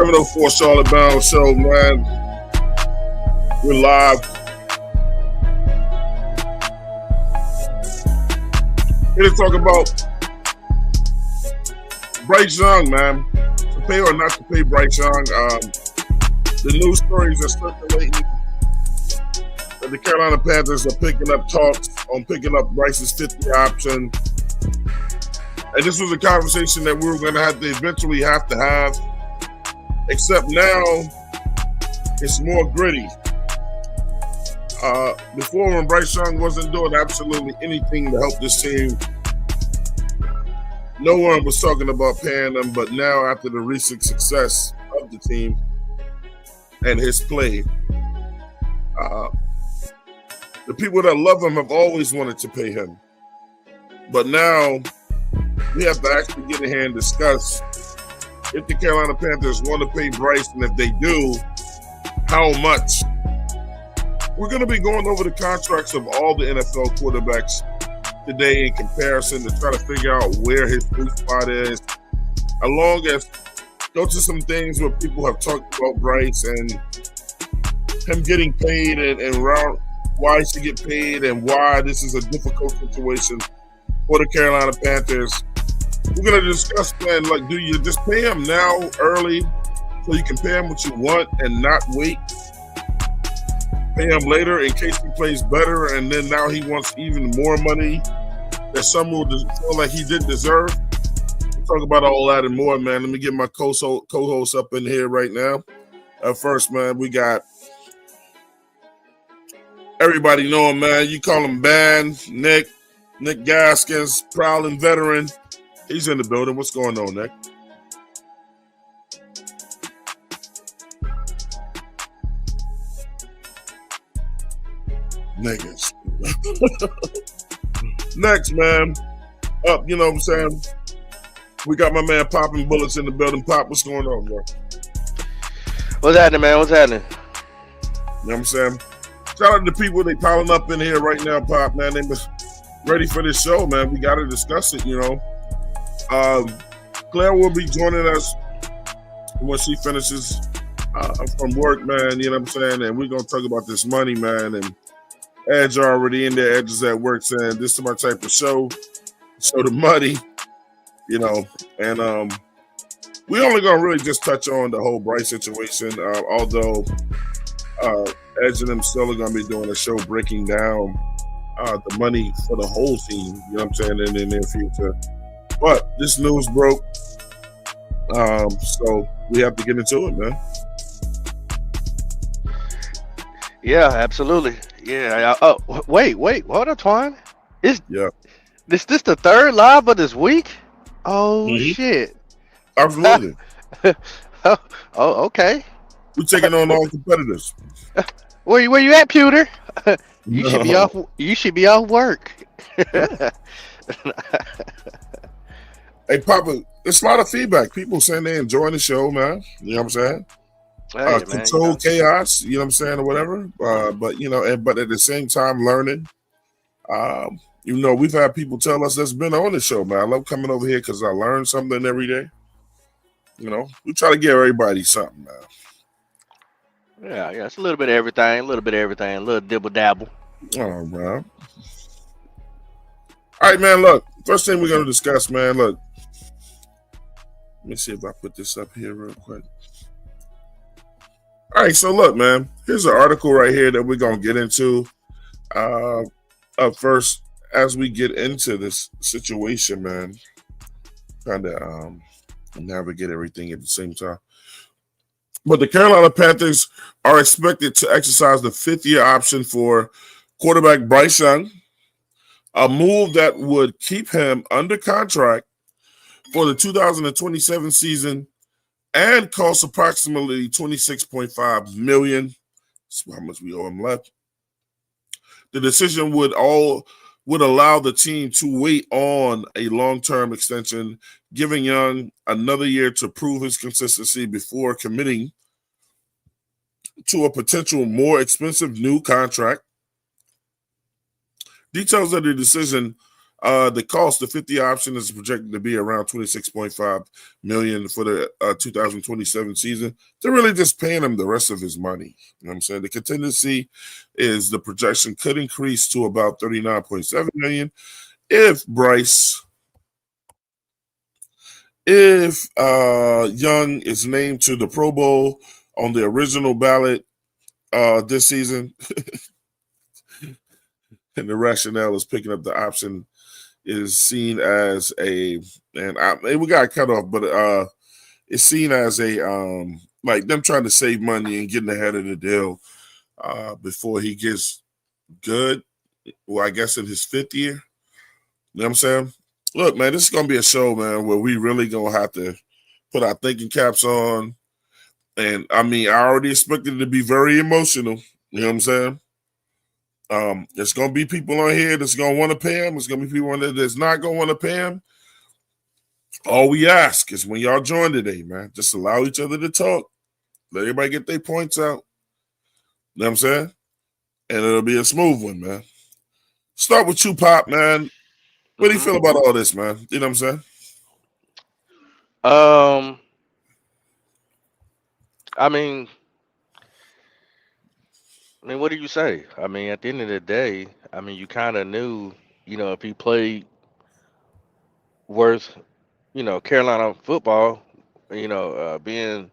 704 Charlotte Bound Show, man. We're live. Here to talk about Bryce Young, man. To pay or not to pay Bryce Young. The news stories are circulating that the Carolina Panthers are picking up talks on picking up Bryce's 50 option. And this was a conversation that we were going to have to eventually have, except now it's more gritty. Before, when Bryce Young wasn't doing absolutely anything to help this team, no one was talking about paying him. But now, after the recent success of the team and his play, the people that love him have always wanted to pay him. But now we have to actually get in here and discuss if the Carolina Panthers want to pay Bryce, and if they do, how much. We're going to be going over the contracts of all the NFL quarterbacks today in comparison to try to figure out where his sweet spot is, along as go to some things where people have talked about Bryce and him getting paid and why he should get paid and why this is a difficult situation for the Carolina Panthers. We're going to discuss, man, like, do you just pay him now early so you can pay him what you want and not wait? Pay him later in case he plays better, and then now he wants even more money that some will feel like he didn't deserve. We'll talk about all that and more, man. Let me get my co-host up in here right now. First, man, we got everybody know him, man. You call him Ban, Nick Gaskins, prowling veteran. He's in the building. What's going on, Nick? Niggas. Next, man. Up, you know what I'm saying? We got my man Popping Bullets in the building. Pop, what's going on, bro? What's happening, man? What's happening? You know what I'm saying? Shout out to the people they piling up in here right now, Pop, man. They was ready for this show, man. We got to discuss it, you know. Claire will be joining us when she finishes from work, man. You know what I'm saying? And we're going to talk about this money, man. And Edge already in there. Edge is at work saying this is my type of show. So the money, you know. And we only going to really just touch on the whole Bryce situation, although Edge and them still are going to be doing a show breaking down the money for the whole team, you know what I'm saying, in the near future. But this news broke, so we have to get into it, man. Yeah, absolutely. Yeah. Oh, wait. Hold on, Twine. This the third live of this week? Oh, shit. Absolutely. Oh, okay. We're taking on all competitors. Where you at, Pewter? You should be off. You should be off work. Hey, Papa, there's a lot of feedback. People saying they're enjoying the show, man. You know what I'm saying? Hey, control chaos, you know what I'm saying, or whatever. But you know, but at the same time, learning. You know, we've had people tell us that's been on the show, man. I love coming over here because I learn something every day. You know, we try to give everybody something, man. Yeah. It's a little bit of everything, a little dibble dabble. Oh, man. All right, man. Look, first thing we're gonna discuss, man. Look, let me see if I put this up here real quick. All right, so look, man. Here's an article right here that we're gonna get into. Up first, as we get into this situation, man, trying to navigate everything at the same time. But the Carolina Panthers are expected to exercise the fifth-year option for quarterback Bryce Young, a move that would keep him under contract for the 2027 season and cost approximately $26.5 million. That's how much we owe him left. The decision would allow the team to wait on a long-term extension, giving Young another year to prove his consistency before committing to a potential more expensive new contract. Details of the decision The cost, the 50 option is projected to be around 26.5 million for the 2027 season. They're really just paying him the rest of his money. You know what I'm saying? The contingency is the projection could increase to about 39.7 million if Young is named to the Pro Bowl on the original ballot this season, and the rationale is picking up the option is seen as we got cut off, but it's seen as like them trying to save money and getting ahead of the deal before he gets good. Well, I guess in his fifth year. You know what I'm saying? Look, man, this is gonna be a show, man, where we really gonna have to put our thinking caps on. And I mean, I already expected it to be very emotional. You know what I'm saying? There's gonna be people on here that's gonna want to pay him. There's gonna be people on there that's not gonna want to pay him. All we ask is when y'all join today, man, just allow each other to talk. Let everybody get their points out. You know what I'm saying? And it'll be a smooth one, man. Start with you, Pop, man. What do you feel about all this, man? You know what I'm saying? Um, I mean, what do you say? I mean, at the end of the day, I mean, you kind of knew, if he played worth, Carolina football, being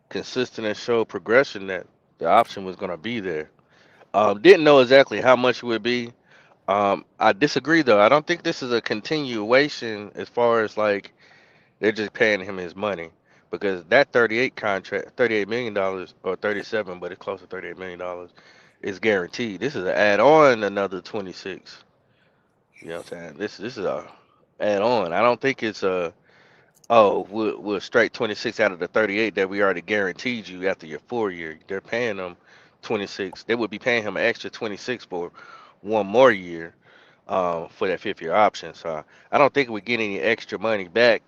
consistent and show progression, that the option was going to be there. Didn't know exactly how much it would be. I disagree though. I don't think this is a continuation as far as like they're just paying him his money, because that 38 contract, $38 million or 37, but it's close to $38 million, is guaranteed. This is an add-on another 26. You know what I'm saying? This is a add-on. I don't think it's a, oh, we'll straight 26 out of the 38 that we already guaranteed you after your 4 year. They're paying them 26. They would be paying him an extra 26 for one more year, for that 5th year option. So I don't think we get any extra money back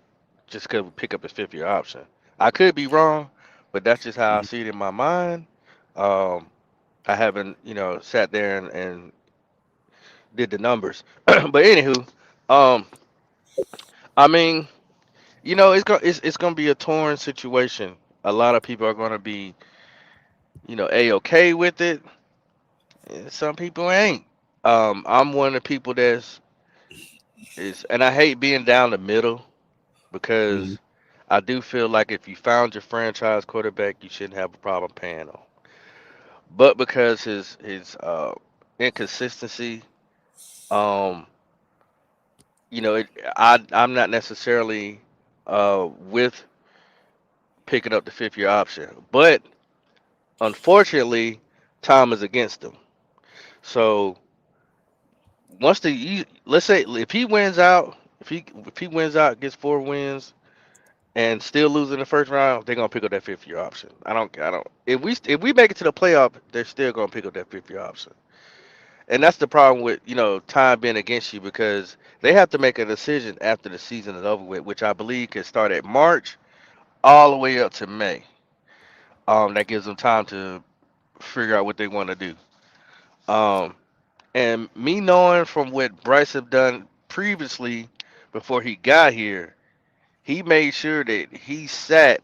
just because we pick up his 5th year option. I could be wrong, but that's just how I see it in my mind. Um, I haven't, sat there and did the numbers. But anywho, um, I mean, it's gonna be a torn situation. A lot of people are gonna be, a okay with it. And some people ain't. I'm one of the people and I hate being down the middle, Mm-hmm. because I do feel like if you found your franchise quarterback, you shouldn't have a problem paying him. But because his inconsistency, um, I'm not necessarily with picking up the 5th year option. But unfortunately, time is against him. So let's say if he wins out, if he wins out, gets 4 wins, and still losing the first round, they're gonna pick up that 5th year option. I don't. If we make it to the playoff, they're still gonna pick up that 5th year option. And that's the problem with, time being against you, because they have to make a decision after the season is over with, which I believe can start at March all the way up to May. That gives them time to figure out what they want to do. Um, and me knowing from what Bryce have done previously before he got here, he made sure that he sat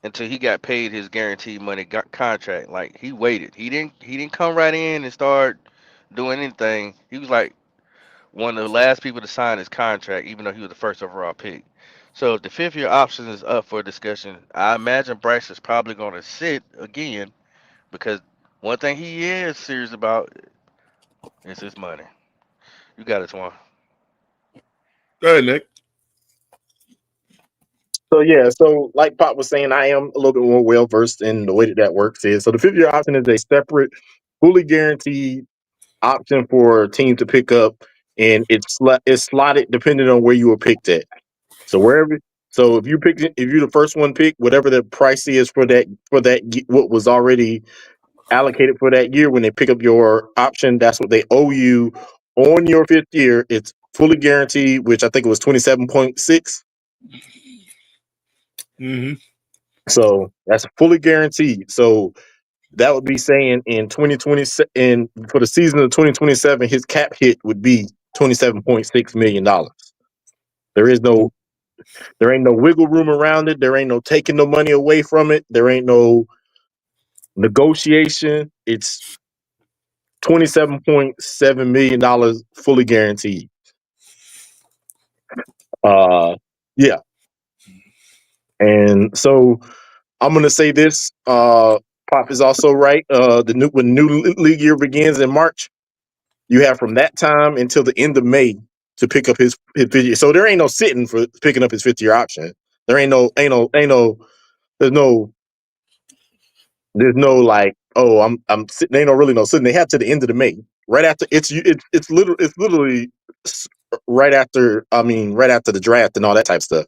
until he got paid his guaranteed money contract. Like, he waited. He didn't come right in and start doing anything. He was like one of the last people to sign his contract, even though he was the first overall pick. So if the 5th year option is up for discussion, I imagine Bryce is probably going to sit again, because one thing he is serious about is his money. You got it, Twan. Go ahead, Nick. So yeah, so like Pop was saying, I am a little bit more well versed in the way that that works. Is so the 5th year option is a separate, fully guaranteed option for a team to pick up, and it's slotted depending on where you were picked at. So wherever, so if you're the first one picked, whatever the price is for that what was already allocated for that year when they pick up your option, that's what they owe you on your 5th year. It's fully guaranteed, which I think it was 27.6. Mm-hmm. So that's fully guaranteed. So that would be saying in 2020, in for the season of 2027, his cap hit would be $27.6 million. There is no there ain't no wiggle room around it. There ain't no taking no money away from it. There ain't no negotiation. It's $27.7 million fully guaranteed. Yeah. And so I'm gonna say this. Pop is also right. When new league year begins in March, you have from that time until the end of May to pick up his 50. So there ain't no sitting for picking up his 50-year option. There there's no like, oh, I'm sitting. Ain't no really no sitting. They have to the end of the May. Right after it's literally right after, right after the draft and all that type of stuff.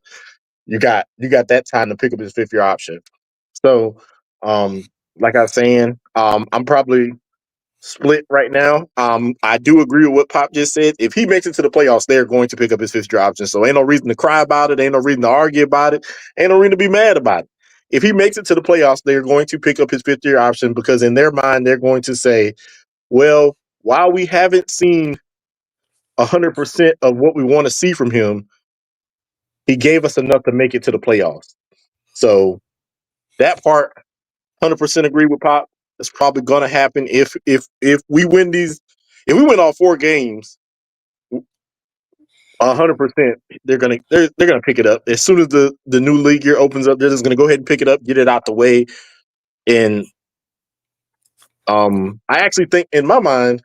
You got that time to pick up his 5th-year option. So, like I was saying, I'm probably split right now. I do agree with what Pop just said. If he makes it to the playoffs, they're going to pick up his 5th-year option. So ain't no reason to cry about it. Ain't no reason to argue about it. Ain't no reason to be mad about it. If he makes it to the playoffs, they're going to pick up his 5th-year option because in their mind, they're going to say, well, while we haven't seen 100% of what we want to see from him, he gave us enough to make it to the playoffs. So that part, 100% agree with Pop. It's probably going to happen if we win if we win all 4 games. 100%, they're gonna pick it up as soon as the new league year opens up. They're just gonna go ahead and pick it up, get it out the way. And I actually think, in my mind,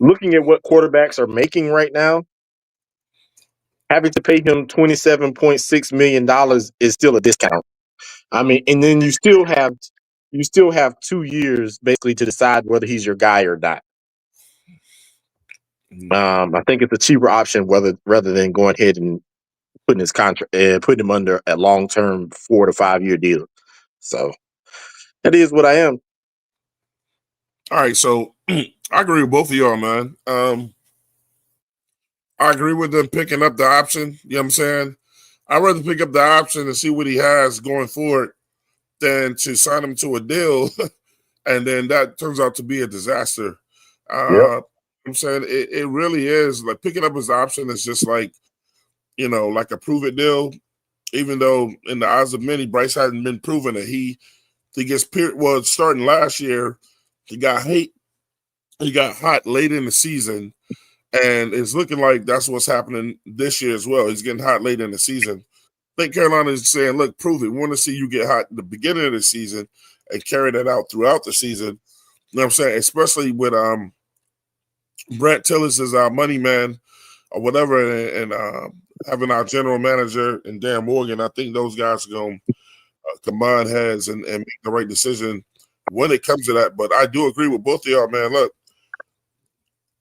looking at what quarterbacks are making right now, having to pay him $27.6 million is still a discount. And then you still have 2 years basically to decide whether he's your guy or not. I think it's a cheaper option rather than going ahead and putting his contract, putting him under a long-term 4 to 5 year deal. So that is what I am. All right, so I agree with both of y'all, man. I agree with them picking up the option. You know what I'm saying? I'd rather pick up the option and see what he has going forward than to sign him to a deal and then that turns out to be a disaster. Yep. I'm saying it really is like picking up his option is just like, like a prove it deal. Even though in the eyes of many, Bryce hadn't been proven that he gets starting last year, he got hot late in the season, and it's looking like that's what's happening this year as well. He's getting hot late in the season. I think Carolina is saying, look, prove it. We want to see you get hot at the beginning of the season and carry that out throughout the season. You know what I'm saying? Especially with Brett Tillis as our money man or whatever, and having our general manager and Dan Morgan. I think those guys are going to combine heads and make the right decision when it comes to that. But I do agree with both of y'all, man. Look,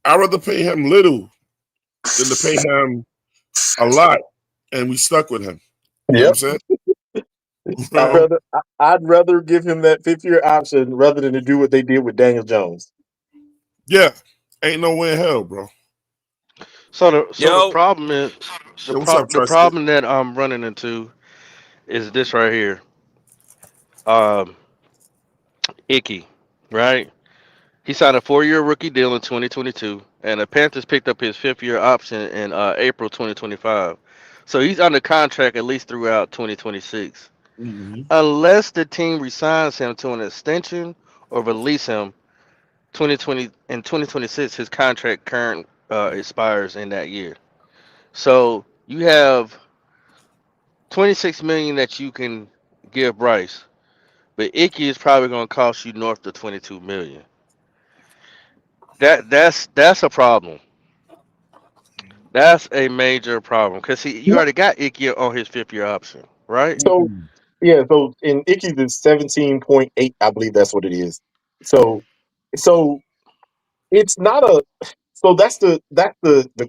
I'd rather pay him little than to pay him a lot, and we stuck with him. You know what I'm Yep. saying? I'd rather give him that 5th-year option rather than to do what they did with Daniel Jones. Yeah, ain't no way in hell, bro. So the Yo, problem is Yo, what's up, the Trusted? problem that I'm running into is this right here. Um, Icky, right? He signed a 4-year rookie deal in 2022, and the Panthers picked up his 5th-year option in April 2025. So he's under contract at least throughout 2026, Mm-hmm. unless the team resigns him to an extension or release him. 2020 and 2026, his contract current expires in that year. So you have 26 million that you can give Bryce, but Icky is probably going to cost you north of 22 million. That's a problem. That's a major problem because you already got Icky on his 5th-year option, right? So yeah, so in Icky's is 17.8, I believe that's what it is. So so it's not a so that's the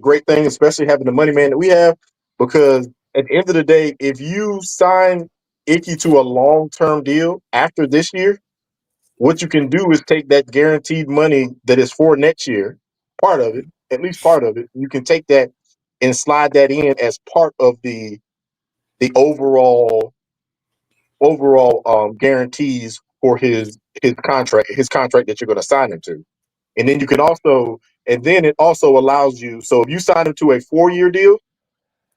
great thing, especially having the money man that we have, because at the end of the day, if you sign Icky to a long-term deal after this year, what you can do is take that guaranteed money that is for next year, part of it, at least part of it, you can take that and slide that in as part of the overall guarantees for his contract that you're going to sign him to. And then you can also, and then it also allows you. So if you sign him to a 4-year deal,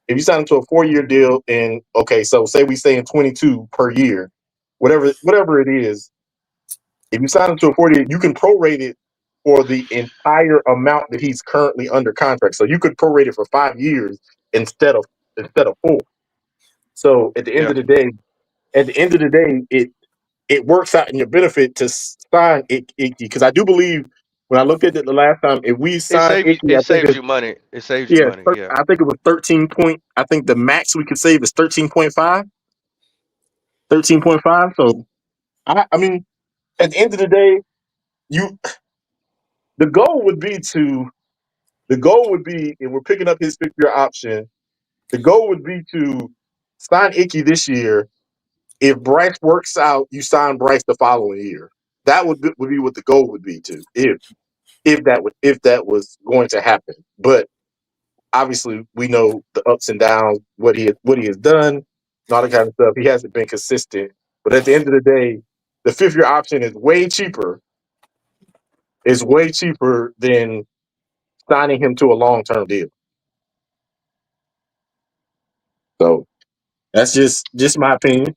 if you sign him to a 4-year deal, and okay, so say we say in 22 per year, whatever it is, if you sign him to a 4-year, you can prorate it for the entire amount that he's currently under contract. So you could prorate it for 5 years instead of 4. So at the end Yeah. of the day, it works out in your benefit to sign Icky, because I do believe when I looked at it the last time, if we signed Icky, It I think saves it's you money. It saves you yeah, money. Yeah. I think it was 13 point. I think the max we could save is 13.5. 13.5. So I mean, at the end of the day, you the goal would be to the goal would be if we're picking up his 5th-year option, the goal would be to sign Icky this year. If Bryce works out, you sign Bryce the following year. That would be what the goal would be to if that was going to happen. But obviously, we know the ups and downs, what he has done, and all that kind of stuff. He hasn't been consistent. But at the end of the day, the 5th-year option is way cheaper. Is way cheaper than signing him to a long-term deal. So that's just my opinion.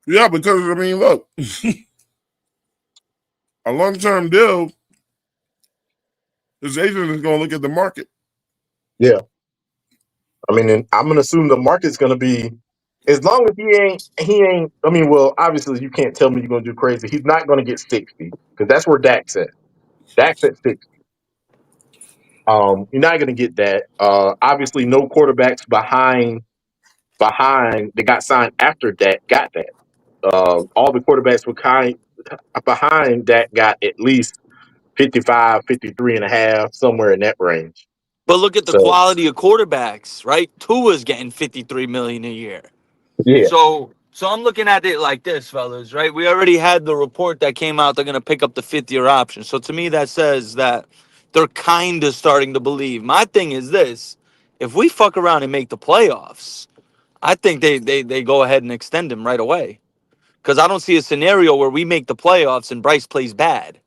Yeah, because I mean, look, a long-term deal, his agent is going to look at the market. Yeah, I mean, and I'm gonna assume the market's gonna be as long as he ain't. I mean, well, obviously you can't tell me you're gonna do crazy. He's not gonna get 60 because that's where Dak's at. Dak's at 60. You're not gonna get that. Obviously, no quarterbacks behind they got signed after Dak got that. All the quarterbacks were kind behind Dak got at least 55, 53 and a half, somewhere in that range. But look at the So quality of quarterbacks, right? Tua's getting 53 million a year. yeah, So I'm looking at it like this, fellas, right? We already had the report that came out they're going to pick up the 5th-year option. So to me that says that they're kind of starting to believe. My thing is this, if we fuck around and make the playoffs, I think they go ahead and extend him right away. Cuz I don't see a scenario where we make the playoffs and Bryce plays bad.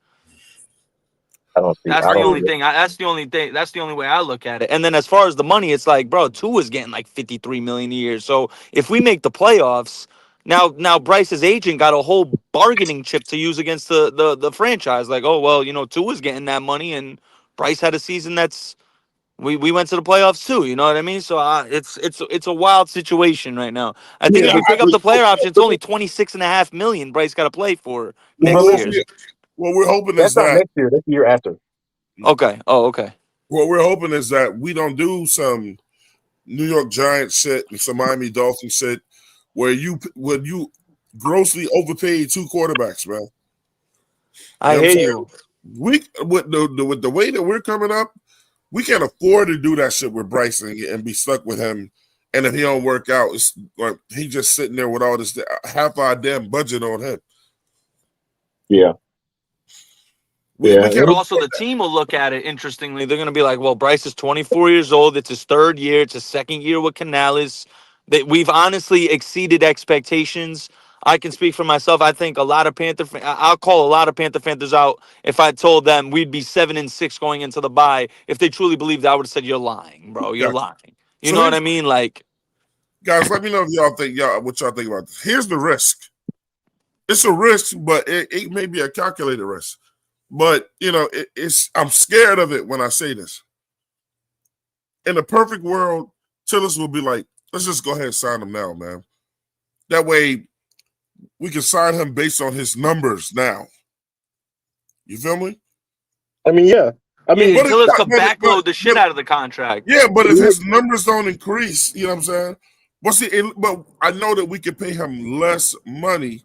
I don't see. That's I the don't only see it. thing. That's the only thing. That's the only way I look at it. And then as far as the money, it's like, bro, Tua's getting like 53 million a year. So if we make the playoffs, now Bryce's agent got a whole bargaining chip to use against the franchise. Like, oh well, Tua's getting that money, and Bryce had a season that's we went to the playoffs too. You know what I mean? So it's a wild situation right now. I think if Yeah, we pick up the player option, it's But, only 26.5 million Bryce got to play for but next what year. listen, we what we're hoping that's is not that next year. That's the year after. Okay. Oh, okay. we don't do some New York Giants shit and some Miami Dolphins shit where you grossly overpaid 2 quarterbacks, man. You I know what I'm hear saying? you. We with the way that we're coming up, we can't afford to do that shit with Bryson and be stuck with him. And if he don't work out, it's like he just sitting there with all this half our damn budget on him. Yeah, We yeah. But can't. also, the team will look at it interestingly. They're going to be like, well, Bryce is 24 years old. It's his 3rd year. It's his 2nd year with Canales. That we've honestly exceeded expectations. I can speak for myself. I think a lot of I'll call a lot of Panther Panthers out if I told them we'd be 7-6 going into the bye. If they truly believed, I would have said, "You're lying, bro. You're Yeah. lying." You So know what I mean? Like, guys, let me know if what y'all think about this. Here's the risk. It's a risk, but it may be a calculated risk. But I'm scared of it when I say this. In a perfect world, Tillis will be like, let's just go ahead and sign him now, man. That way we can sign him based on his numbers now. You feel me? I mean, yeah. I yeah, mean, But, until it's could backload the shit but out of the contract. yeah, but if his numbers don't increase, you know what I'm saying? But I know that we could pay him less money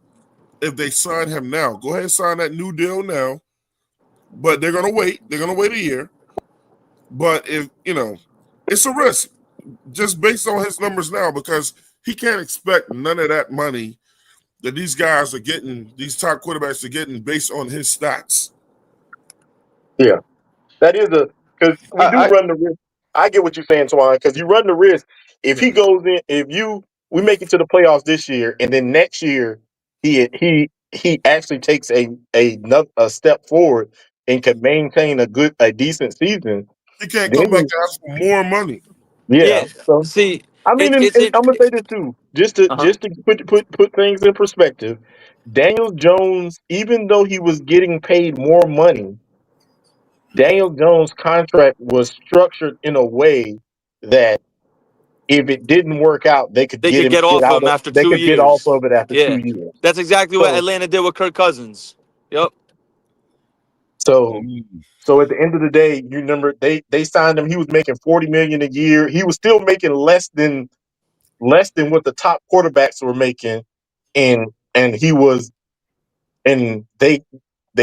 if they sign him now. Go ahead and sign that new deal now. But they're gonna wait. They're gonna wait a year. But if it's a risk just based on his numbers now because he can't expect none of that money that these guys are getting, these top quarterbacks are getting based on his stats. yeah. That is because we do I run the risk. I get what you're saying, Twan, because you run the risk if he goes in. We make it to the playoffs this year, and then next year he actually takes a step forward. and can maintain a decent season, He can't come back then and ask for more money. yeah. Yeah. So See, I mean, it's and in. I'm gonna say this too, Uh-huh. just to put things in perspective. Daniel Jones, even though he was getting paid more money, Daniel Jones' contract was structured in a way that if it didn't work out, they could They could get get off out him of after they two could get off years. of it after two Yeah. years. That's exactly what So Atlanta did with Kirk Cousins. Yep. so Mm. so at the end of the day, you remember they signed him. He was making 40 million a year. He was still making less than what the top quarterbacks were making, and he was and they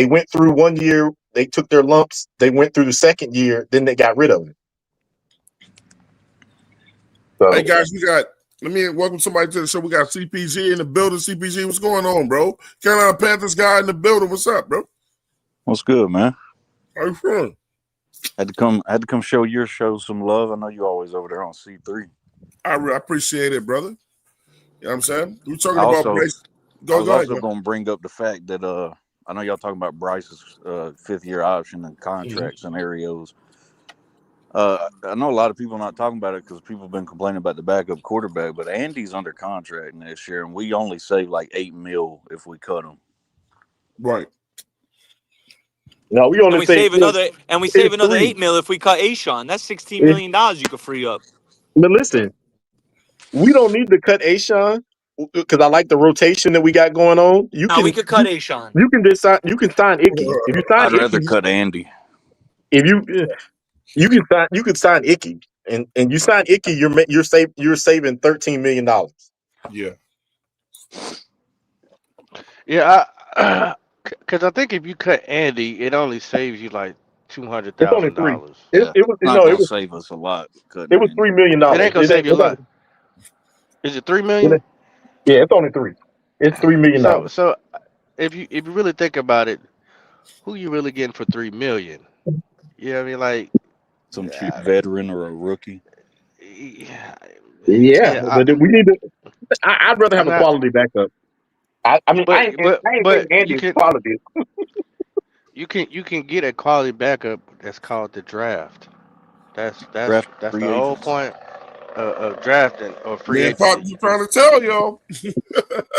went through 1 year. They took their lumps. They went through the second year. Then they got rid of him. Hey So guys, we got. Let me welcome somebody to the show. We got CPG in the building. CPG, what's going on, bro? Carolina Panthers guy in the building. What's up, bro? What's good, man? How you feeling? Had to come show your show some love. I know you always over there on C3. I appreciate it, brother. You know what I'm saying? We're I talking about also Bryce. I Go was ahead, also man. going to bring up the fact that I know y'all talking about Bryce's 5th year option and Mhm. contract scenarios. I know a lot of people not talking about it because people have been complaining about the backup quarterback, but Andy's under contract next year, and we only save like 8 mil if we cut him. Right. no, we And only we say save look, another and we save it's another three. 8 mil if we cut Ashawn. That's It, $16 million you could free up. but listen, we don't need to cut Ashawn because I like the rotation that we got going on. Now we could cut Ashawn. You can decide. You can sign Icky. If you sign I'd rather Icky, cut Andy. if you can sign Icky, and you sign Icky, you're saving $13 million. Yeah. Yeah, because I think if you cut Andy, it only saves you like two hundred It's only thousand three. dollars. Yeah, It was it's not no, going to save us a lot cutting it was Andy. It $3 million. ain't gonna save you a lot. Is it 3 million? Yeah, it's only three. It's $3 million. So if you really think about it, who you really getting for 3 million? You know what I mean? Like, Some cheap uh, veteran or a rookie. yeah, Yeah, yeah. but we need to. I'd rather have I'm a not, quality backup. I mean, but I ain't saying but Andy is quality. you can get a quality backup that's called the draft. That's that's Draft that's the free whole agents. point of drafting or free Man, Pop, agency. you trying to tell y'all.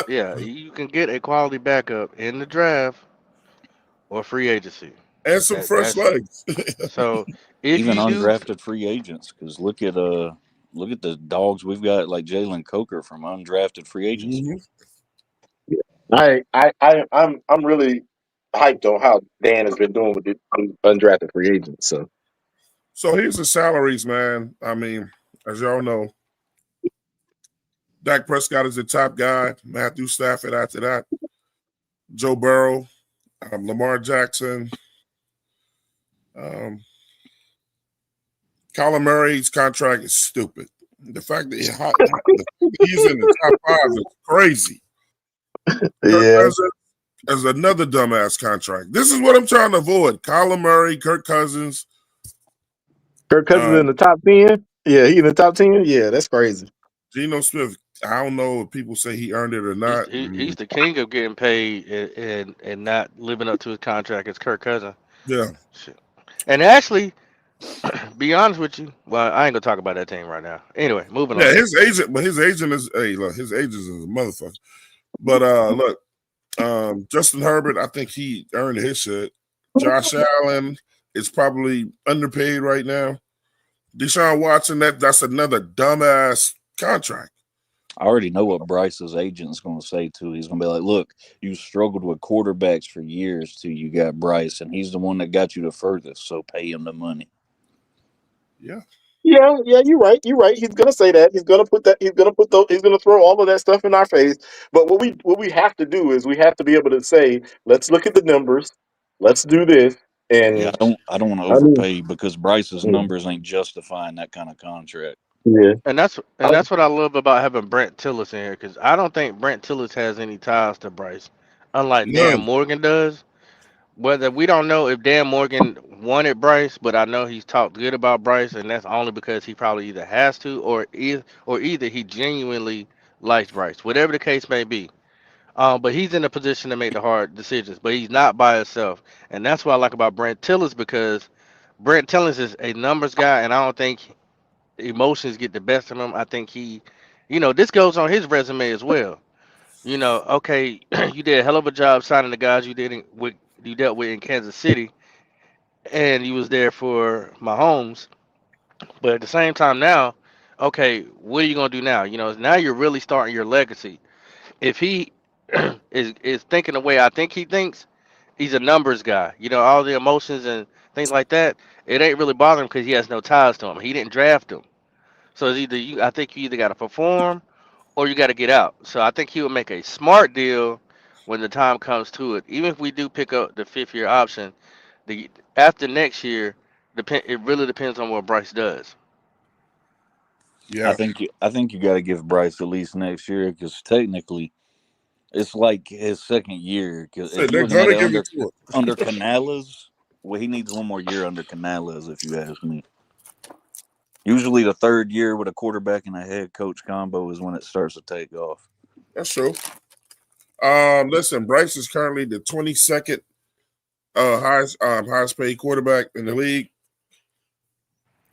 Yeah, you can get a quality backup in the draft or free agency. And some fresh That's legs. so if Even you do, undrafted free agents. Because look at the dogs we've got like Jalen Coker from undrafted free agency. Mhm. I'm really hyped on how Dan has been doing with the undrafted free agents. So So here's the salaries, man. I mean, as y'all know, Dak Prescott is the top guy. Matthew Stafford after that. Joe Burrow, Lamar Jackson, um, Kyler Murray's contract is stupid. The fact that he's in the top five is crazy. Kirk yeah, Cousins is another dumbass contract. This is what I'm trying to avoid. Kyler Murray, Kirk Cousins, Kirk Cousins in um, the top 10. Yeah, he in the top 10. Yeah, that's crazy. Geno Smith. I don't know if people say he earned it or he's not. I he's mean, the king of getting paid and not living up to his contract as Kirk Cousins. yeah. Shit. And actually, be honest with you, well, I ain't gonna talk about that team right now. Anyway, moving Yeah, on. his agent is look, his agent is a motherfucker. But look, Justin Herbert, I think he earned his shit. Josh Allen is probably underpaid right now. Deshaun Watson, that's another dumbass contract. I already know what Bryce's agent's going to say too. He's going to be like, "Look, you struggled with quarterbacks for years till you got Bryce, and he's the one that got you the furthest. So pay him the money." Yeah. Yeah, you're right. You're right. He's gonna say that. He's gonna put that. He's gonna put those. He's gonna throw all of that stuff in our face. But what we have to do is we have to be able to say, let's look at the numbers. Let's do this. Yeah, And I don't want to I mean, overpay because Bryce's yeah, numbers ain't justifying that kind of contract. yeah. And that's what I love about having Brent Tillis in here because I don't think Brent Tillis has any ties to Bryce, unlike Dan None. Morgan does. Whether we don't know if Dan Morgan wanted Bryce, but I know he's talked good about Bryce, and that's only because he probably either has to or either he genuinely likes Bryce. Whatever the case may be. But he's in a position to make the hard decisions, but he's not by himself. And that's what I like about Brent Tillers because Brent Tillers is a numbers guy, and I don't think emotions get the best of him. I think this goes on his resume as well. Okay, you did a hell of a job signing the guys you dealt with in Kansas City, and you was there for Mahomes. But at the same time now, okay, what are you gonna do now? Now you're really starting your legacy. If he is thinking the way I think he thinks, he's a numbers guy. All the emotions and things like that. It ain't really bothering him because he has no ties to him. He didn't draft him, so it's either you. I think you either got to perform or you got to get out. So I think he would make a smart deal when the time comes to it. Even if we do pick up the 5th year option, the after next year, it really depends on what Bryce does. I Yeah. think you got to give Bryce at least next year because technically it's like his second year. Because So if you're they're looking at gonna it give it to him. under Canales, well, he needs one more year under Canales, if you ask me. Usually, the third year with a quarterback and a head coach combo is when it starts to take off. That's true. Listen, Bryce is currently the 22nd highest paid quarterback in the league.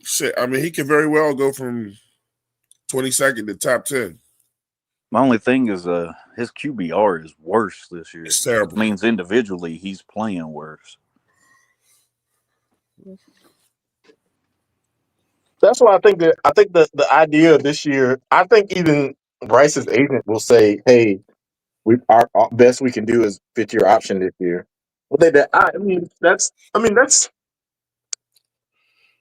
Shit, I mean, he could very well go from 22nd to top 10. My only thing is, his QBR is worse this year. It's terrible. It means individually he's playing worse. That's why I think the idea of this year. I think even Bryce's agent will say, "Hey, our best we can do is 5th year option this year." Well, I mean, that's.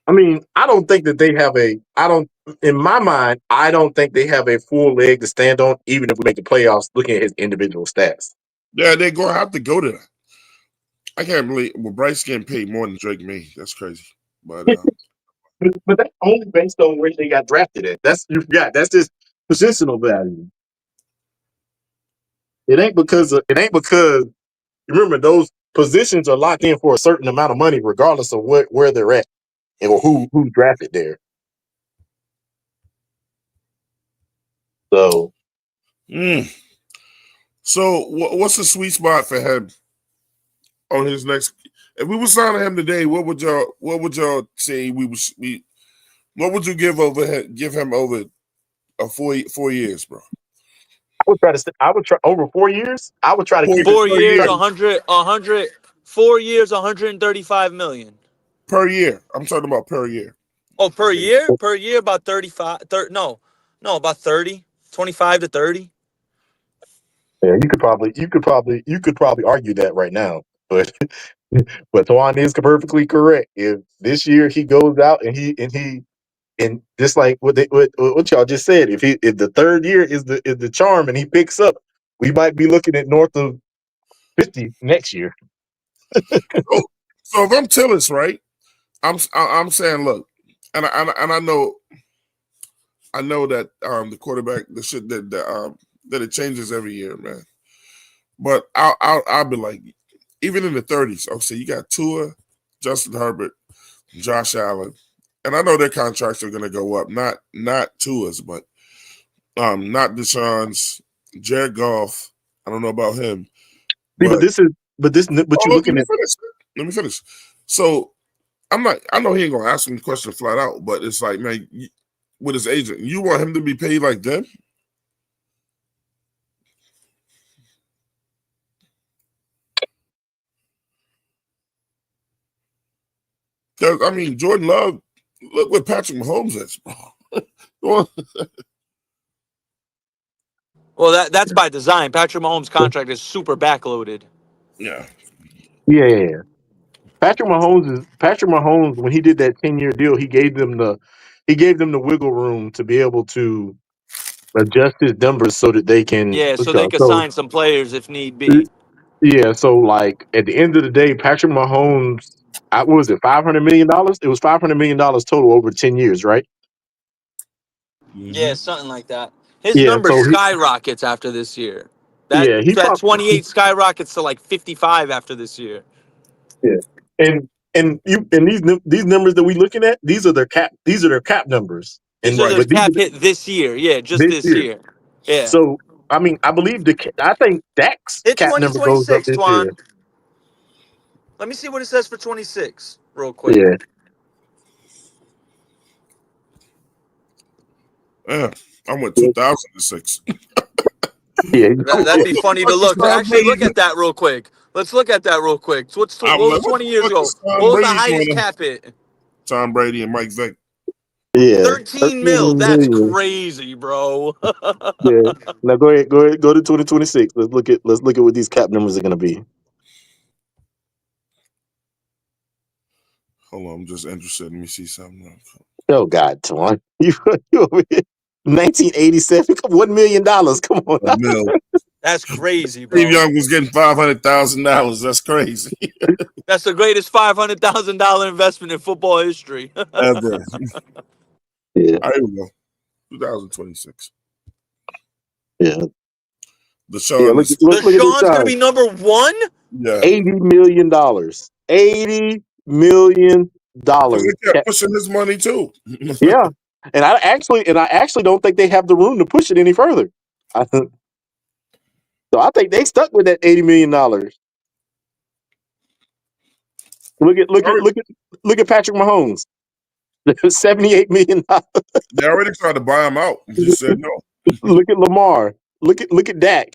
I mean, I don't think that they have a. I don't. In my mind, I don't think they have a full leg to stand on, even if we make the playoffs. Looking at his individual stats. Yeah, they're gonna have to go to that. I can't believe Bryce getting paid more than Drake May. That's crazy. But But that's only based on where they got drafted at. That's you forgot. That's just positional value. It ain't because remember those positions are locked in for a certain amount of money, regardless of where they're at or who drafted there. So mm. So what's the sweet spot for him on his next? If we were signing him today, what would y'all say what would you give him over a 4 years, bro? I would try over 4 years. I would try to keep it. Four Per years, year. 100, 4 years, 135 million. Per year. I'm talking about per year. Oh, per Okay. year? Per year, about 35. No, about 30, 25 to 30. Yeah, you could probably argue that right now, but but Tawan is perfectly correct. If this year he goes out and just like what y'all just said, if the third year is the charm and he picks up, we might be looking at north of 50 next year. So if I'm Tillis, right? I'm saying, look, and I know that the quarterback the shit that it changes every year, man. But I'll be like, even in the 30s, okay, you got Tua, Justin Herbert, Josh Allen, and I know their contracts are going to go up. Not Tua's, but not Deshaun's, Jared Goff. I don't know about him, See, but but but you're look, let looking me at finish. Let me finish. So I'm not. I know he ain't gonna ask him the question flat out, but it's like, man, with his agent, you want him to be paid like them? Because I mean, Jordan Love, look what Patrick Mahomes is, bro. Well, that's by design. Patrick Mahomes' contract is super backloaded. Yeah. yeah. Patrick Mahomes when he did that 10-year deal, he gave them the wiggle room to be able to adjust his numbers so that they can Yeah, so they could sign some players if need be. yeah, so like at the end of the day, Patrick Mahomes, what was it, $500 million? It was $500 million total over 10 years, right? Yeah, Mm-hmm. something like that. His Yeah, number skyrockets after this year. That yeah, he that probably 28 skyrockets to like 55 after this year. yeah, and these numbers that we looking at, these are their cap numbers, These and are their Right. but these cap are hit this year. Yeah, just this this year. year. Yeah. So I mean, I believe I think Dak's Hit cap number goes up 2026, this year. Twan. Let me see what it says for 26 real quick. Yeah, Yeah, I went 2006. yeah. That'd be funny to What was look. Tom Actually, look Brady? at that real quick. Let's look at that real quick. So what I'm was like, what 20 the years fuck ago? is Tom What was the Brady highest doing? cap hit? Tom Brady and Mike Vick. Yeah, 13 mil. 13 That's million. crazy, bro. Yeah. Now go to 2026. Let's look at what these cap numbers are going to be. Hold on, I'm just interested. Let me see something else. Oh God, Twan, you over here. 1987, $1 million. Come on. A mil. That's crazy, Steve bro. Young was getting $500,000. That's crazy. That's the greatest $500,000 investment in football history. Ever. Yeah, All right, here we go. 2026. yeah, yeah. Deshaun is, Look at this Deshaun's gonna time. be number one. yeah. $80 million. $80 million. Because they kept pushing his money too. Yeah, and I actually don't think they have the room to push it any further. So I think they stuck with that $80 million. Look at look at Already- look at look at Patrick Mahomes. $78 million. They already tried to buy him out. He just said no. Look at Lamar. Look at Dak.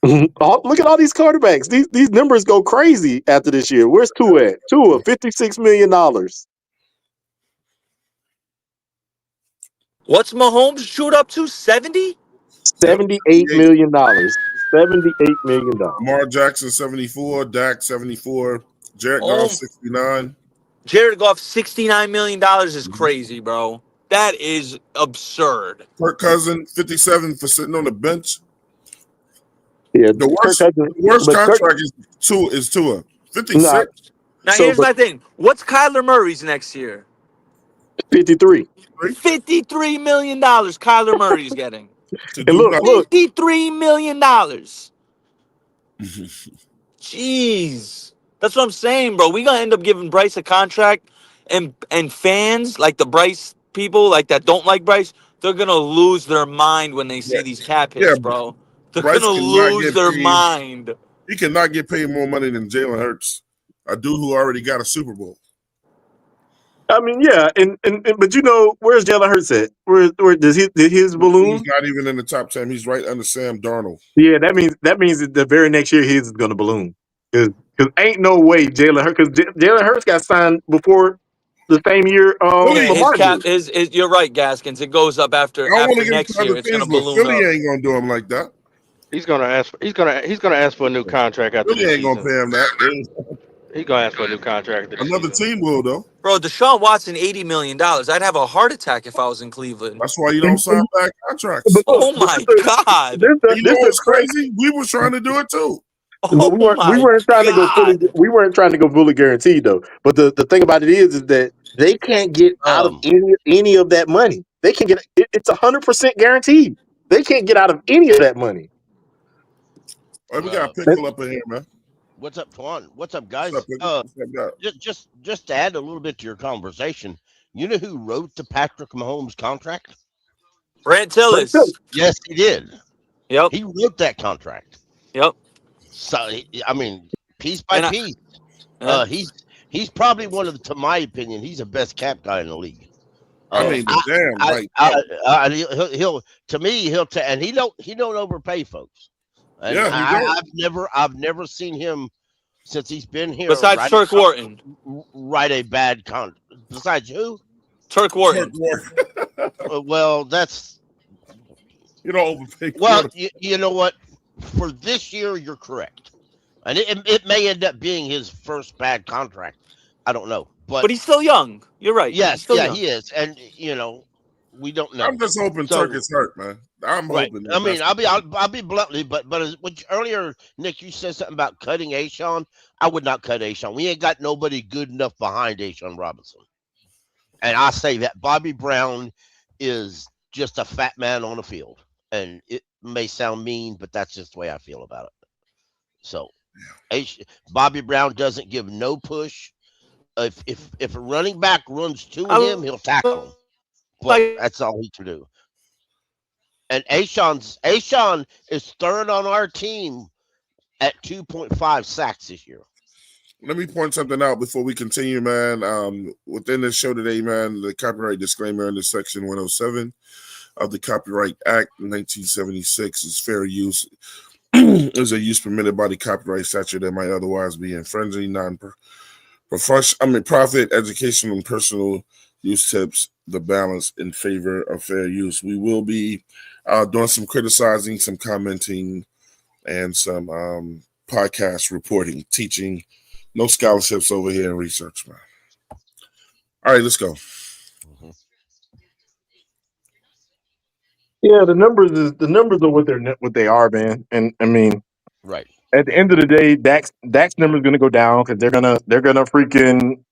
Look at all these quarterbacks. These numbers go crazy after this year. Where's Tua at? Tua, $56 million. What's Mahomes shoot up to 70? Yep. $78 78. million. $78 million. Lamar Jackson 74. Dak 74. Jared Goff Oh, 69. Jared Goff $69 million is crazy, bro. That is absurd. Kirk Cousin 57 for sitting on the bench. Yeah, The Kirk worst Cousins. the worst But Kirk, contract is Tua. nah. 56. Now So, here's but my thing. What's Kyler Murray's next year? 53. $53 million Kyler Murray's getting. To And do look. nothing. $53 million. Jeez. That's what I'm saying, bro. We gonna end up giving Bryce a contract, and fans like the Bryce people like that don't like Bryce, they're gonna lose their mind when they Yeah, see these cap yeah. hits, bro. They're Bryce gonna cannot lose get their paid. mind. He cannot get paid more money than Jalen Hurts, a dude who already got a Super Bowl. I mean, yeah, and but where's Jalen Hurts at? Where did his He's balloon? not even in the top 10. He's right under Sam Darnold. Yeah, that means that the very next year his is gonna balloon. Because ain't no way Jalen Hurts, because Jalen Hurts got signed before the same year Philly, Yeah, his Lamar cap did. is you're right, Gaskins. It goes up I after don't want to get next into year. other It's gonna teams, but balloon Philly up. ain't gonna do him like that. He's gonna ask for a new contract after Philly this ain't gonna season. pay him that. He's gonna ask for a new contract after this Another season. team will though. Bro, Deshaun Watson, $80 million. I'd have a heart attack if I was in Cleveland. That's why you don't And, sign back but contracts. look, Oh my God. And you know what's crazy? We were trying to do it too. but Oh we my weren't trying to go fully. God. We weren't trying to go fully guaranteed though. But the thing about it is that they can't get out of Um, any of that money. They can get it's 100% guaranteed. They can't get out of any of that money. Hey, we got uh, a pickle up in here, man. what's up, Twan? What's up, What's up, guys? pickle? What's up, guy? Just to add a little bit to your conversation, you know who wrote the Patrick Mahomes contract? Brant But still, Tillis. Yes, he did. Yep. He wrote that contract. Yep. So I mean, piece by And I, piece, yeah. he's probably one of, to my opinion, he's the best cap guy in the league. I Yeah. mean, the damn I, right. he'll to me and he don't overpay folks. And Yeah, he don't. I've never seen him since he's been here Besides Turk Wharton. write a bad con. Besides who? Turk Turk Wharton. Ward. Well, that's You don't overpay well. quarter. You know what? For this year, you're correct, and it may end up being his first bad contract. I don't know, but But he's still young. You're right. He's yes, still yeah, young. he is, and we don't I'm know. just hoping Turk So is hurt, man. I'm right, hoping I that mean, that's I'll be bluntly, but earlier, Nick, you said something about cutting Ashawn. I would not cut Ashawn. We ain't got nobody good enough behind Ashawn Robinson, and I say that Bobby Brown is just a fat man on the field, and it may sound mean, but that's just the way I feel about it. So, Bobby Brown doesn't give no push. If a running back runs to I him, he'll like tackle him. But that's all he can do. And Ashawn is third on our team at 2.5 sacks this year. Let me point something out before we continue, man. Within this show today, man, the copyright disclaimer under Section 107 of the Copyright Act 1976 is fair use. Is a use permitted by the copyright statute that might otherwise be infringing profit, educational, and personal use tips the balance in favor of fair use. We will be doing some criticizing, some commenting, and some podcast reporting, teaching. No scholarships over here in research, man. All right, let's go. Mm-hmm. Yeah, the numbers are what they are, man. And I mean, Right. at the end of the day, Dak's number is going to go down because they're gonna freaking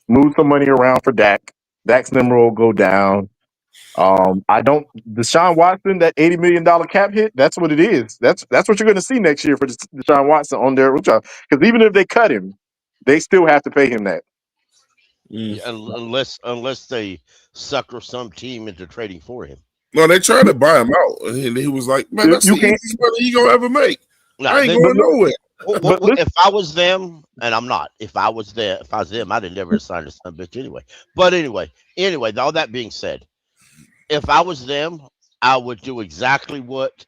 move some money around for Dak. Dak's number will go down. I don't Deshaun Watson, that $80 million cap hit. That's what it is. That's what you're going to see next year for Deshaun Watson on their because even if they cut him, they still have to pay him that. Yeah, unless they sucker some team into trading for him. No, they tried to buy him out, and he was like, "Man, that's You the can't. easiest money he gonna ever make. No, I ain't they, But, going nowhere." but listen, if I was them, and I'm not. If I was them, I'd have never signed a son of a bitch anyway. But anyway, all that being said, if I was them, I would do exactly what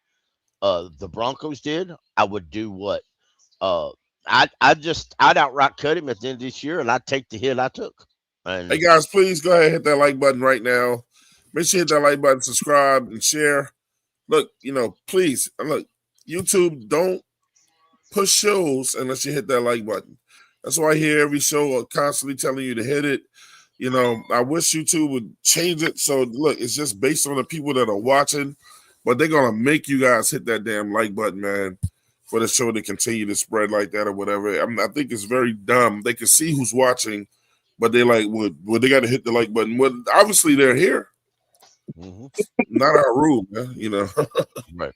the Broncos did. I would do what uh I'd outright cut him at the end of this year, and I'd take the hit I took. Hey And guys, please go ahead and hit that like button right now. Make sure you hit that like button, subscribe, and share. Look, please look. YouTube, don't push shows unless you hit that like button. That's why I hear every show constantly telling you to hit it. I wish YouTube would change it. So look, it's just based on the people that are watching, but they're gonna make you guys hit that damn like button, man, for the show to continue to spread like that or whatever. I think it's very dumb. They can see who's watching, but they're like, well, they got to hit the like button. Well, obviously they're here. mhm, Not our rule, man. right.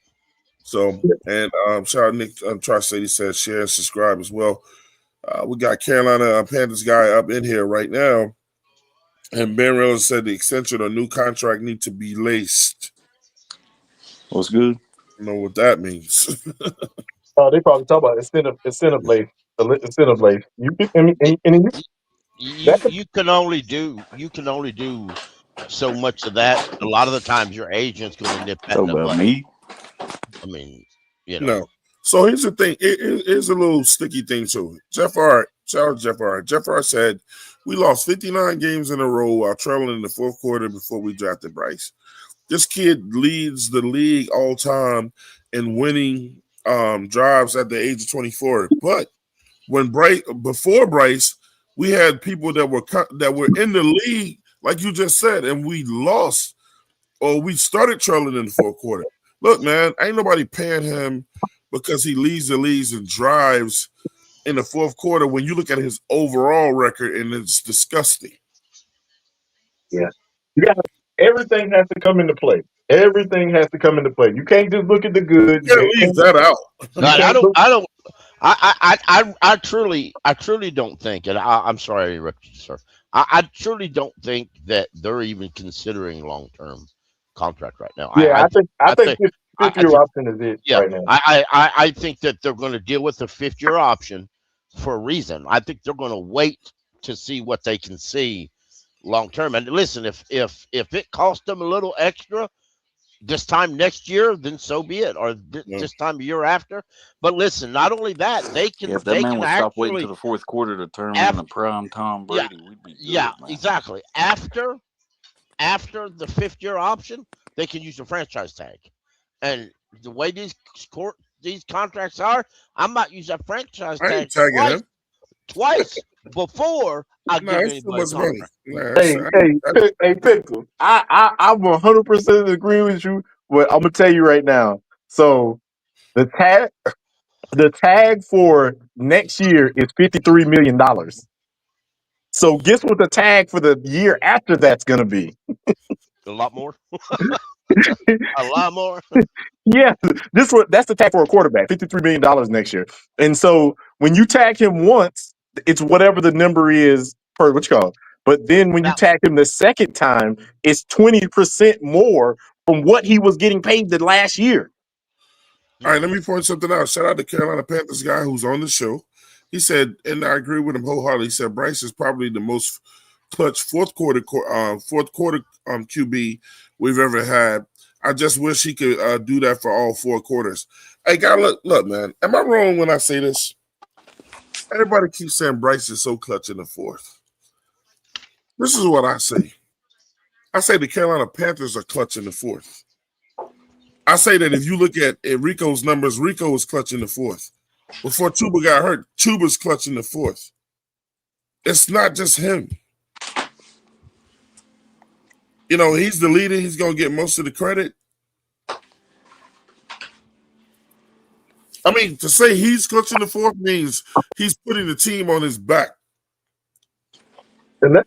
So, and shout out Nick Tri-City says share and subscribe as well. We got Carolina Panthers guy up in here right now. And Ben Reynolds said the extension or new contract need to be laced. What's good? I don't know what that means. they probably talk about incentive base, incentive base. You can, and Y- that you can only do so much of that. A lot of the times, your agent's going to nip that Talk in the about butt. me. I mean, you know, No. So here's the thing. Here's a little sticky thing too. Jeff Hart, shout out to Jeff Hart. Jeff Hart said, we lost 59 games in a row while trailing in the fourth quarter before we drafted Bryce. This kid leads the league all time in winning drives at the age of 24. But before Bryce, we had people that were in the league, like you just said, and we lost or we started trailing in the fourth quarter. Look, man, ain't nobody paying him because he leads the leagues and drives in the fourth quarter when you look at his overall record and it's disgusting. yeah, you got everything has to come into play. Everything has to come into play. You can't just look at the good. You can't leave that out. You God, can't look. I don't, I truly don't think, and I'm sorry I interrupted you, sir. I truly don't think that they're even considering long term contract right now. Yeah, I I think think, fifth I year think, option is it yeah, right now. I think that they're going to deal with the 5th year option for a reason. I think they're going to wait to see what they can see long term. And listen, if it costs them a little extra this time next year, then so be it, or No. this time a year after. But listen, not only that, Yeah, if that man would stop waiting till actually the fourth quarter to turn him after, into prime Tom yeah, Brady, we'd be yeah, good, man. exactly. After the 5th year option, they can use the franchise tag. And the way these contracts are, I might use that franchise I tag ain't tagging him. twice before I No, give that's too anybody a much money. contract. Nah, Hey, Pickle. I'm 100% agree with you. But I'm gonna tell you right now. So the tag for next year is $53 million. So guess what the tag for the year after that's gonna be? A lot more, a lot more. Yeah, that's the tag for a quarterback, $53 million next year. And so when you tag him once, it's whatever the number is per what you call it. But then when you Now, tag him the second time, it's 20% more from what he was getting paid the last year. All right, let me point something out. Shout out to Carolina Panthers guy who's on the show. He said, and I agree with him wholeheartedly. He said Bryce is probably the most clutch fourth quarter QB we've ever had. I just wish he could do that for all 4 quarters. Hey, guy, look, man. Am I wrong when I say this? Everybody keeps saying Bryce is so clutch in the fourth. This is what I say. I say the Carolina Panthers are clutch in the fourth. I say that if you look at Rico's numbers, Rico was clutch in the fourth. Before Chuba got hurt, Chuba's clutch in the fourth. It's not just him. You know, he's the leader. He's going to get most of the credit. I mean, to say he's clutching the fourth means he's putting the team on his back. And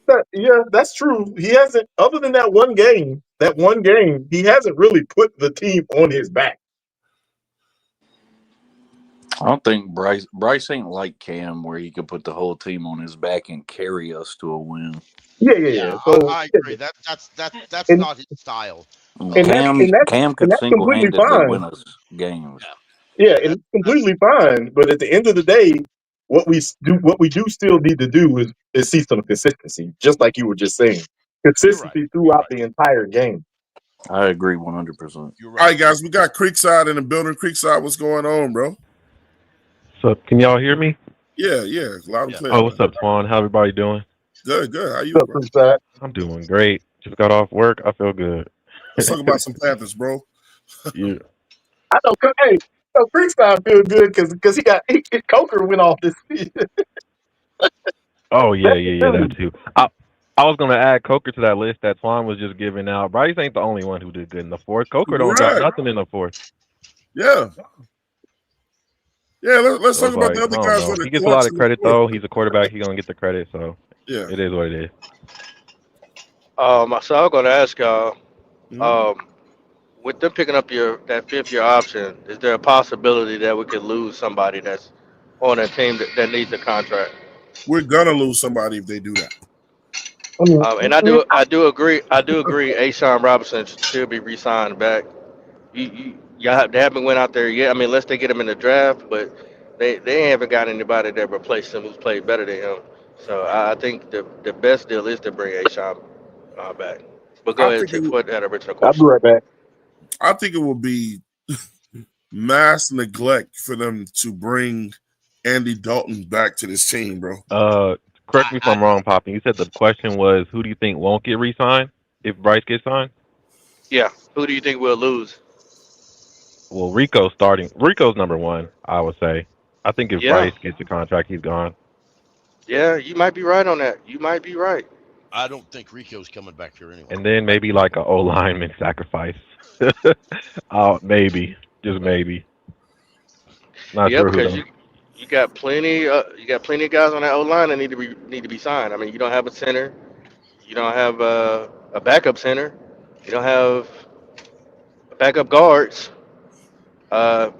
that's true. He hasn't, other than that one game, he hasn't really put the team on his back. I don't think Bryce ain't like Cam where he could put the whole team on his back and carry us to a win. Yeah. So I agree. That's and, not his style. Cam could that's completely single-handedly fine. win us games. Yeah, and it's completely fine. But at the end of the day, what we do still need to do is see some consistency, just like you were just saying. Consistency throughout the entire game. I agree 100%. You're All right, guys, we got Creekside in the building. Creekside, what's going on, bro? What's up? Can y'all hear me? Yeah, loud and clear. Oh, what's up, Twan? How everybody doing? Good. How you, What's bro? up, Creekside? I'm doing great. Just got off work. I feel good. Let's talk about some Panthers, bro. Yeah. I know. Hey, so Creekside feel good because Coker went off this season. Oh yeah, that too. I was gonna add Coker to that list that Twan was just giving out. Bryce ain't the only one who did good in the fourth. Coker don't got Right. nothing in the fourth. Yeah. Let's So talk about like, the other I don't guys. know. That He gets a lot of credit though. He's a quarterback. He's gonna get the credit. So Yeah. it is what it is. So I'm gonna ask y'all, Mhm. with them picking up that 5th-year option, is there a possibility that we could lose somebody that's on a team that needs a contract? We're gonna lose somebody if they do that. And I do agree. Ashawn Robinson should be re-signed back. They haven't went out there yet. I mean, unless they get him in the draft, but they haven't got anybody that replaced him who's played better than him. So I think the best deal is to bring Ashawn back. But go I ahead, think Chick. What that original I'll be question? right back. I think it will be mass neglect for them to bring Andy Dalton back to this team, bro. Correct me if I'm wrong, Poppy. You said the question was, who do you think won't get re-signed if Bryce gets signed? Yeah. Who do you think we'll lose? Well, Rico's starting. Rico's number one, I would say. I think if Yeah. Bryce gets a contract, he's gone. Yeah. You might be right on that. You might be right. I don't think Rico's coming back here anyway. And then maybe like a O lineman sacrifice. Maybe, just maybe. Not Yeah, sure who because though. you got plenty of guys on that O line that need to be signed. I mean, you don't have a center. You don't have a backup center. You don't have backup guards. Uh,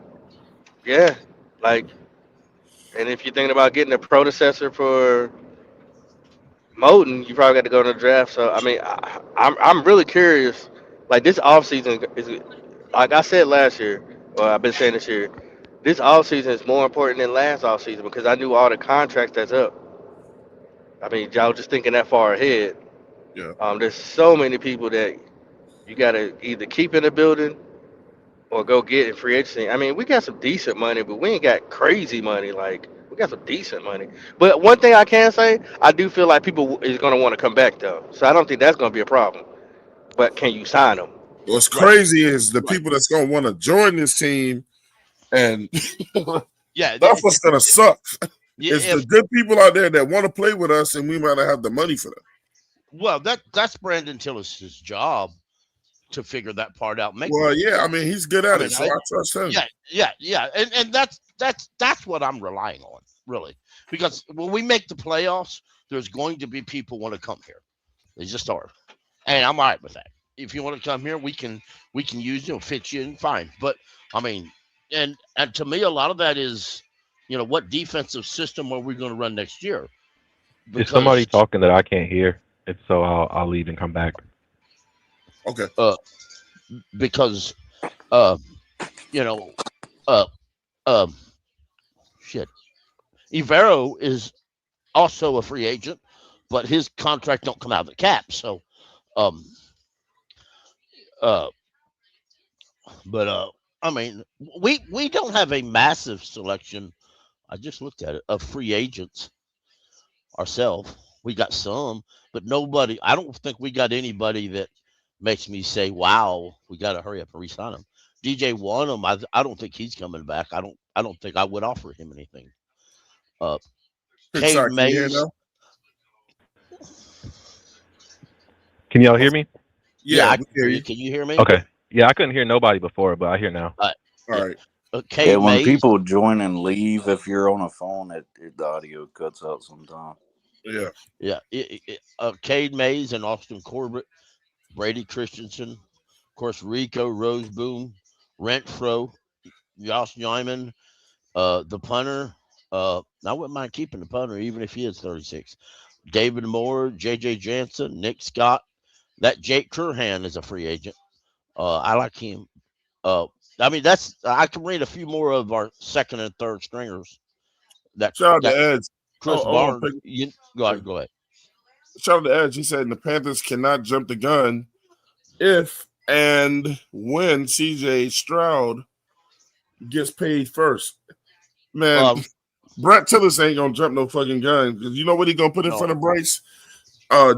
yeah, like, and if you're thinking about getting a predecessor for Moten, you probably got to go to the draft. So I mean, I'm really curious. Like this offseason is, like I said last year, or I've been saying this year. This offseason is more important than last offseason because I knew all the contracts that's up. I mean, y'all just thinking that far ahead. Yeah. There's so many people that you got to either keep in the building or go get in free agency. I mean, we got some decent money, but we ain't got crazy money. Like we got some decent money. But one thing I can say, I do feel like people is gonna want to come back though. So I don't think that's gonna be a problem. But can you sign them? What's Right. crazy is the people that's gonna want to join this team, and Yeah. that's what's gonna suck. It's the If good people out there that want to play with us, and we might not have the money for them. well, that's Brandon Tillis' job to figure that part out. Make Well, money. yeah, I mean he's good at I mean, it, so I trust him. yeah, and that's what I'm relying on, really, because when we make the playoffs, there's going to be people want to come here. They just are, and I'm all right with that. If you want to come here, we can use you, fit you in, fine. But I mean, and to me, a lot of that is, what defensive system are we going to run next year? Is somebody Because talking that I can't hear? If so, I'll leave and come back. Okay. because uh you know uh um shit. Ivero is also a free agent, but his contract don't come out of the cap. So um uh but I mean we don't have a massive selection. I just looked at it of free agents ourselves. We got some, but nobody. I don't think we got anybody that makes me say, "Wow, we got to hurry up and re-sign him." DJ Wanham, I don't think he's coming back. I don't think I would offer him anything. Uh, Cade Sorry, can you hear Mays, now? Can y'all hear Okay. me? yeah, Yeah, I we can hear hear you. you. Can you hear me? Okay. Yeah, I couldn't hear nobody before, but I hear now. Uh, All yeah, right. Yeah, Cade when Mays, people join and leave, if you're on a phone, the audio cuts out sometimes. Yeah. yeah, Cade Mays and Austin Corbett, Brady Christensen, of course, Rico Roseboom, Renfro, Josh Nyman, the punter. I wouldn't mind keeping the punter even if he is 36. David Moore, J.J. Jansen, Nick Scott. That Jake Curhan is a free agent. I like him. Uh, I mean, that's I can read a few more of our second and third stringers. That Shout out that to Edge. Chris Oh, Barnes. You go yeah. ahead. Go ahead. Shout out to Edge. He said the Panthers cannot jump the gun if and when CJ Stroud gets paid first. Man, Um, Brett Tillis ain't gonna jump no fucking gun. You know what he gonna put in front no. of Bryce?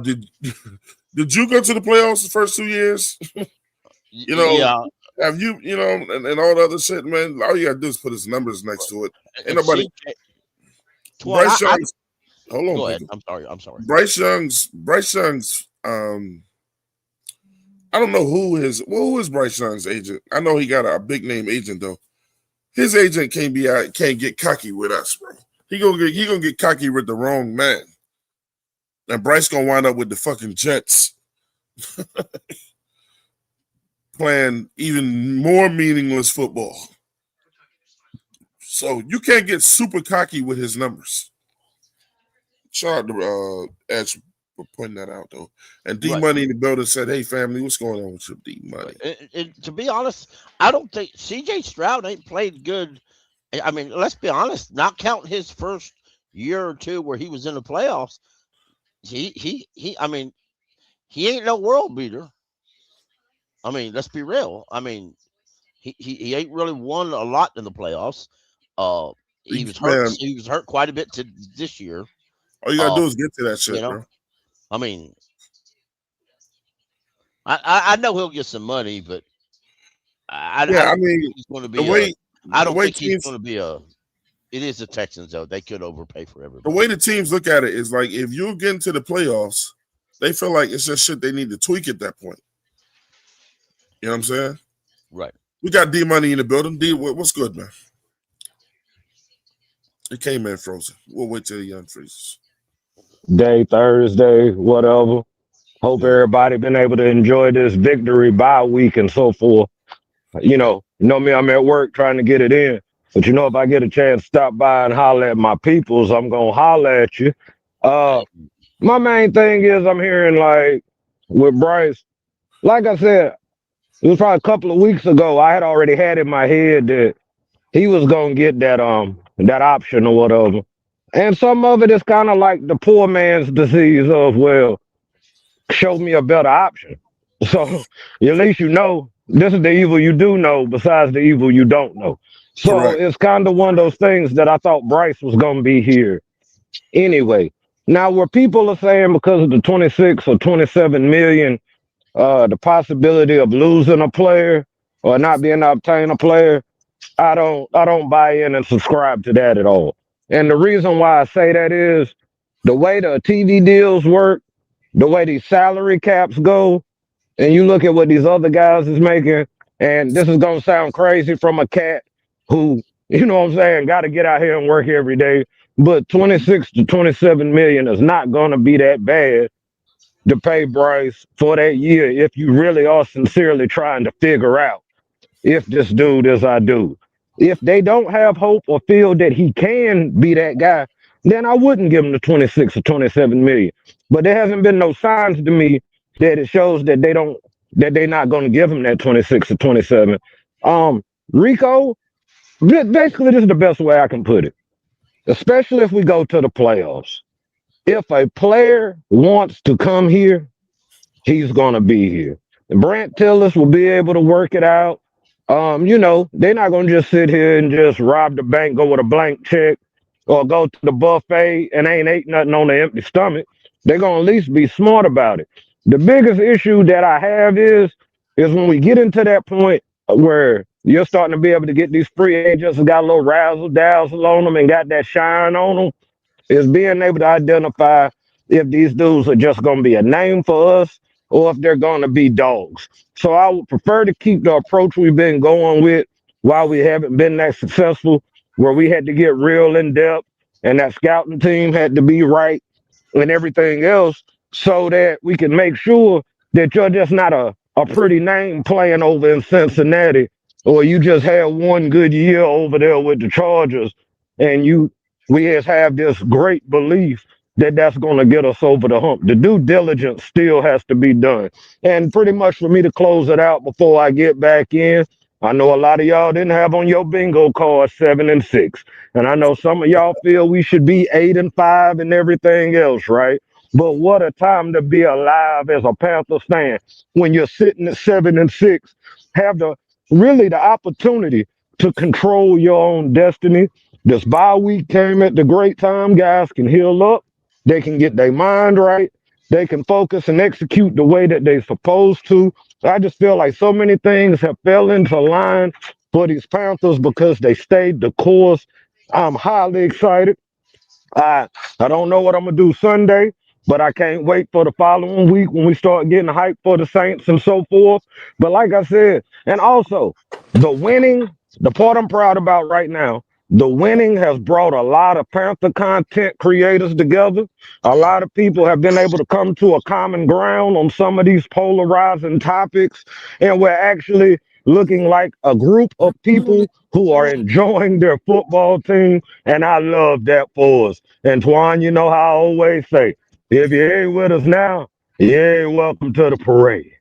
Did did you go to the playoffs the first 2 years? You know, Yeah. have you, and all the other shit, man? All you gotta do is put his numbers next to it. Ain't And nobody. CJ, Twan, Bryce I Young's. Hold on, go ahead. Pickle. I'm sorry. I'm sorry. Bryce Young's. I don't know who is Bryce Young's agent. I know he got a big name agent though. His agent can't get cocky with us, bro. He gonna get cocky with the wrong man. And Bryce gonna wind up with the fucking Jets playing even more meaningless football. So you can't get super cocky with his numbers. Shout out to Edge for pointing that out though. And D Right. Money in the building said, "Hey family, what's going on with your D Money?" To be honest, I don't think CJ Stroud ain't played good. I mean, let's be honest. Not counting his first year or two where he was in the playoffs, he. I mean, he ain't no world beater. I mean, let's be real. I mean, he ain't really won a lot in the playoffs. Uh, he was hurt. Man, He was hurt quite a bit to this year. all you gotta Uh, do is get to that you shit, know, bro. I mean, I know he'll get some money, but I Yeah, I don't think mean he's going to the be a. way I the don't way think he's teams going to be a. It is the Texans though. They could overpay for the everybody. way the teams look at it is like if you get into the playoffs, they feel like it's just shit they need to tweak at that point. You know what I'm saying? Right. We got D Money in the building. D, what's good, man? It came in frozen. We'll wait till he unfreezes. Day, Thursday, whatever. Hope Yeah. everybody been able to enjoy this victory bye week and so forth. You know me, I'm at work trying to get it in. But if I get a chance to stop by and holler at my peoples, I'm gonna holler at you. Uh, my main thing is I'm hearing like with Bryce, like I said, it was probably a couple of weeks ago. I had already had in my head that he was gonna get that option or whatever. And some of it is kind of like the poor man's disease of, well, show me a better option. So at least you know this is the evil you do know, besides the evil you don't know. So Correct. it's kind of one of those things that I thought Bryce was gonna be here anyway. Now, where people are saying because of the 26 or 27 million, the possibility of losing a player or not being able to obtain a player, I don't buy in and subscribe to that at all. And the reason why I say that is the way the TV deals work, the way these salary caps go, and you look at what these other guys is making, and this is gonna sound crazy from a cat who, what I'm saying, gotta get out here and work every day. But 26 to 27 million is not gonna be that bad to pay Bryce for that year if you really are sincerely trying to figure out if this dude is our dude. If they don't have hope or feel that he can be that guy, then I wouldn't give him the 26 or 27 million. But there hasn't been no signs to me that it shows that they don't that they're not going to give him that 26 or 27. Rico, basically, this is the best way I can put it, especially if we go to the playoffs. If a player wants to come here, he's gonna be here. And Brant Tillis will be able to work it out. They're not gonna just sit here and just rob the bank, go with a blank check, or go to the buffet and ain't ate nothing on an empty stomach. They're gonna at least be smart about it. The biggest issue that I have is when we get into that point where you're starting to be able to get these free agents who got a little razzle dazzle on them and got that shine on them, is being able to identify if these dudes are just going to be a name for us or if they're going to be dogs. So I would prefer to keep the approach we've been going with while we haven't been that successful, where we had to get real in depth and that scouting team had to be right and everything else so that we can make sure that you're just not a pretty name playing over in Cincinnati, or you just had one good year over there with the Chargers and we just have this great belief that that's going to get us over the hump. The due diligence still has to be done. And pretty much for me to close it out before I get back in, I know a lot of y'all didn't have on your bingo card 7-6. And I know some of y'all feel we should be 8-5 and everything else, right? But what a time to be alive as a Panther fan when you're sitting at 7-6, have the opportunity to control your own destiny. This bye week came at the great time. Guys can heal up. They can get their mind right. They can focus and execute the way that they're supposed to. I just feel like so many things have fell into line for these Panthers because they stayed the course. I'm highly excited. I don't know what I'm gonna do Sunday, but I can't wait for the following week when we start getting hyped for the Saints and so forth. But like I said, and also the winning, the part I'm proud about right now, the winning has brought a lot of Panther content creators together. A lot of people have been able to come to a common ground on some of these polarizing topics, and we're actually looking like a group of people who are enjoying their football team, and I love that for us. And Twan, you know how I always say, if you ain't with us now, you ain't welcome to the parade.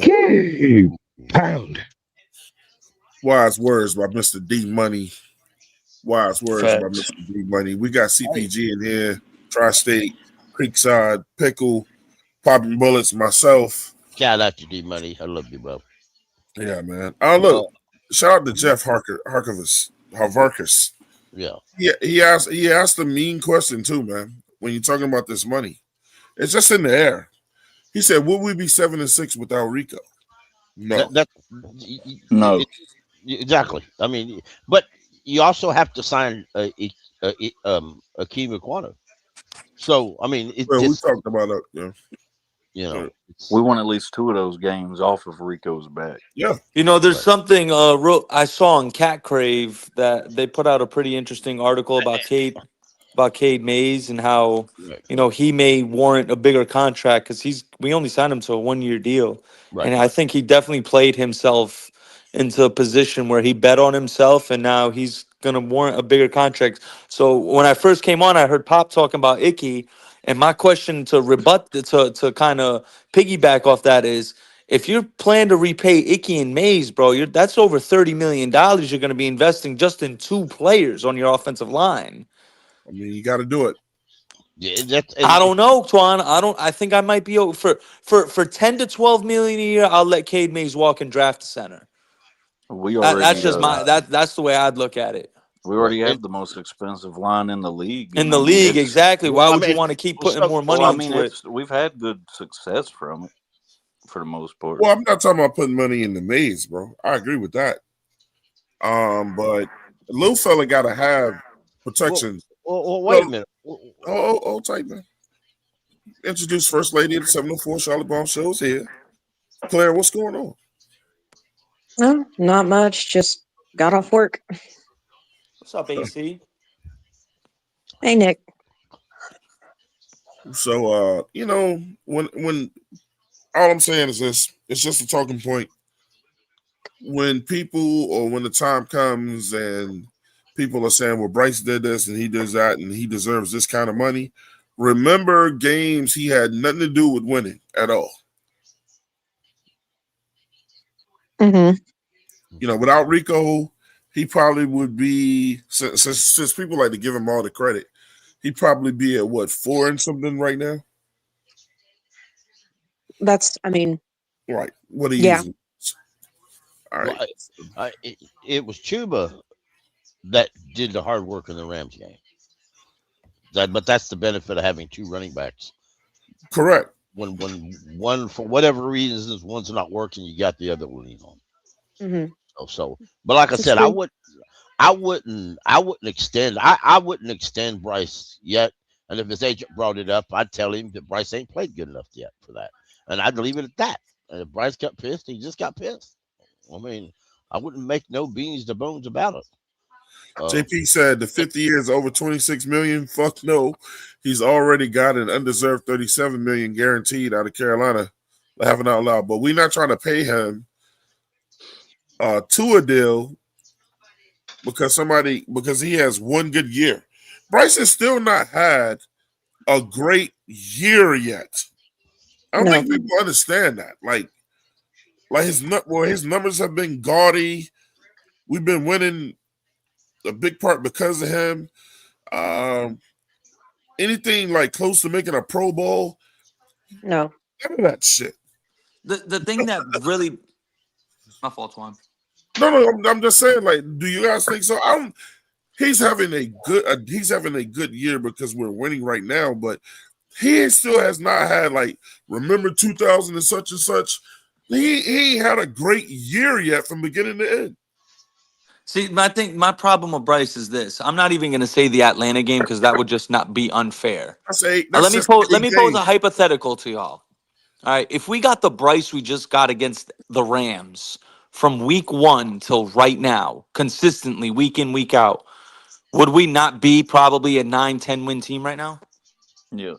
Keep pounding. Wise words by Mr. D Money. Wise words by Facts. Mr. D Money. We got CPG in here, Tri State, Creekside, Pickle, Popping Bullets, myself. Shout out to D Money. I love you, bro. Yeah, man. Look, Well, shout out to Jeff Harvarkus. yeah. Yeah, he asked a mean question too, man. When you're talking about this money, it's just in the air. He said, "Would we be 7-6 without Rico?" No. That No, exactly. I mean, but you also have to sign a key Aquano. So I mean, it Well, we just talked about it. Yeah, yeah, it's we won at least 2 of those games off of Rico's back. yeah. There's right. something I saw on Cat Crave that they put out a pretty interesting article about Cade Mays and how Right. he may warrant a bigger contract because we only signed him to a 1 year deal, Right. and I think he definitely played himself into a position where he bet on himself, and now he's gonna warrant a bigger contract. So when I first came on, I heard Pop talking about Icky, and my question to rebut to kind of piggyback off that is, if you plan to repay Icky and Mays, bro, that's over $30 million you're going to be investing just in two players on your offensive line. I mean, you got to do it. Yeah, that's I and don't know, Twan. I think I might be over for 10 to 12 million a year. I'll let Cade Mays walk and draft a center. We That's already just that's the way I'd look at it. we right. already have the most expensive line in the league, In and the I mean league, it's exactly. Why Well, I would you mean, want to keep well, putting so more well, money I mean into it? we've had good success from it for the most part. Well, I'm not talking about putting money in the maze, bro. I agree with that. But the little fella got to have well, protection. wait a Well, minute. hold tight, man. Introduce First Lady of the 704 Charlotte Bomb Shows here. Claire, what's going on? No, not much. Just got off work. What's up, AC? Hey, Nick. So, when all I'm saying is this, it's just a talking point. When people or when the time comes and people are saying, well, Bryce did this and he does that and he deserves this kind of money, remember games he had nothing to do with winning at all. Mm-hmm. You know, without Rico, he probably would be since people like to give him all the credit, he'd probably be at what 4 and something right now. I mean, Right. What are you yeah. using? All Well, right. it was Chuba that did the hard work in the Rams game. But that's the benefit of having two running backs. Correct. When one for whatever reasons one's not working, you got the other one on. Mm-hmm. But like I This is said, true. I wouldn't extend. I wouldn't extend Bryce yet. And if his agent brought it up, I'd tell him that Bryce ain't played good enough yet for that, and I'd leave it at that. And if Bryce got pissed, he just got pissed. I mean, I wouldn't make no beans to bones about it. JP said the 50 years over 26 million. Fuck no. He's already got an undeserved 37 million guaranteed out of Carolina. Laughing out loud. But we're not trying to pay him to a deal because he has one good year. Bryce has still not had a great year yet. I don't No. think people understand that. Like his numbers have been gaudy. We've been winning a big part because of him. Anything like close to making a Pro Bowl, No. none of that shit. The thing that really, my fault, Juan. No, I'm just saying. Like, do you guys think so? He's having a good year because we're winning right now, but he still has not had like remember 2000 and such. He ain't had a great year yet from beginning to end. See, my problem with Bryce is this. I'm not even going to say the Atlanta game because that would just not be unfair. That's Let me just pose. Let eight me pose games. a hypothetical to y'all. All right, if we got the Bryce we just got against the Rams from week 1 till right now, consistently week in week out, would we not be probably a 9-10 win team right now? Yes.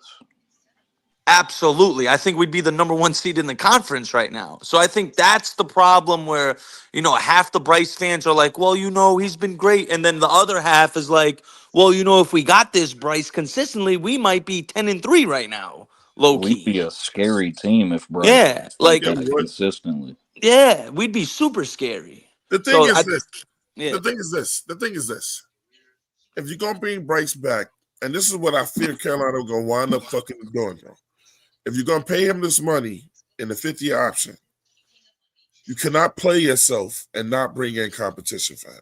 Absolutely. I think we'd be the number 1 seed in the conference right now. So I think that's the problem where, half the Bryce fans are like, well, he's been great. And then the other half is like, well, if we got this Bryce consistently, we might be 10-3 right now, low We'd key. be a scary team if Bryce Yeah. like Like, Yeah, that consistently. yeah, we'd be super scary. the thing So is this. yeah. The thing is this. If you're gonna bring Bryce back, and this is what I fear Carolina gonna wind up fucking doing, bro. If you're gonna pay him this money in the 50-year option, you cannot play yourself and not bring in competition for him.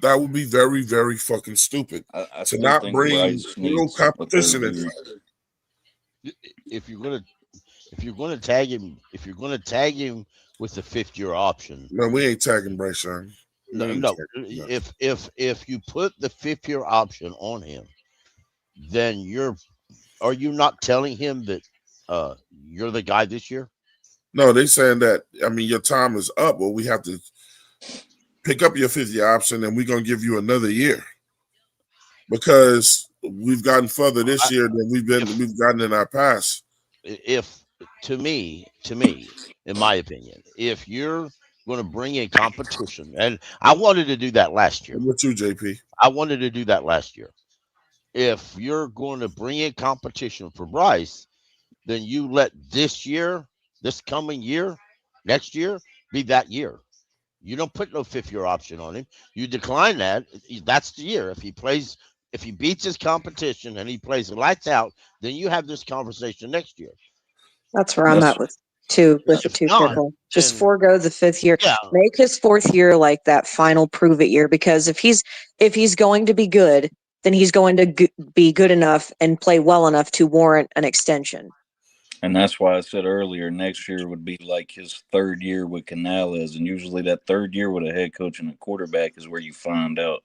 That would be very, very fucking stupid I to still not think bring Bryce real needs a competition third in. year. If you're gonna tag him with the 5th-year option, No, we ain't tagging Bryce Young. We ain't no. tagging him. If you put the 5th-year option on him, then are you not telling him that you're the guy this year? No, they saying that. I mean, your time is up. Well, we have to pick up your 50-year option, and we're gonna give you another year because we've gotten further this year than we've gotten in our past. If to me, in my opinion, if you're going to bring in competition, and I wanted to do that last year. I'm with you, JP. I wanted to do that last year. If you're going to bring in competition for Bryce, then you let this coming year, next year, be that year. You don't put no 5th-year option on him. You decline that. That's the year. If he beats his competition and he plays lights out, then you have this conversation next year. That's where I'm That's at with two If not, purple. Just then forego the 5th year. yeah, Make his 4th year like that final prove it year, because if he's going to be good, then he's going to be good enough and play well enough to warrant an extension. and that's why I said earlier next year would be like his third year with Canales, and usually that third year with a head coach and a quarterback is where you find out.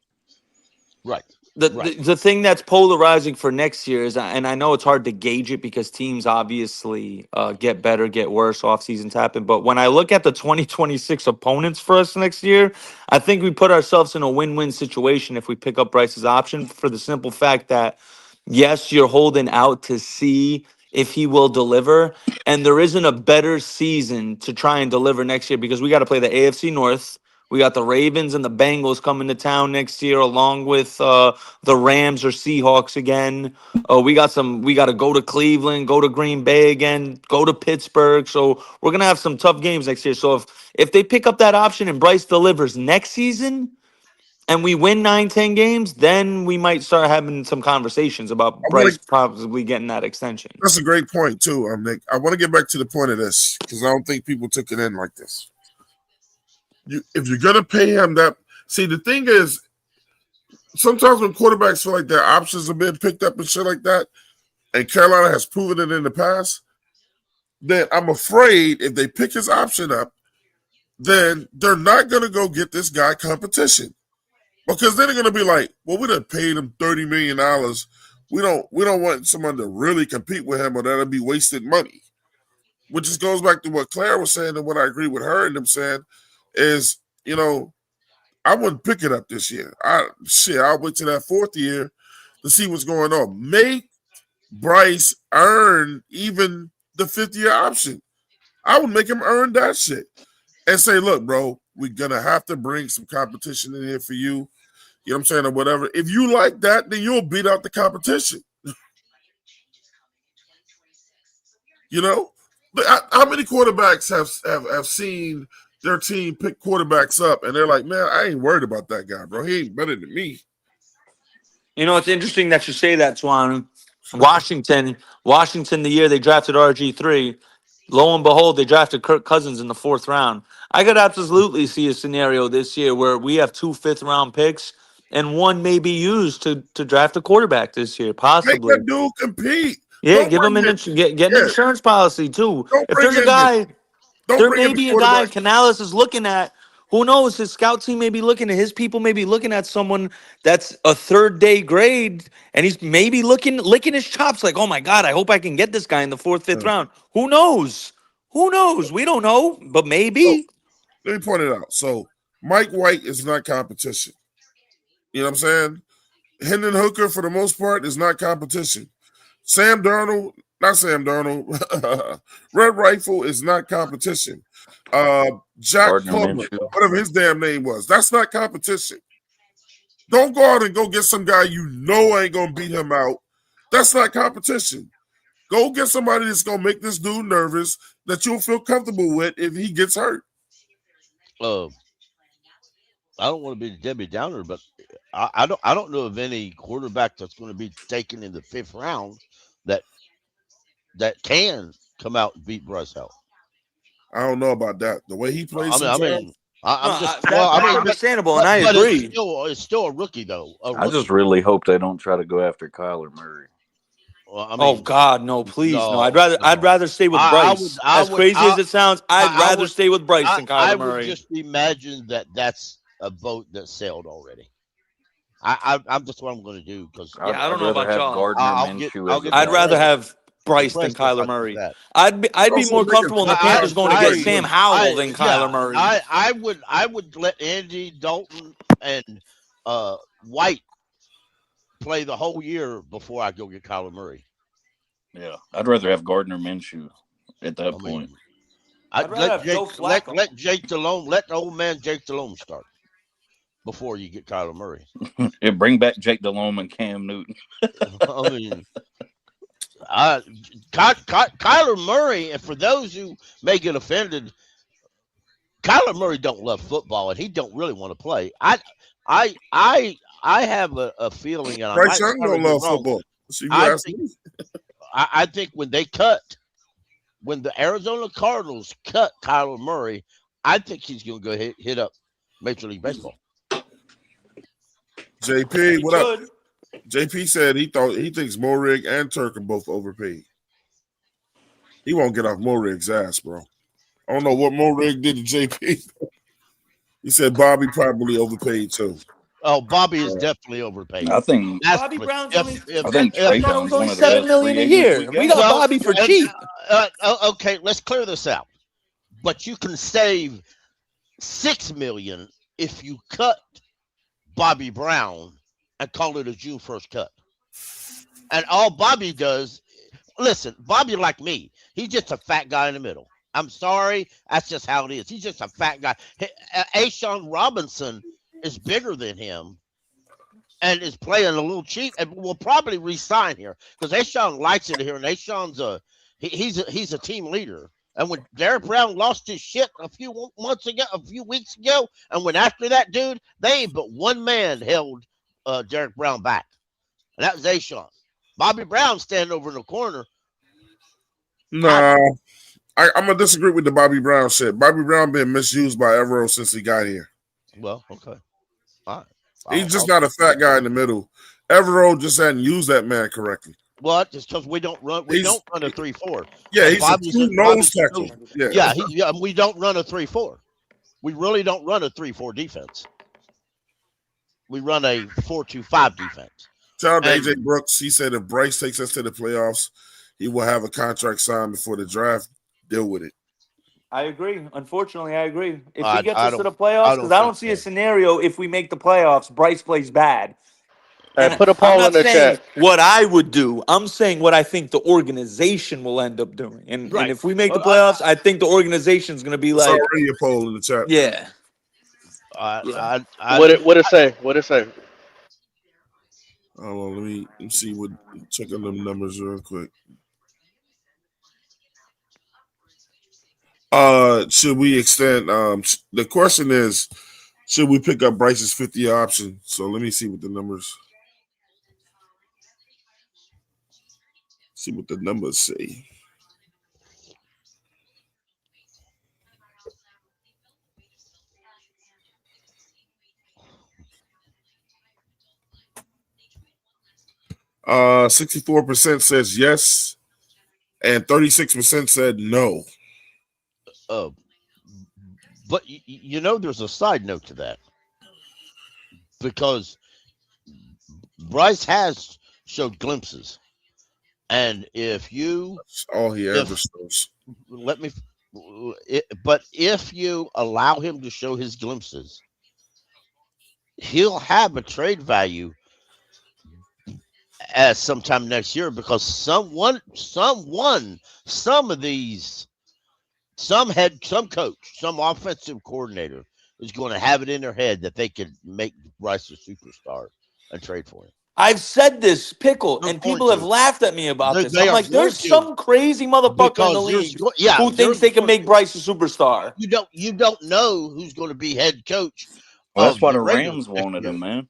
right. The thing that's polarizing for next year is, and I know it's hard to gauge it because teams obviously get better, get worse, off seasons happen. But when I look at the 2026 opponents for us next year, I think we put ourselves in a win-win situation if we pick up Bryce's option, for the simple fact that yes, you're holding out to see if he will deliver, and there isn't a better season to try and deliver next year because we got to play the AFC North, We got the Ravens and the Bengals coming to town next year, along with the Rams or Seahawks again. We got some. We got to go to Cleveland, go to Green Bay again, go to Pittsburgh. So we're gonna have some tough games next year. So if they pick up that option and Bryce delivers next season, and we win 9, 10 games, then we might start having some conversations about I want Bryce to. probably getting that extension. That's a great point too, Nick. I want to get back to the point of this because I don't think people took it in like this. If you're gonna pay him that, see, the thing is, sometimes when quarterbacks feel like their options have been picked up and shit like that, and Carolina has proven it in the past, then I'm afraid if they pick his option up, then they're not gonna go get this guy competition. Because then they're gonna be like, well, we done paid him $30 million. We don't want someone to really compete with him, or that'll be wasted money. Which just goes back to what Claire was saying, and what I agree with her and them saying is, I wouldn't pick it up this year. I'll wait till that fourth year to see what's going on. Make Bryce earn even the 5th-year option. I would make him earn that shit and say, look, bro, we're gonna have to bring some competition in here for you. You know what I'm saying, or whatever. If you like that, then you'll beat out the competition. But how many quarterbacks have seen their team pick quarterbacks up and they're like, man, I ain't worried about that guy, bro. He ain't better than me. It's interesting that you say that, Swan. Washington, the year they drafted RG3, lo and behold, they drafted Kirk Cousins in the 4th round. I could absolutely see a scenario this year where we have 2 5th-round picks and one may be used to draft a quarterback this year, Make possibly. that dude compete. Yeah, Don't give him bring an in, get an insurance policy too. don't If bring there's a in the guy, don't there bring in may the be a guy quarterback. Canales is looking at. Who knows? His scout team may be looking at his people, may be looking at someone that's a 3rd-day grade, and he's maybe licking his chops like, oh my God, I hope I can get this guy in the 4th, 5th round. Who knows? Who knows? We don't know, but So maybe. let me point it out. So Mike White is not competition. You know what I'm saying? Hendon Hooker, for the most part, is not competition. Sam Darnold, not Sam Darnold, Red Rifle is not competition. Jack Gardner Plummer, Minshew. whatever his damn name was, that's not competition. Don't go out and go get some guy you know ain't gonna beat him out. That's not competition. Go get somebody that's gonna make this dude nervous that you'll feel comfortable with if he gets hurt. I don't want to be the Debbie Downer, but I don't know of any quarterback that's going to be taken in the 5th round that can come out and beat Bryce Hall. I don't know about that. The way he plays I sometimes. mean, I'm No, just that's understandable, and I but agree. it's still a rookie though. I just really hope they don't try to go after Kyler Murray. Well, I Oh mean, God, no! Please, no. no, I'd rather stay with Bryce. As crazy as it sounds, I'd rather stay with Bryce than I Kyler would Murray. just imagine that that's a boat that sailed already. I'm just what I'm going to do because Yeah, I don't I'd know rather about have y'all. Gardner I'll get Minshew as a I'd rather backup. have Bryce than president Kyler like Murray. that. I'd be Also more making comfortable in the fun of Panthers us going to for get being Sam good. Howell than Kyler Murray. I would let Andy Dalton and White play the whole year before I go get Kyler Murray. Yeah, I'd rather have Gardner Minshew at that point. I'd rather have Joe Flacco. Let Jake Delhomme, let the old man Jake Delhomme start before you get Kyler Murray. Yeah, bring back Jake Delhomme and Cam Newton. I mean, Kyler Murray, and for those who may get offended, Kyler Murray don't love football and he don't really want to play. I have a feeling, and I Bryce might Young probably don't be love wrong. football. So you I ask think me. I think when the Arizona Cardinals cut Kyler Murray, I think he's going to go hit up Major League Baseball. JP, what up? JP said he thinks Morig and Turk are both overpaid. He won't get off Morig's ass, bro. I don't know what Morig did to JP. He said Bobby probably overpaid too. Oh, Bobby is definitely overpaid. I think Bobby Brown's only. I think I thought it was Trayvon's only one of the best $7 million free a agents we year. We got. got Bobby for cheap. Okay, let's clear this out. But you can save $6 million if you cut Bobby Brown and call it a June 1st cut. And all Bobby does, listen, Bobby like me, he's just a fat guy in the middle. I'm sorry. That's just how it is. He's just a fat guy. Ashawn Robinson is bigger than him and is playing a little cheap and will probably resign here because Ashawn likes it here. And Ashawn's he's a team leader. And when Derek Brown lost his shit a few weeks ago, and went after that dude, they ain't but one man held Derek Brown back. And that was Ashawn. Bobby Brown standing over in the corner. Nah, I'm gonna disagree with the Bobby Brown shit. Bobby Brown been misused by Evero since he got here. Well, okay. All right. He's just not a fat guy in the middle. Evero just hadn't used that man correctly. Well, just because we don't run a 3-4. Yeah, he's a true nose tackle. Yeah, we don't run a 3-4. We really don't run a 3-4 defense. We run a 4-2-5 defense. Shout out to AJ Brooks. He said if Bryce takes us to the playoffs, he will have a contract signed before the draft. Deal with it. I agree. Unfortunately, I agree. If he gets us to the I playoffs, because I don't see a scenario if we make the playoffs, Bryce plays bad. And put a poll in the chat. What I would do. I'm saying what I think the organization will end up doing. And if we make the playoffs, I think the organization's going to be like. There's already a poll in the chat. Yeah. What it say? What it say? Hold on, let me see what. Check on them numbers real quick. Should we extend? The question is, should we pick up Bryce's 50 option? So let me see what the numbers. See what the numbers say. Uh, 64% says yes, and 36% said no. But there's a side note to that because Bryce has showed glimpses, and if you That's all he ever shows. But if you allow him to show his glimpses, he'll have a trade value as sometime next year because some coach, some offensive coordinator is going to have it in their head that they could make Bryce a superstar and trade for him. I've said this, Pickle, and people have laughed at me about this. I'm like, there's some crazy motherfucker in the league who thinks they can make Bryce a superstar. You don't know who's going to be head coach. Well, that's why the Rams wanted him, man.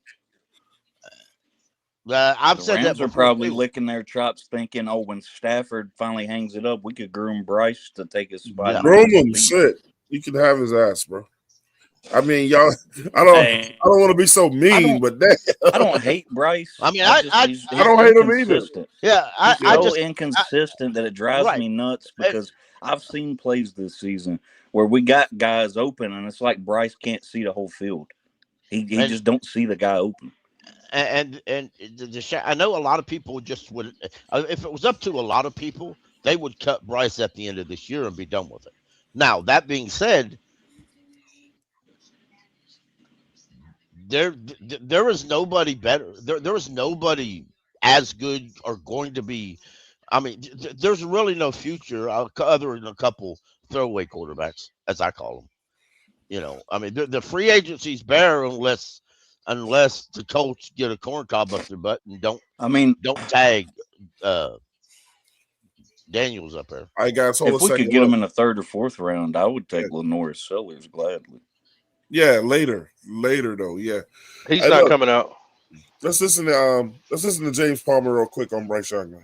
I've said that Rams are probably licking their chops, thinking, "Oh, when Stafford finally hangs it up, we could groom Bryce to take his spot." Groom him, shit. You can have his ass, bro. I mean, y'all. I don't want to be so mean, but I don't hate Bryce. I mean, I don't hate him either. Yeah, he's so inconsistent that it drives me nuts because I've seen plays this season where we got guys open, and it's like Bryce can't see the whole field. He just don't see the guy open. And I know a lot of people just would, if it was up to a lot of people, they would cut Bryce at the end of this year and be done with it. Now, that being said, there is nobody better. There is nobody as good or going to be. I mean, there's really no future other than a couple throwaway quarterbacks, as I call them. I mean, the free agency's bare unless the Colts get a corn cob up their butt and don't tag Daniels up there. If we could get him in the third or fourth round, I would take Lenoris Sellers gladly. Yeah, later though. Yeah, he's not coming out. Let's listen to James Palmer real quick on Bryce Young.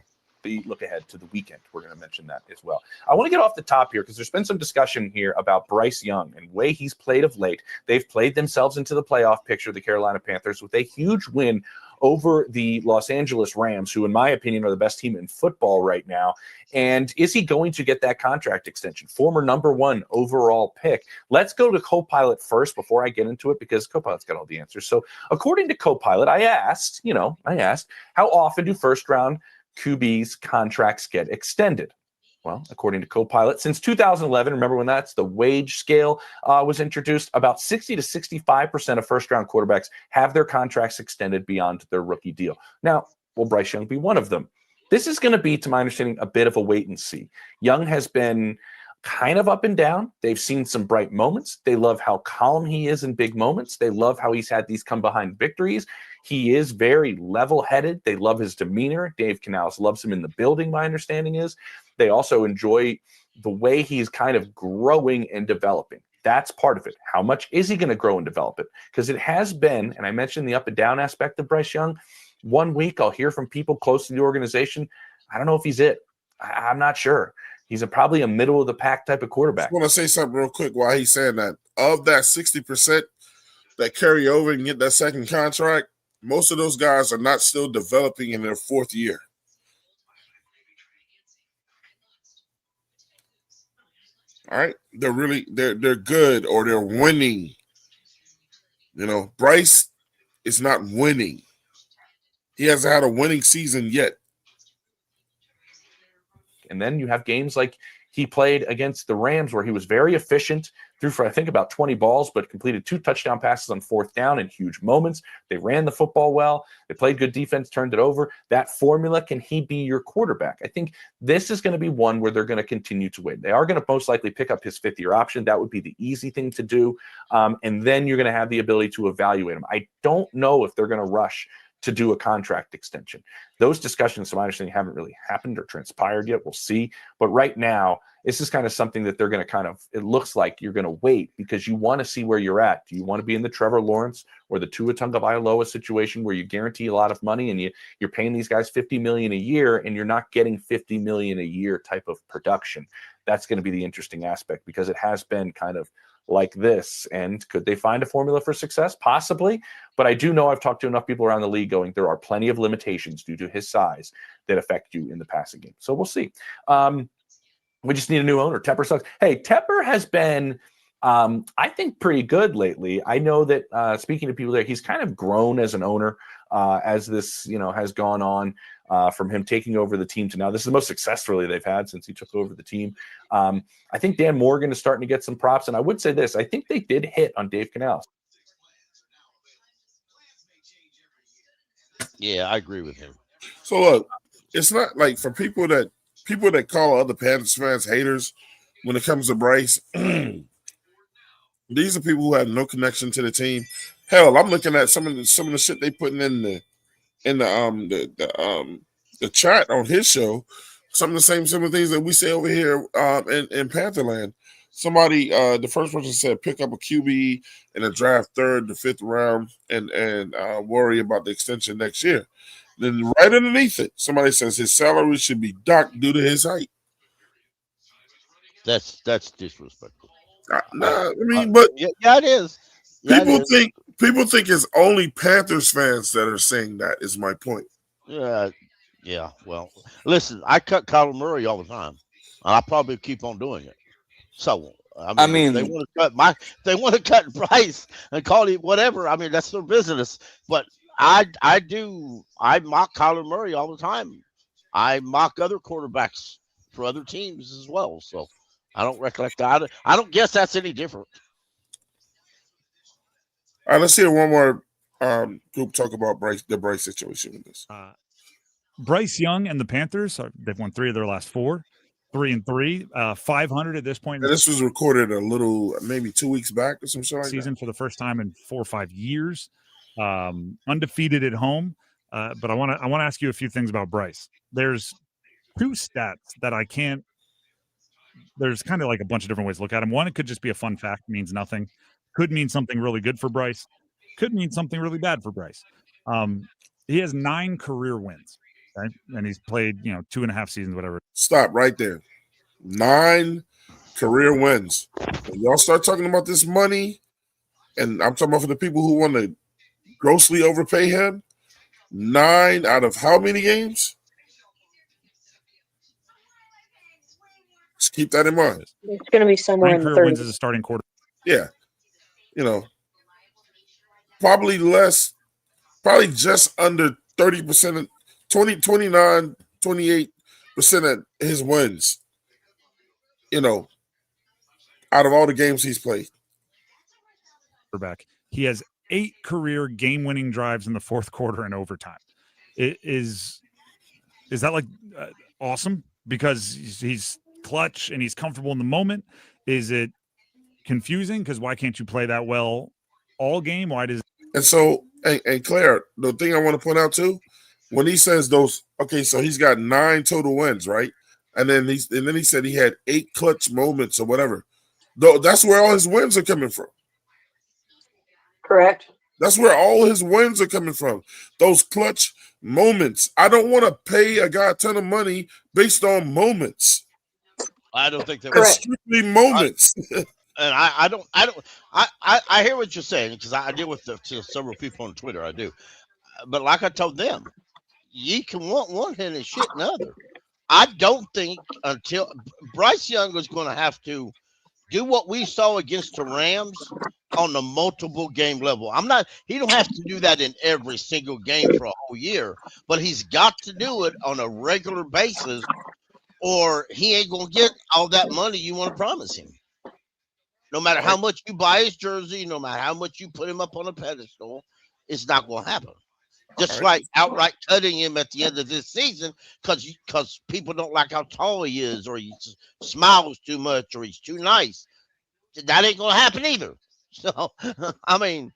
Look ahead to the weekend. We're going to mention that as well. I want to get off the top here because there's been some discussion here about Bryce Young and the way he's played of late. They've played themselves into the playoff picture, the Carolina Panthers, with a huge win over the Los Angeles Rams, who, in my opinion, are the best team in football right now. And is he going to get that contract extension? Former number 1 overall pick. Let's go to Copilot first before I get into it because Copilot's got all the answers. So according to Copilot, I asked, how often do first-round QB's contracts get extended? Well, according to Copilot, since 2011, remember when that's the wage scale was introduced, about 60 to 65% of first-round quarterbacks have their contracts extended beyond their rookie deal. Now, will Bryce Young be one of them? This is going to be, to my understanding, a bit of a wait and see. Young has been kind of up and down. They've seen some bright moments. They love how calm he is in big moments. They love how he's had these come behind victories. He is very level-headed. They love his demeanor. Dave Canales loves him in the building, my understanding is. They also enjoy the way he's kind of growing and developing. That's part of it. How much is he going to grow and develop it? Because it has been, and I mentioned the up and down aspect of Bryce Young, 1 week I'll hear from people close to the organization, I don't know if he's it. I'm not sure. He's probably a middle of the pack type of quarterback. I want to say something real quick while he's saying that. Of that 60% that carry over and get that second contract, most of those guys are not still developing in their fourth year. All right, they're good or they're winning. Bryce is not winning. He hasn't had a winning season yet. And then you have games like he played against the Rams where he was very efficient, threw for, I think, about 20 balls, but completed 2 touchdown passes on 4th down in huge moments. They ran the football well. They played good defense, turned it over. That formula, can he be your quarterback? I think this is going to be one where they're going to continue to win. They are going to most likely pick up his 5th-year option. That would be the easy thing to do. And then you're going to have the ability to evaluate him. I don't know if they're going to rush to do a contract extension. Those discussions, to my understanding, haven't really happened or transpired yet. We'll see. But right now, this is kind of something that they're going to it looks like you're going to wait because you want to see where you're at. Do you want to be in the Trevor Lawrence or the Tua Tagovailoa situation where you guarantee a lot of money and you're paying these guys $50 million a year and you're not getting $50 million a year type of production? That's going to be the interesting aspect because it has been kind of like this. And could they find a formula for success? Possibly. But I do know I've talked to enough people around the league going, there are plenty of limitations due to his size that affect you in the passing game. So we'll see. We just need a new owner. Tepper sucks. Hey, Tepper has been, I think, pretty good lately. I know that speaking to people there, he's kind of grown as an owner as this, has gone on. From him taking over the team to now. This is the most success really they've had since he took over the team. I think Dan Morgan is starting to get some props. And I would say this, I think they did hit on Dave Canales. Yeah, I agree with him. So look, it's not like for people that call other Panthers fans haters when it comes to Bryce, these are people who have no connection to the team. Hell, I'm looking at some of the shit they putting in the chat on his show, some of the same similar things that we say over here in Pantherland. Somebody, the first person said, pick up a QB in a draft 3rd to 5th round and worry about the extension next year. Then right underneath it, somebody says his salary should be docked due to his height. That's disrespectful. But yeah, it is. Yeah, people think it's only Panthers fans that are saying that. Is my point. Yeah. Well, listen, I cut Kyler Murray all the time, and I probably keep on doing it. So, I mean if they want to cut Bryce and call him whatever. I mean, that's their business. But I mock Kyler Murray all the time. I mock other quarterbacks for other teams as well. So I don't recollect that. I don't guess that's any different. All right, let's hear one more group talk about the Bryce situation with this. Bryce Young and the Panthers, they've won 3 of their last 4, 3-3, 500 at this point. And this was recorded maybe 2 weeks back or some shit like season that. For the first time in 4 or 5 years, undefeated at home. But I want to ask you a few things about Bryce. There's 2 stats that I can't. There's kind of like a bunch of different ways to look at him. One, it could just be a fun fact, means nothing. Could mean something really good for Bryce. Could mean something really bad for Bryce. He has 9 career wins, right? And he's played, 2.5 seasons, whatever. Stop right there. 9 career wins. When y'all start talking about this money, and I'm talking about for the people who want to grossly overpay him, 9 out of how many games? Just keep that in mind. It's going to be somewhere 9 in the career 30s. wins as a starting quarter. Yeah. Probably less, probably just under 30%, 29, 28% of his wins, out of all the games he's played. He has 8 career game-winning drives in the 4th quarter and overtime. Is that like awesome? Because he's clutch and he's comfortable in the moment? Is it confusing? Because why can't you play that well all game? Why does And so, and Claire, the thing I want to point out too, when he says those, okay, so he's got 9 total wins, right? And then he said he had 8 clutch moments or whatever. Though that's where all his wins are coming from. Correct. That's where all his wins are coming from. Those clutch moments. I don't want to pay a guy a ton of money based on moments. I don't think that It's strictly moments. And I hear what you're saying, because I deal with to several people on Twitter. I do, but like I told them, you can want one hand and shit another. I don't think until Bryce Young is going to have to do what we saw against the Rams on the multiple game level. He don't have to do that in every single game for a whole year, but he's got to do it on a regular basis, or he ain't going to get all that money you want to promise him. No matter how much you buy his jersey, no matter how much you put him up on a pedestal, it's not going to happen. Just like outright cutting him at the end of this season because people don't like how tall he is, or he smiles too much, or he's too nice. That ain't going to happen either. So, I mean,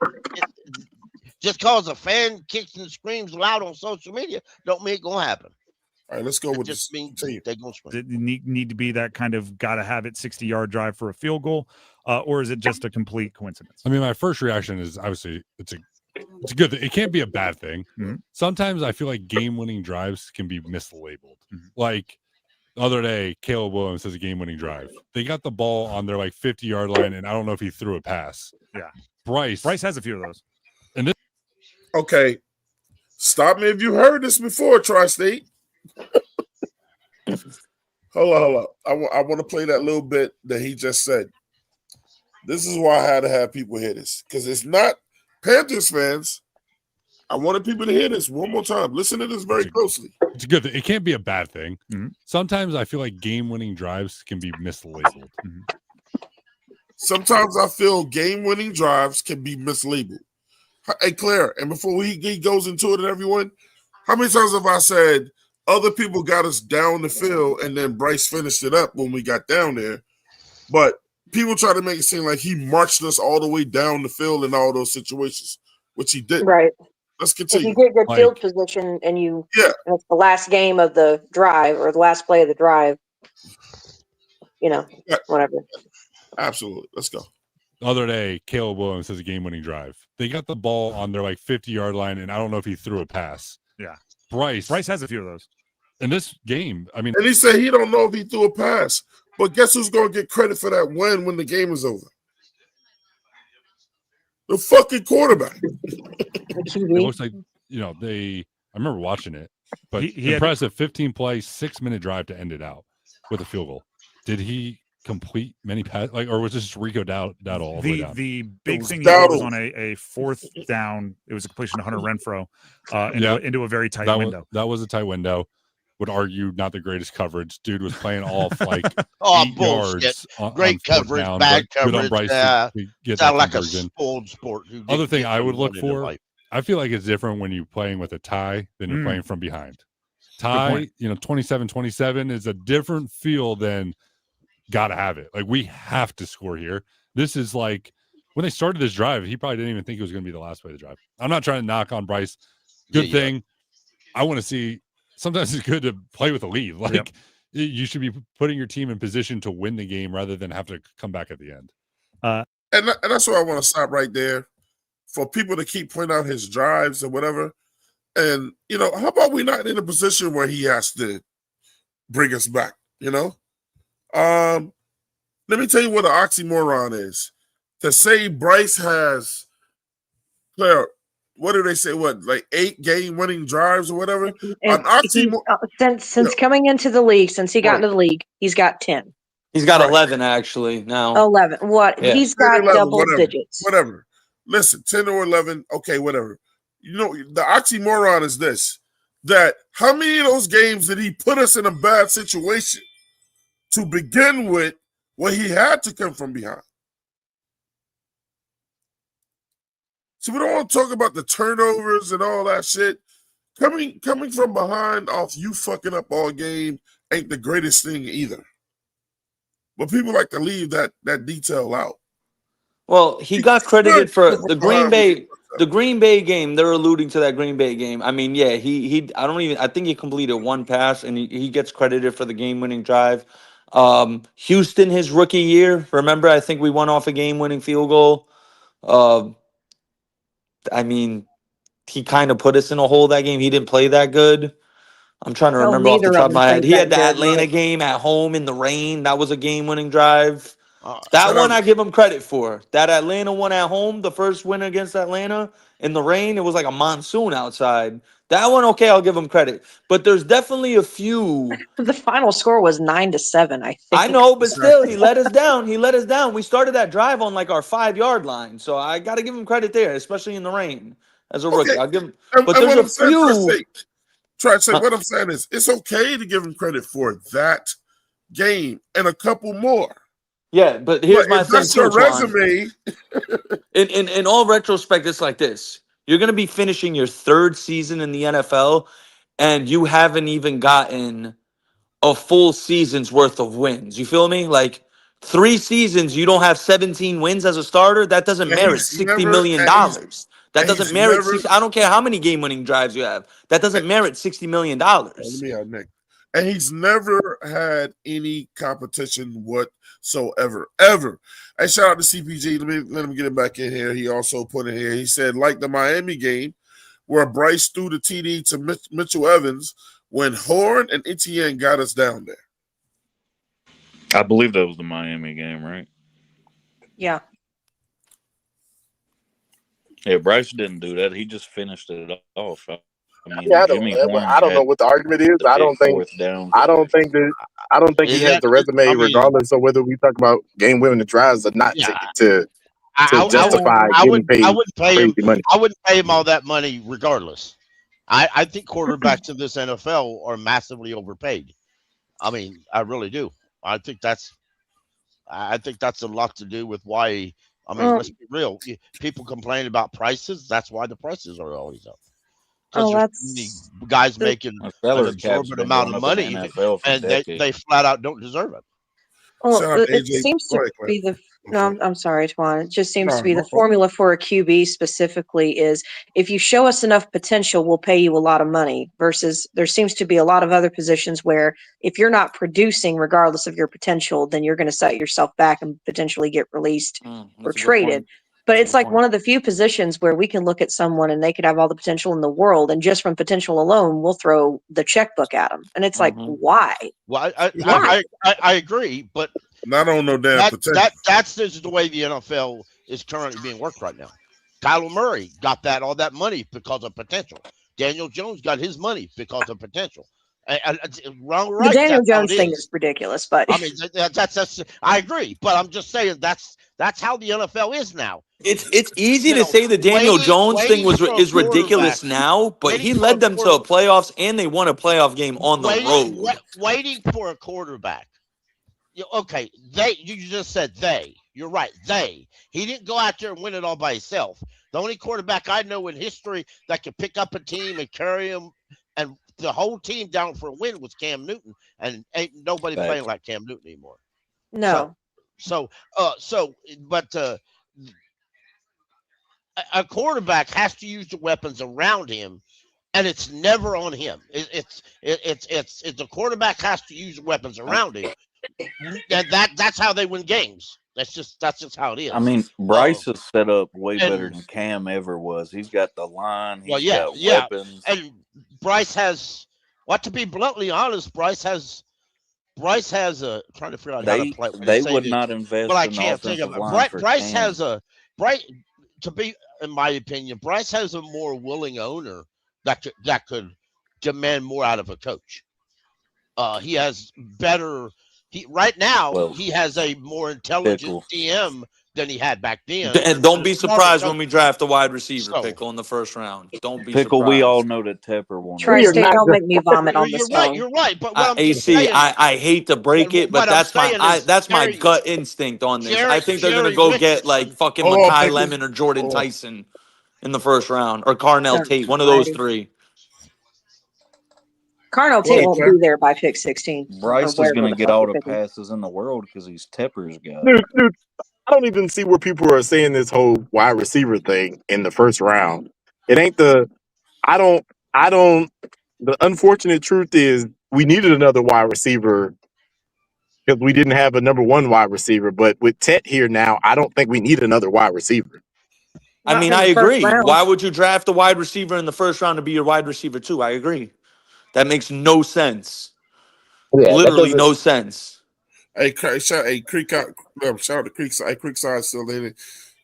just because a fan kicks and screams loud on social media don't mean it's going to happen. All right, let's go with just this. Means they're going to Does it need to be that kind of got to have it 60-yard drive for a field goal, or is it just a complete coincidence? I mean, my first reaction is obviously it's a good thing. It can't be a bad thing. Mm-hmm. Sometimes I feel like game-winning drives can be mislabeled. Mm-hmm. Like the other day, Caleb Williams has a game-winning drive. They got the ball on their 50-yard line, and I don't know if he threw a pass. Yeah, Bryce has a few of those. And this, okay, stop me if you heard this before, Tri-State. Hold on. I want to play that little bit that he just said. This is why I had to have people hear this, because it's not Panthers fans. I wanted people to hear this one more time. Listen to this very closely. It's a good thing. It can't be a bad thing. Mm-hmm. Sometimes I feel like game-winning drives can be mislabeled. Mm-hmm. Sometimes I feel game-winning drives can be mislabeled. Hey, Claire, and before he goes into it and everyone, how many times have I said other people got us down the field and then Bryce finished it up when we got down there? But people try to make it seem like he marched us all the way down the field in all those situations, which he didn't. Right. Let's continue. If you get good field position and it's the last game of the drive or the last play of the drive, whatever. Absolutely. Let's go. The other day, Caleb Williams has a game-winning drive. They got the ball on their 50-yard line, and I don't know if he threw a pass. Yeah. Bryce has a few of those. In this game, I mean, and he said he don't know if he threw a pass. But guess who's going to get credit for that win when the game is over? The fucking quarterback. It looks like, I remember watching it, but impressive 15-play, 6-minute drive to end it out with a field goal. Did he complete many passes, or was this Rico Dowdle all the way down? The big thing was on a fourth down. It was a completion to Hunter Renfrow into a very tight window. That was a tight window. Would argue not the greatest coverage. Dude was playing off 8 yards. Great coverage, bad coverage. Sound like a spoiled sport. Other thing I would look for, I feel like it's different when you're playing with a tie than you're playing from behind. Tie, 27-27 is a different feel than gotta have it. We have to score here. This is when they started this drive, he probably didn't even think it was going to be the last play of the drive. I'm not trying to knock on Bryce. Good thing. I want to see. Sometimes it's good to play with a lead. You should be putting your team in position to win the game rather than have to come back at the end. And that's why I want to stop right there. For people to keep pointing out his drives or whatever. And, how about we not in a position where he has to bring us back, Let me tell you what an oxymoron is. To say Bryce has, Claire, what do they say? 8 game-winning drives or whatever? Since coming into the league, since he got into the league, he's got 10. He's got 11 actually now. 11. What? Yeah. He's got 11, double digits. Whatever. Listen, 10 or 11. Okay, whatever. The oxymoron is this: that how many of those games did he put us in a bad situation to begin with, where he had to come from behind? So we don't want to talk about the turnovers and all that shit. Coming from behind off you fucking up all game ain't the greatest thing either. but people like to leave that detail out. Well, he got credited for the Green Bay game. They're alluding to that Green Bay game. I mean, yeah, I think he completed one pass and he gets credited for the game-winning drive. Houston, his rookie year, remember, I think we won off a game-winning field goal. I mean, he kind of put us in a hole that game. He didn't play that good. I'm trying to Hell, remember off the neither top of of them my head. played He that had the good. Atlanta game at home in the rain. That was a game-winning drive. That shout one out- I give him credit for. That Atlanta one at home, the first win against Atlanta in the rain, it was like a monsoon outside. That one, okay, I'll give him credit. But there's definitely a few. The final score was 9-7, I think. I know, but still, he let us down. He let us down. We started that drive on like our 5-yard line. So I got to give him credit there, especially in the rain as a rookie. Okay. I'll give him. And But there's what a I'm saying, few. what I'm saying is it's okay to give him credit for that game and a couple more. Yeah, but here's my if thing that's too, your Twan. resume. In all retrospect, it's like this. You're going to be finishing your third season in the NFL, and you haven't even gotten a full season's worth of wins. You feel me? Like 3 seasons, you don't have 17 wins as a starter. That doesn't And merit he's $60 never- million. and he's- That and doesn't he's merit never- 60. I don't care how many game-winning drives you have. That doesn't merit $60 million. Let me out, Nick. And he's never had any competition whatsoever, ever. Hey, shout out to CPG. Let him get it back in here. He also put in here. He said, like the Miami game where Bryce threw the TD to Mitchell Evans when Horn and Etienne got us down there. I believe that was the Miami game, right? Yeah. Yeah, Bryce didn't do that. He just finished it off. I mean, Yeah, Jimmy Horn I don't know what the argument is. I don't think he has the resume, regardless of whether we talk about game winning drives or not, to justify getting paid I wouldn't pay him. crazy money. I wouldn't pay him all that money regardless. I think quarterbacks in this NFL are massively overpaid. I mean, I really do. I think that's a lot to do with why. I mean, let's be real. People complain about prices. That's why the prices are always up. Because there's many guys making an absorbent amount of money, and they flat out don't deserve it. Well, it seems to be I'm sorry, Twan. It just seems to be the formula for a QB specifically is if you show us enough potential, we'll pay you a lot of money. Versus there seems to be a lot of other positions where if you're not producing, regardless of your potential, then you're going to set yourself back and potentially get released or traded. But it's like one of the few positions where we can look at someone and they could have all the potential in the world, and just from potential alone, we'll throw the checkbook at them. And it's like, why? Well, I agree, but not on no damn potential. That's just the way the NFL is currently being worked right now. Kyler Murray got all that money because of potential. Daniel Jones got his money because of potential. The Daniel Jones thing is ridiculous, but I mean that's I agree, but I'm just saying that's how the NFL is now. It's easy to say the Daniel Jones thing is ridiculous now, but he led them to a playoffs and they won a playoff game on the road. Waiting for a quarterback. Okay, you just said they. You're right, they. He didn't go out there and win it all by himself. The only quarterback I know in history that could pick up a team and carry them and the whole team down for a win was Cam Newton, and ain't nobody playing like Cam Newton anymore. No. But a quarterback has to use the weapons around him, and it's never on him. It's the quarterback has to use the weapons around him, and that's how they win games. That's just how it is. I mean, Bryce is set up way better than Cam ever was. He's got the line. He's got weapons. And Bryce has. To be bluntly honest, Bryce has a trying to figure out how to play. They would not invest. But I can't think of it. Bryce has a Bryce. To be, in my opinion, Bryce has a more willing owner that could demand more out of a coach. He has better. He has a more intelligent DM than he had back then. And don't be surprised when we draft a wide receiver pickle in the first round. Don't be surprised. We all know that Tepper won't. Tri-State, don't make me vomit on this phone. You're right. But what I'm AC, saying, I hate to break it, but that's my gut instinct on this. I think they're gonna go get like fucking Makai Lemon or Jordan Tyson in the first round, or Carnell Tate, one of those three. Carnell Tate won't be there by pick 16. Bryce is going to get all the passes in the world because he's Tepper's guy. Dude, I don't even see where people are saying this whole wide receiver thing in the first round. It ain't the. I don't. The unfortunate truth is we needed another wide receiver because we didn't have a number one wide receiver. But with Tet here now, I don't think we need another wide receiver. I mean, I agree. Why would you draft a wide receiver in the first round to be your wide receiver too? I agree. That makes no sense. Yeah, literally no sense. Hey, shout out to Creekside. Creekside still in it.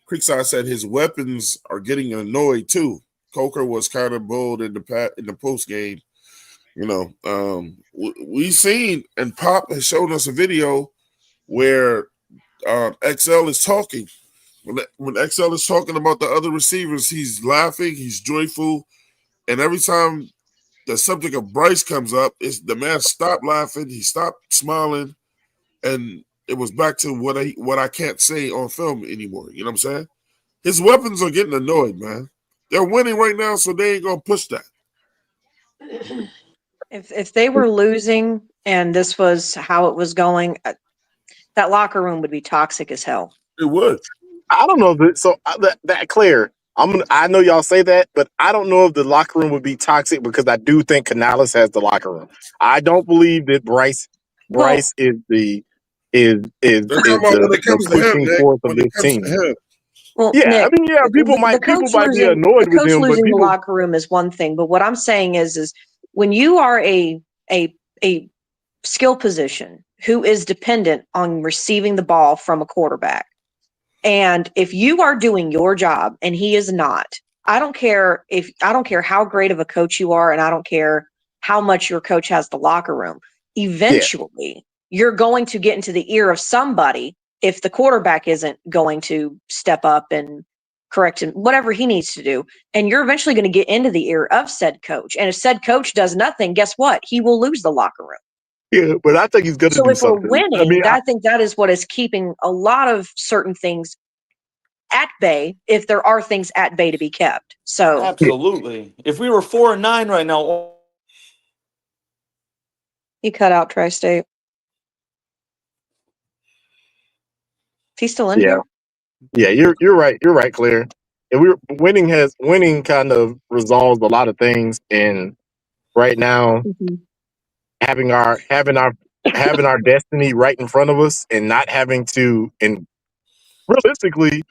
Creekside said his weapons are getting annoyed too. Coker was kind of bold in the post game. You know, we seen, and Pop has shown us a video where XL is talking. When XL is talking about the other receivers, he's laughing, he's joyful, and every time the subject of Bryce comes up, the man stopped laughing, he stopped smiling, and it was back to what I can't say on film anymore. You know what I'm saying? His weapons are getting annoyed, man. They're winning right now, so they ain't gonna push that. If they were losing and this was how it was going, that locker room would be toxic as hell. It would. I don't know that Claire. I know y'all say that, but I don't know if the locker room would be toxic because I do think Canales has the locker room. I don't believe that Bryce is the pushing force of this team. Well, yeah, Nick, people might be annoyed with him, but losing the locker room is one thing. But what I'm saying is when you are a skill position who is dependent on receiving the ball from a quarterback, and if you are doing your job and he is not, I don't care how great of a coach you are, and I don't care how much your coach has the locker room. Eventually, you're going to get into the ear of somebody if the quarterback isn't going to step up and correct him, whatever he needs to do. And you're eventually going to get into the ear of said coach. And if said coach does nothing, guess what? He will lose the locker room. Yeah, but I think he's going to do something. So if we're winning, I think that is what is keeping a lot of certain things at bay, if there are things at bay to be kept. So absolutely. If we were 4-9 right now. He cut out Tri-State. He's still in here? Yeah, you're right. You're right, Claire. And winning kind of resolves a lot of things. And right now, having our destiny right in front of us and not having to, and realistically,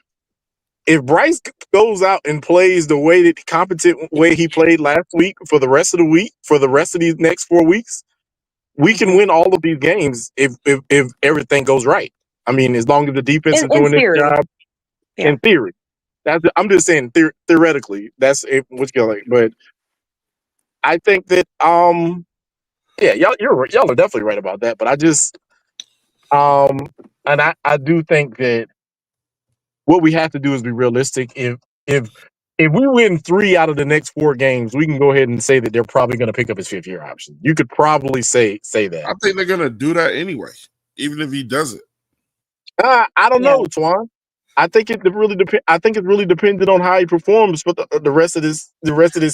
if Bryce goes out and plays the competent way he played last week for the rest of the week, for the rest of these next 4 weeks, we can win all of these games if everything goes right. I mean, as long as the defense is doing its job. Yeah. In theory, I'm just saying theoretically. That's what's going. But I think that y'all are definitely right about that. But I just and I do think that what we have to do is be realistic. If we win 3 out of the next 4 games, we can go ahead and say that they're probably going to pick up his 5th-year option. You could probably say that. I think they're going to do that anyway, even if he doesn't. I don't know, Twan. I think it really depends. I think it really depended on how he performs for the rest of this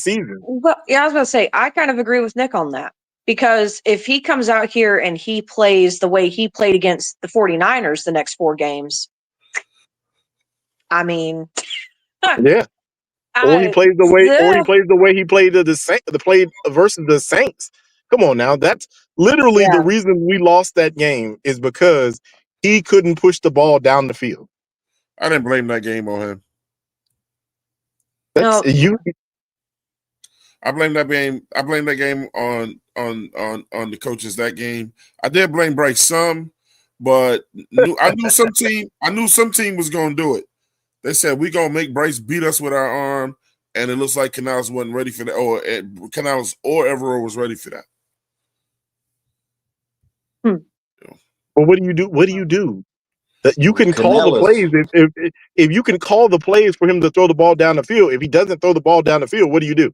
season. Well, yeah, I was going to say I kind of agree with Nick on that, because if he comes out here and he plays the way he played against the 49ers the next 4 games, I mean, yeah. Or he plays the way he played versus the Saints. Come on now, that's literally the reason we lost that game is because he couldn't push the ball down the field. I didn't blame that game on him. I blame that game. I blame that game on the coaches that game. I did blame Bryce some, but I knew some team was going to do it. They said we're going to make Bryce beat us with our arm, and it looks like Canales wasn't ready for that, or Canales or Evero was ready for that. Well, what do you do? What do you do? That you can call the plays if you can call the plays for him to throw the ball down the field. If he doesn't throw the ball down the field, what do you do?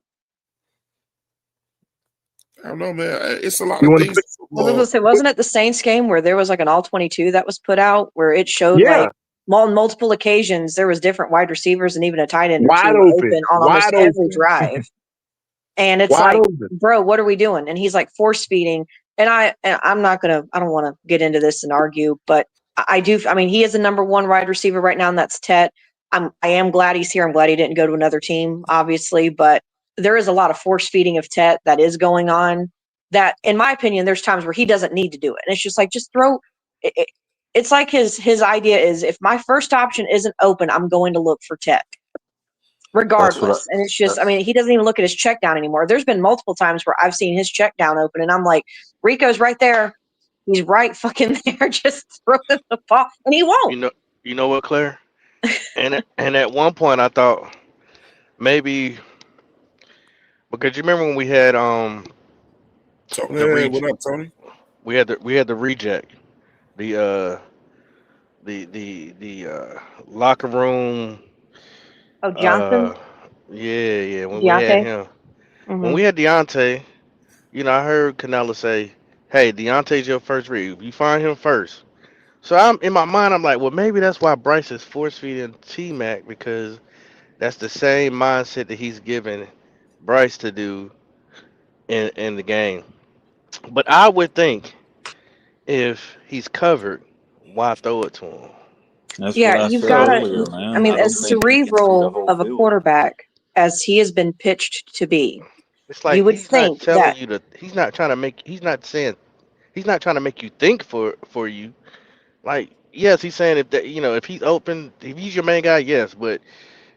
I don't know, man. It's a lot of things. Wasn't it the Saints game where there was like an all-22 that was put out where it showed like on multiple occasions there was different wide receivers and even a tight end wide open on almost every drive. And it's like, bro, what are we doing? And he's like force feeding. And I don't want to get into this and argue, but I mean, he is the number one wide receiver right now, and that's Tet. I am glad he's here. I'm glad he didn't go to another team, obviously, but there is a lot of force feeding of Tet that is going on that, in my opinion, there's times where he doesn't need to do it. And it's just like, just throw it. It's like his idea is, if my first option isn't open, I'm going to look for Tet regardless. And it's just, I mean, he doesn't even look at his check down anymore. There's been multiple times where I've seen his check down open and I'm like, Rico's right there. He's right fucking there. Just throw the ball. And he won't. You know what, Claire? And at one point I thought maybe, because you remember when we had what up, Tony? We had the reject, the locker room. Oh, Johnson. Yeah. When we had Deontay. him, Mhm. when we had Deontay, I heard Canella say, "Hey, Deontay's your first read. You find him first." So I'm in my mind, I'm like, well, maybe that's why Bryce is force feeding T Mac, because that's the same mindset that he's giving Bryce to do in the game. But I would think if he's covered, why throw it to him? That's Yeah, what I you've said got to. earlier, man. I mean, I don't as think he can see the cerebral whole of a field. quarterback as he has been pitched to be, It's like you would he's not think telling that. you to. He's not trying to make. He's not saying. He's not trying to make you think for you. Like, yes, he's saying if that, if he's open, if he's your main guy, yes, but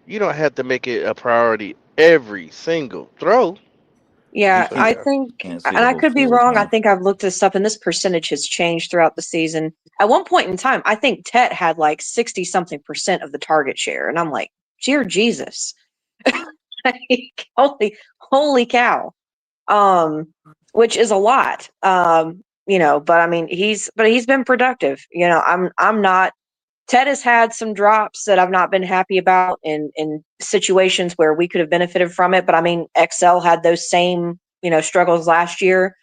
you don't have to make it a priority every single throw. Yeah, So I yeah. think, Can't see and the I whole could be field, wrong. I man. think I've looked this up, and this percentage has changed throughout the season. At one point in time, I think Tet had like 60 something percent of the target share, and I'm like, dear Jesus, like, holy cow, which is a lot. But I mean, he's been productive. I'm not. Ted has had some drops that I've not been happy about in situations where we could have benefited from it. But I mean, XL had those same, struggles last year.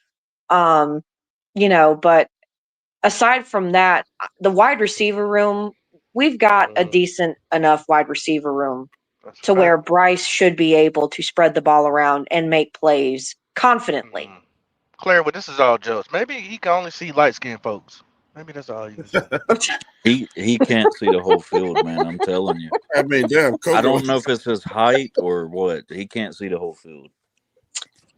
But aside from that, the wide receiver room, we've got a decent enough wide receiver room That's to right. where Bryce should be able to spread the ball around and make plays confidently. Claire, well, this is all jokes. Maybe he can only see light skinned folks. Maybe that's all you can see. He can't see the whole field, man. I'm telling you. I mean, damn, Coco. I don't know if it's his height or what. He can't see the whole field.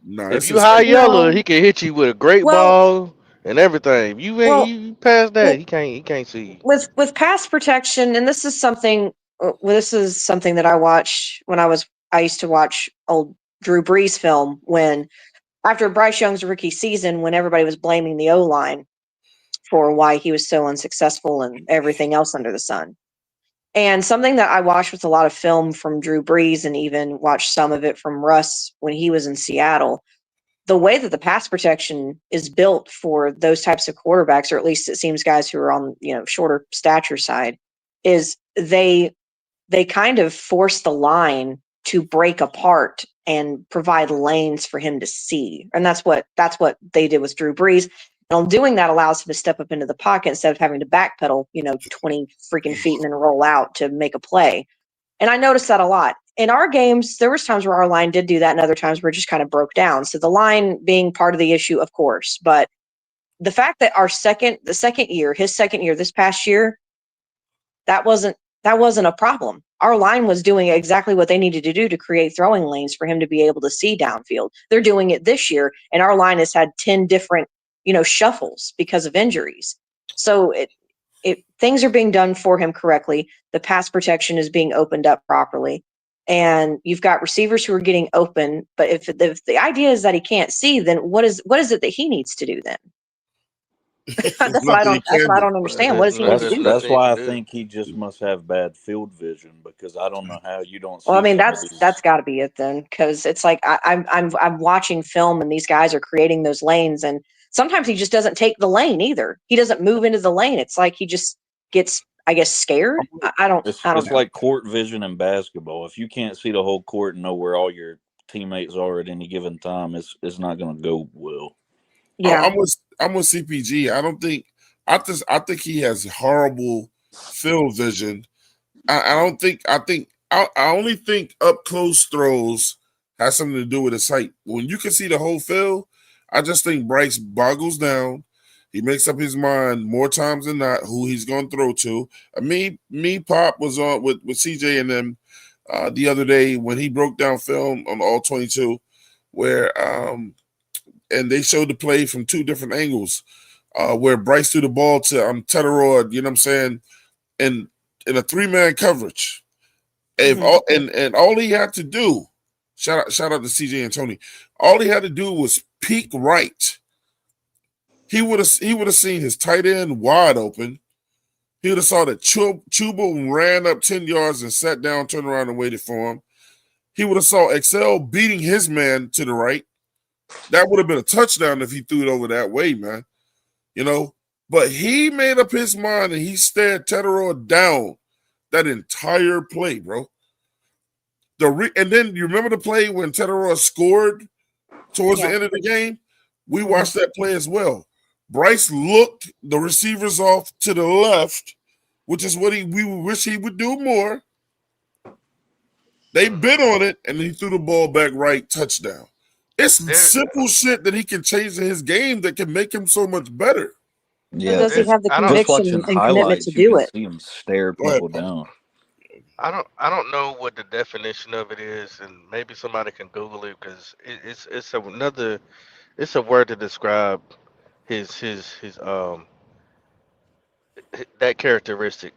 No, If you high yellow, he can hit you with a great Well, ball and everything. If you ain't well, you past that, well, he can't see you. with pass protection, and this is something that I watched when I used to watch old Drew Brees film, when after Bryce Young's rookie season, when everybody was blaming the O-line for why he was so unsuccessful and everything else under the sun. And something that I watched with a lot of film from Drew Brees, and even watched some of it from Russ when he was in Seattle, the way that the pass protection is built for those types of quarterbacks, or at least it seems guys who are on, shorter stature side, is they kind of force the line to break apart and provide lanes for him to see. And that's what they did with Drew Brees. And doing that allows him to step up into the pocket instead of having to backpedal, 20 freaking feet and then roll out to make a play. And I noticed that a lot. In our games, there was times where our line did do that, and other times where it just kind of broke down. So the line being part of the issue, of course. But the fact that his second year, this past year, that wasn't a problem. Our line was doing exactly what they needed to do to create throwing lanes for him to be able to see downfield. They're doing it this year, and our line has had 10 different, shuffles because of injuries. So things are being done for him correctly. The pass protection is being opened up properly. And you've got receivers who are getting open. But if the idea is that he can't see, then what is it that he needs to do then? That's what I don't understand. What does he need to do? That's why I think he just must have bad field vision, because I don't know how you don't see. Well, I mean, some of these. that's got to be it then, because it's like I'm watching film and these guys are creating those lanes, and sometimes he just doesn't take the lane either. He doesn't move into the lane. It's like he just gets, I guess, scared. I don't know. It's like court vision in basketball. If you can't see the whole court and know where all your teammates are at any given time, it's not going to go well. Yeah, I'm with CPG. I think he has horrible field vision. I only think up close throws has something to do with his height. When you can see the whole field, I just think Bryce boggles down. He makes up his mind more times than not who he's going to throw to. Pop was on with CJ and them the other day when he broke down film on all 22, where and they showed the play from two different angles, where Bryce threw the ball to Tedderod, you know what I'm saying, in a 3-man coverage. And all he had to do, shout out to CJ and Tony, all he had to do was peek right. He would have seen his tight end wide open. He would have saw that Chuba ran up 10 yards and sat down, turned around and waited for him. He would have saw Excel beating his man to the right. That would have been a touchdown if he threw it over that way, man. You know, but he made up his mind and he stared Tedderod down that entire play, bro. And then you remember the play when Tedderod scored towards the end of the game? We watched that play as well. Bryce looked the receivers off to the left, which is what we wish he would do more. They bid on it, and he threw the ball back right, touchdown. It's simple shit that he can change in his game that can make him so much better. Yeah, does he have the conviction and commitment to do it? See him stare people down. I don't know what the definition of it is, and maybe somebody can Google it because it's a word to describe his that characteristic.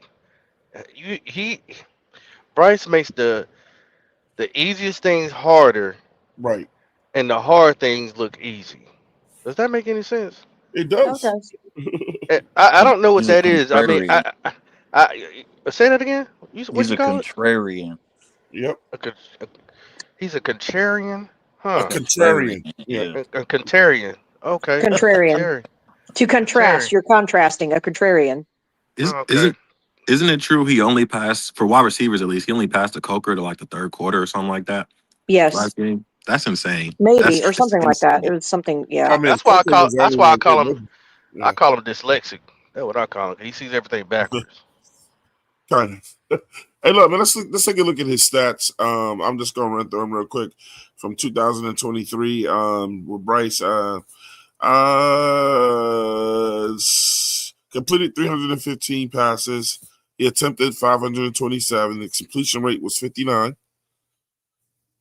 Bryce makes the easiest things harder, right, and the hard things look easy. Does that make any sense? It does. I don't know what He's that is. I mean, I say that again. He's a contrarian. Yep. He's a contrarian. Huh. A contrarian. Yeah. A contrarian. Okay. Contrarian. To contrast, you're contrasting a contrarian. Isn't it true he only passed, for wide receivers at least, he only passed to Coker to like the third quarter or something like that? Yes. Last game? That's insane. Maybe, or something like that. It was something, yeah. I mean, that's why I call him dyslexic. That's what I call him. He sees everything backwards. Kind of. Hey, look, man, let's take a look at his stats. I'm just gonna run through them real quick. From 2023, with Bryce, completed 315 passes. He attempted 527. The completion rate was 59.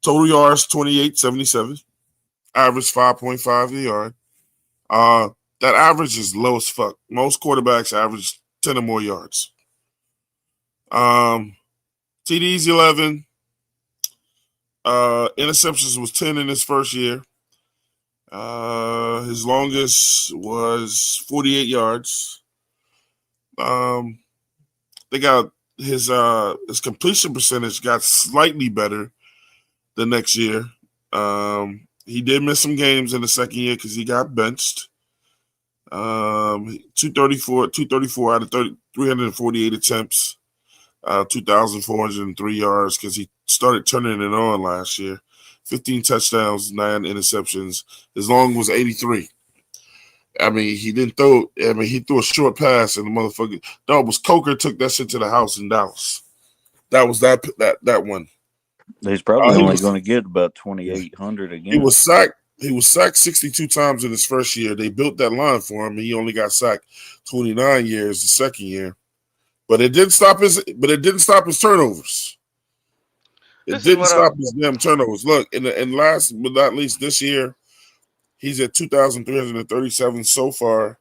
Total yards 2877. Average 5.5 a yard. That average is low as fuck. Most quarterbacks average 10 or more yards. TDs 11. Interceptions was 10 in his first year. His longest was 48 yards. They got his completion percentage got slightly better the next year. He did miss some games in the second year because he got benched. 234 out of 348 attempts. 2,403 yards because he started turning it on last year. 15 touchdowns, 9 interceptions. His long was 83. I mean, he didn't throw. I mean, he threw a short pass, and the motherfucker. No, it was Coker took that shit to the house in Dallas. That was that one. He's probably only going to get about 2,800 again. He was sacked 62 times in his first year. They built that line for him, and he only got sacked 29 years the second year. But it didn't stop his turnovers. It didn't stop his damn turnovers. Look, and last but not least, this year, he's at 2,337 so far.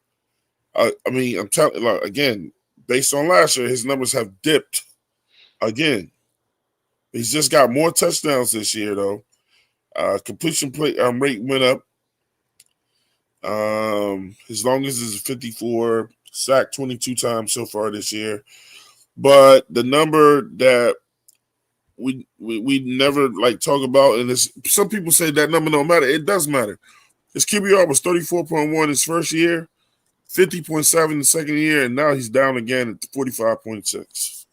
I mean, I'm telling you, again, based on last year, his numbers have dipped again. He's just got more touchdowns this year, though. Completion rate went up. His longest is 54, sacked 22 times so far this year. But the number that we never talk about, and some people say that number don't matter. It does matter. His QBR was 34.1 his first year, 50.7 the second year, and now he's down again at 45.6.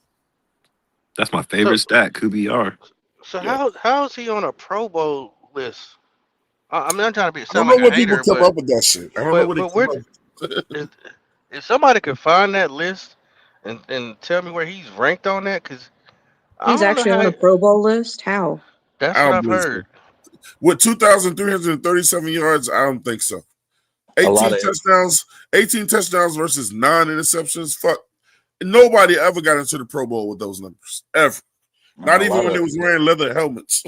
That's my favorite stat, QBR. So how is he on a Pro Bowl list? I mean, I'm trying to be. I don't know what people come up with that shit. I don't know what if somebody could find that list and tell me where he's ranked on that, because he's actually on a Pro Bowl list. How? That's what I've heard. With 2,337 yards, I don't think so. 18 touchdowns versus 9 interceptions. Fuck. Nobody ever got into the Pro Bowl with those numbers. Ever. Not even when they was wearing leather helmets.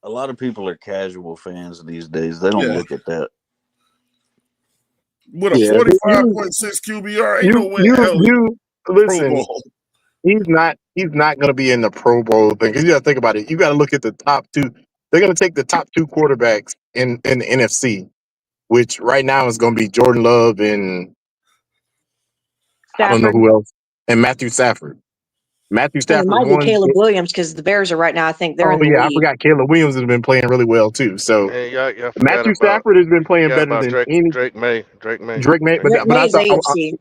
A lot of people are casual fans these days. They don't look at that. With a 45.6 QBR, ain't no way in hell listen. Pro Bowl. He's not going to be in the Pro Bowl thing. Because you got to think about it. You got to look at the top two. They're going to take the top two quarterbacks in the NFC, which right now is going to be Jordan Love and I don't know who else, and Matthew Stafford. Matthew Stafford it might won. be Caleb Williams because the Bears are right now. I think they're in the lead. I forgot Caleb Williams has been playing really well too. So y'all Matthew Stafford has been playing better than any Drake May. Drake May. But I May's thought, AFC.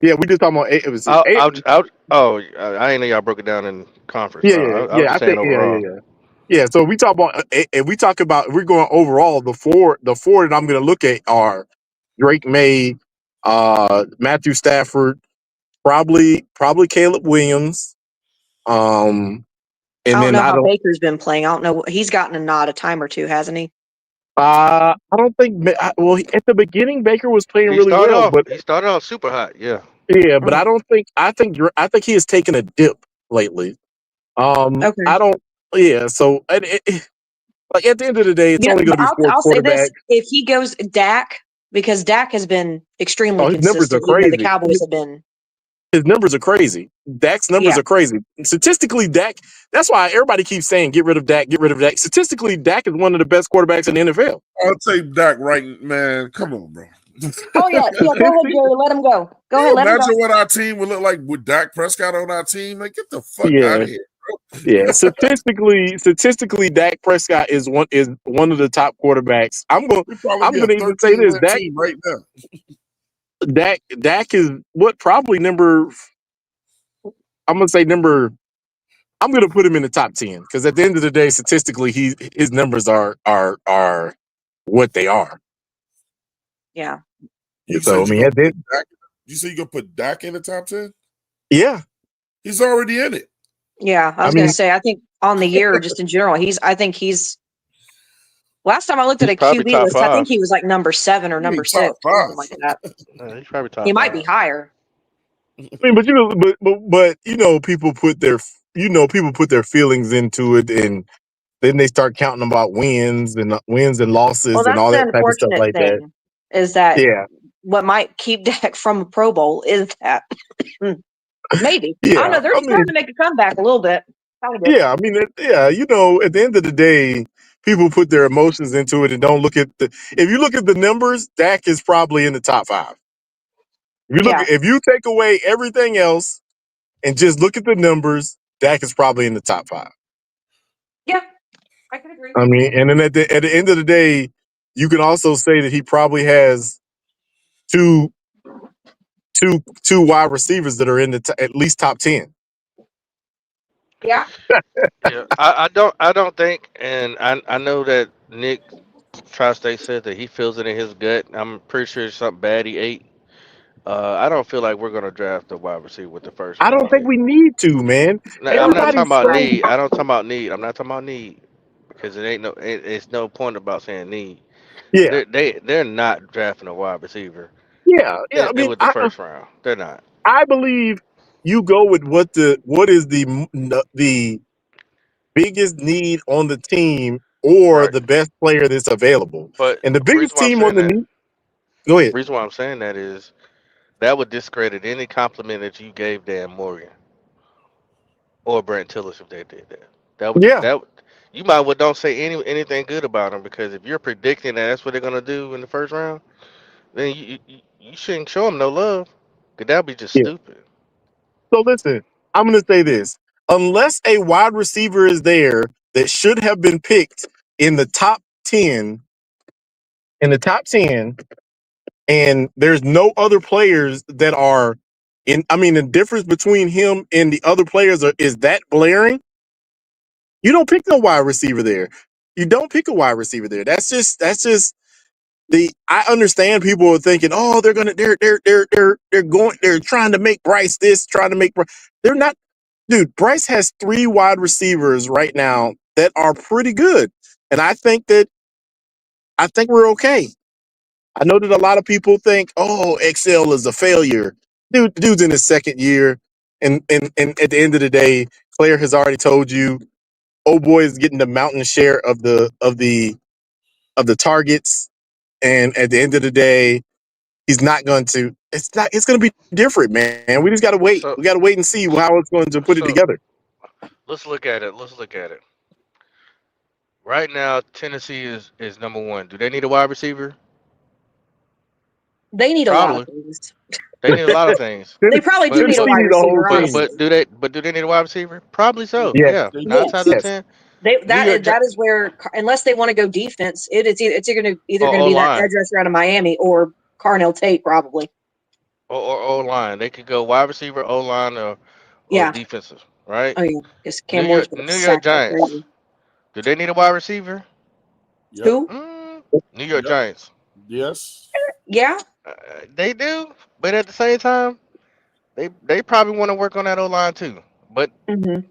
yeah, we just talking about it was. I ain't know y'all broke it down in conference. I was just saying overall. Yeah, so we talk about if we talk about we're going overall. The four that I'm going to look at are Drake May, Matthew Stafford, probably Caleb Williams. And I don't then know how Baker's been playing. I don't know. He's gotten a nod a time or two, hasn't he? I don't think. Well, at the beginning, Baker was playing really well, but he started off super hot. Yeah. Yeah, but I don't think. I think he has taken a dip lately. Okay. I don't. Yeah. So like at the end of the day, it's only going to be four I'll say this: quarterbacks. if he goes Dak, because Dak has been extremely his numbers are consistent, even though the crazy. Cowboys have been. His numbers are crazy. Dak's numbers are crazy. Statistically, Dak. That's why everybody keeps saying, "Get rid of Dak. Get rid of Dak." Statistically, Dak is one of the best quarterbacks in the NFL. I'll take Dak right, man. Come on, bro. Oh yeah. Go ahead, Jerry. Let him go. Go ahead. Let him go. Imagine what our team would look like with Dak Prescott on our team. Like, get the fuck out of here, bro. Yeah, statistically, Dak Prescott is one of the top quarterbacks. I'm going to even say this: Dak team right now. Dak is probably number. I'm going to say number. I'm going to put him in the top 10 because at the end of the day, statistically, his numbers are what they are. Yeah. You so I mean, you say you gonna put Dak in the top 10? Yeah, he's already in it. Yeah, I was going to say. I think on the year, just in general, I think he's. Last time I looked at a QB list, I think he was like number 7 or number 6, something like that. He's probably top. He might be higher. I mean, but people put their feelings into it, and then they start counting about wins and losses and all that type of stuff like that. Is that what might keep Dak from a Pro Bowl is that maybe I don't know they're starting to make a comeback a little bit. Yeah, I mean, at the end of the day, people put their emotions into it and don't look at if you look at the numbers, Dak is probably in the top 5. If you take away everything else and just look at the numbers, Dak is probably in the top 5. Yeah, I can agree. I mean, and then at the end of the day, you can also say that he probably has two wide receivers that are in the at least top 10. Yeah. Yeah, I don't think, and I know that Nick Tri-State said that he feels it in his gut. I'm pretty sure it's something bad he ate. I don't feel like we're gonna draft a wide receiver with the first I round. don't think we need to, man. No, I'm not talking about need. I don't talk about need. I'm not talking about need because it's no point about saying need. Yeah. They're not drafting a wide receiver. Yeah. I mean, with the first round, they're not. I believe you go with what is the biggest need on the team or the best player that's available. But And the the biggest reason why I'm team on saying the that, need. Go ahead. the reason why I'm saying that is that would discredit any compliment that you gave Dan Morgan or Brent Tillis if they did that. That you might well don't say anything good about them because if you're predicting that that's what they're gonna do in the first round, then you shouldn't show them no love. Cause that'd be just stupid. So listen, I'm going to say this. Unless a wide receiver is there that should have been picked in the top 10, and there's no other players that are the difference between him and the other players is that blaring. You don't pick no wide receiver there. You don't pick a wide receiver there. That's just I understand people are thinking, oh, they're trying to make Bryce this, trying to make Bryce. They're not. Dude, Bryce has 3 wide receivers right now that are pretty good. And I think we're okay. I know that a lot of people think, oh, Excel is a failure. Dude's in his second year. And at the end of the day, Claire has already told you, oh boy is getting the mountain share of the targets. And at the end of the day, he's not going to. It's going to be different, man. We just got to wait. So We got to wait and see how it's going to put it so together. let's look at it. Let's look at it. Right now, Tennessee is number one. Do they need a wide receiver? They need a lot of Probably. things. They need a lot of things. They probably do But need a but Tennessee wide need the whole receiver, but team. honestly. but do they need a wide receiver? Probably so. Yes, Yeah. They Nine do. times out of Yes. 10. They New York that is where, unless they want to go defense, it's either or going to O be that line edge rusher out of Miami or Carnell Tate, probably. or O line. They could go wide receiver, O line, or Yeah. defensive. Right. Oh yeah, because Cam Moore's going to New York sack like Giants. crazy. Do they need a wide receiver? Yep. Who? New York Yep. Giants. Yes. Yeah. They do, but at the same time, they probably want to work on that O line too. But Mm-hmm.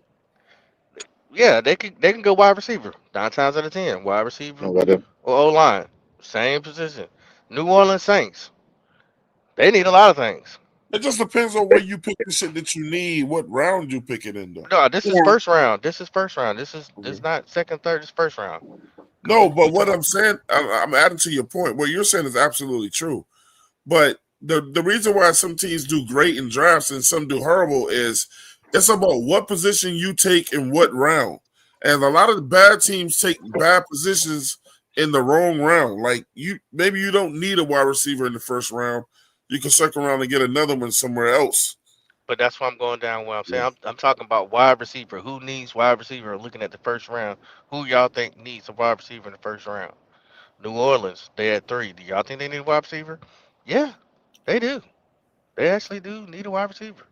yeah, they can go wide receiver 9 times out of 10. Wide receiver no, or O line, same position. New Orleans Saints. They need a lot of things. It just depends on where you pick the shit that you need, what round you pick it in, though. No, this is Yeah. first round. This is first round. This Okay. not second, third. This first round. No, but what I'm saying, I'm adding to your point. What you're saying is absolutely true. But the reason why some teams do great in drafts and some do horrible is it's about what position you take in what round. And a lot of the bad teams take bad positions in the wrong round. Like maybe you don't need a wide receiver in the first round. You can circle around and get another one somewhere else. But that's why I'm going down where I'm saying. Yeah. I'm talking about wide receiver. Who needs wide receiver? Looking at the first round, who y'all think needs a wide receiver in the first round? New Orleans, they at 3. Do y'all think they need a wide receiver? Yeah, they do. They actually do need a wide receiver.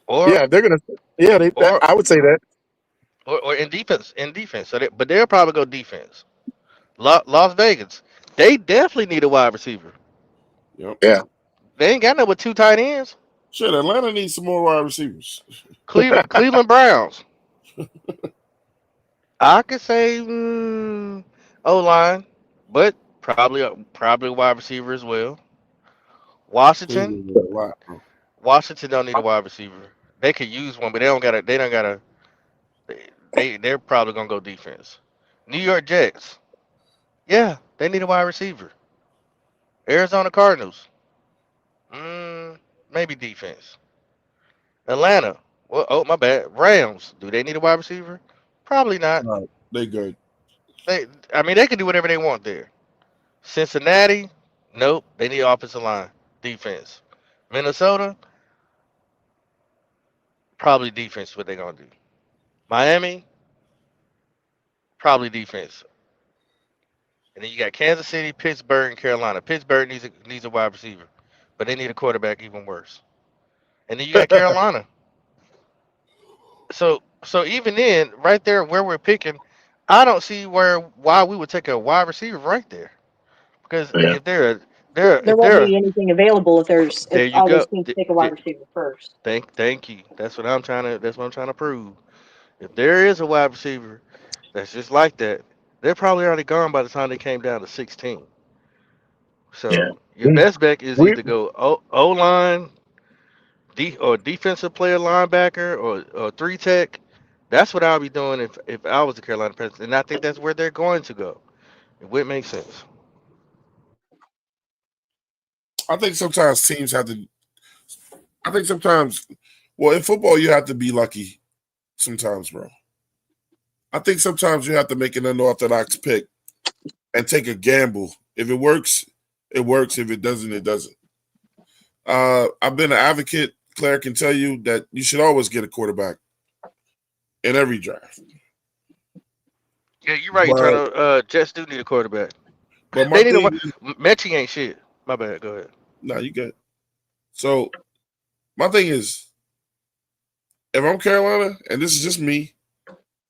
Or yeah, they're gonna. Yeah, or I would say that. or in defense. In defense. But they'll probably go defense. Las Vegas, they definitely need a wide receiver. Yep. Yeah. They ain't got no but 2 tight ends. Shit, Atlanta needs some more wide receivers. Cleveland Browns. I could say O line, but probably a wide receiver as well. Washington. Cleveland need a lot, bro. Washington don't need a wide receiver. They could use one, but they don't got to. They don't got to. They're probably gonna go defense. New York Jets. Yeah, they need a wide receiver. Arizona Cardinals. Maybe defense. Atlanta. Well, oh my bad. Rams. Do they need a wide receiver? Probably not. No, they good. I mean, they can do whatever they want there. Cincinnati. Nope. They need offensive line, defense. Minnesota. Probably defense. What they gonna do? Miami. Probably defense. And then you got Kansas City, Pittsburgh, and Carolina. Pittsburgh needs a wide receiver, but they need a quarterback even worse. And then you got Carolina. So even then, right there where we're picking, I don't see why we would take a wide receiver right there. Because Yeah. if they're There if won't they're be anything available if there you all those go. teams take a wide receiver first. Thank you. That's what I'm trying to prove. If there is a wide receiver that's just like that, they're probably already gone by the time they came down to 16. Yeah. So your best bet is We either go O line, or defensive player linebacker, or 3 tech. That's what I'll be doing if I was the Carolina Panthers, and I think that's where they're going to go. It would make sense. I think sometimes teams have to. I think sometimes, well, in football you have to be lucky. Sometimes, bro. I think sometimes you have to make an unorthodox pick and take a gamble. If it works, it works. If it doesn't, it doesn't. I've been an advocate. Claire can tell you that you should always get a quarterback in every draft. Yeah, you're right. But Jets do need a quarterback. my They need a thing is, Mechie ain't shit. My bad. Go ahead. no, you get. So my thing is, if I'm Carolina and this is just me,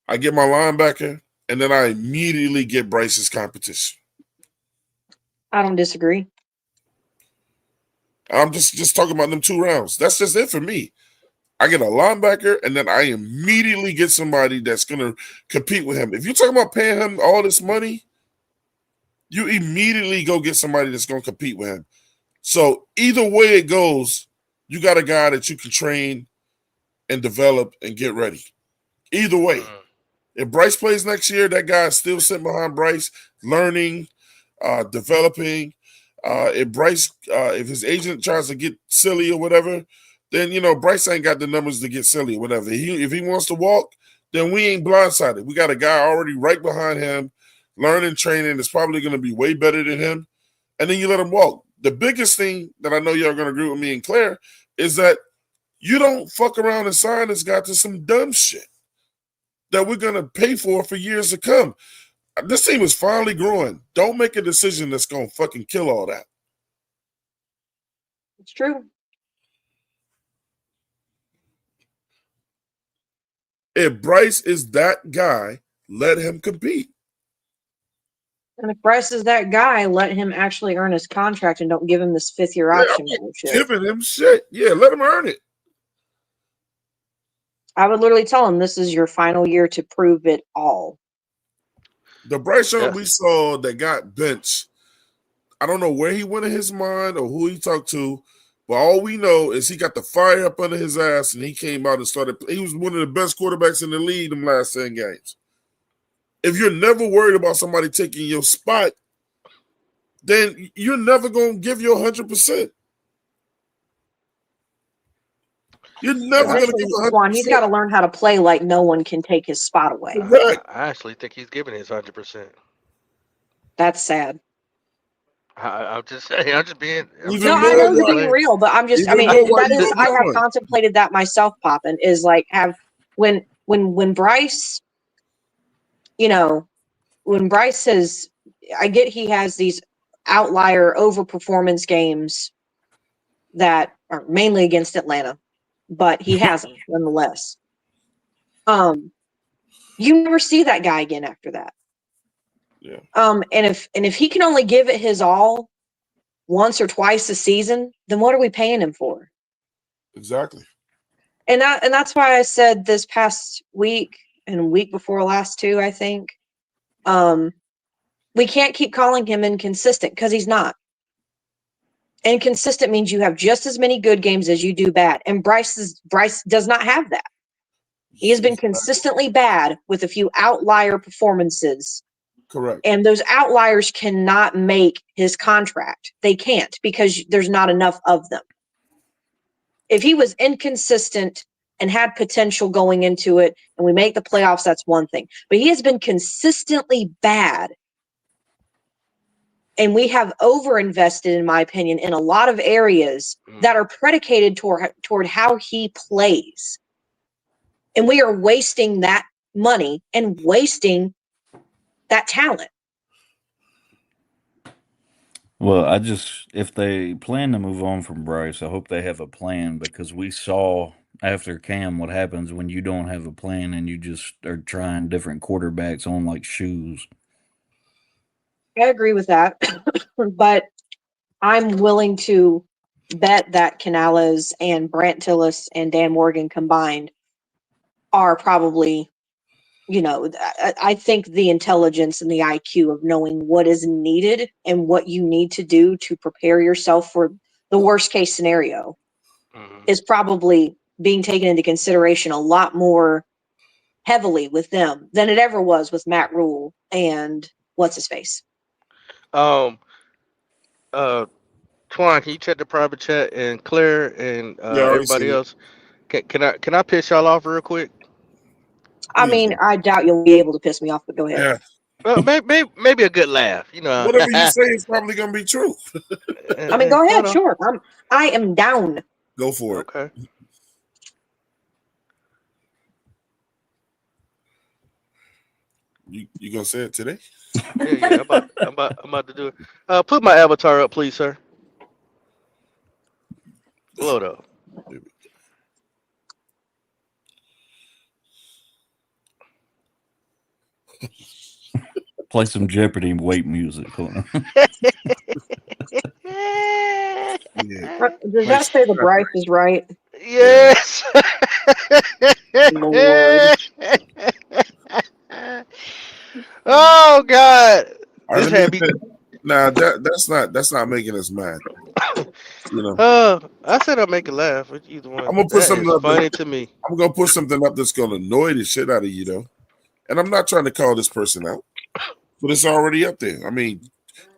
I get my linebacker and then I immediately get Bryce's competition. I don't disagree. I'm just talking about them 2 rounds. That's just it for me. I get a linebacker, and then I immediately get somebody that's going to compete with him. If you're talking about paying him all this money, you immediately go get somebody that's going to compete with him. So either way it goes, you got a guy that you can train and develop and get ready. Either way. If Bryce plays next year, that guy is still sitting behind Bryce, learning, developing. If his agent tries to get silly or whatever, then Bryce ain't got the numbers to get silly or whatever. If he wants to walk, then we ain't blindsided. We got a guy already right behind him, learning, training. Is probably going to be way better than him, and then you let him walk. The biggest thing that I know y'all going to agree with me and Claire is that you don't fuck around and sign this guy to some dumb shit that we're going to pay for years to come. This team is finally growing. Don't make a decision that's going to fucking kill all that. It's true. If Bryce is that guy, let him compete. And if Bryce is that guy, let him actually earn his contract and don't give him this 5th-year option bullshit. Giving him shit. Yeah, let him earn it. I would literally tell him this is your final year to prove it all. The Bryce Young we saw that got benched, I don't know where he went in his mind or who he talked to, but all we know is he got the fire up under his ass and he came out and started. He was one of the best quarterbacks in the league in the last 10 games. If you're never worried about somebody taking your spot, then you're never going to give your 100%. You're never going to give 100%. He's got to learn how to play like no one can take his spot away. Right. I actually think he's giving his 100%. That's sad. I'm just saying. I'm just being. I know you're being real, but I'm just. I have contemplated that myself. Poppin' is like when Bryce, when Bryce says, I get he has these outlier overperformance games that are mainly against Atlanta, but he has them nonetheless. You never see that guy again after that. Yeah. And if he can only give it his all once or twice a season, then what are we paying him for? Exactly. And that's why I said this past week and week before last too, I think, we can't keep calling him inconsistent because he's not. Inconsistent means you have just as many good games as you do bad. And Bryce does not have that. He has been consistently bad with a few outlier performances. Correct. And those outliers cannot make his contract. They can't because there's not enough of them. If he was inconsistent and had potential going into it and we make the playoffs, that's one thing. But he has been consistently bad. And we have overinvested, in my opinion, in a lot of areas that are predicated toward how he plays. And we are wasting that money and wasting that talent. Well, if they plan to move on from Bryce, I hope they have a plan because we saw after Cam what happens when you don't have a plan and you just are trying different quarterbacks on like shoes. I agree with that, but I'm willing to bet that Canales and Brant Tillis and Dan Morgan combined are probably, I think the intelligence and the IQ of knowing what is needed and what you need to do to prepare yourself for the worst case scenario is probably being taken into consideration a lot more heavily with them than it ever was with Matt Rule and what's his face. Twan, can you check the private chat and Claire and everybody else? Can I piss y'all off real quick? I mean, I doubt you'll be able to piss me off, but go ahead. Yeah. Well, maybe a good laugh, Whatever you say is probably gonna be true. I mean, go ahead, sure. I am down. Go for it. Okay. You gonna say it today? Yeah. I'm about to do it. Put my avatar up, please, sir. Load up. Play some Jeopardy weight music. Does that say the Bryce is right? Yes. Lord. Oh God, All right, this let me had me. say, nah, that's not making us mad. You know, I said I'll make it laugh. With either one. I'm gonna put That something is up. funny to me. I'm gonna put something up that's gonna annoy the shit out of you though. And I'm not trying to call this person out, but it's already up there. I mean,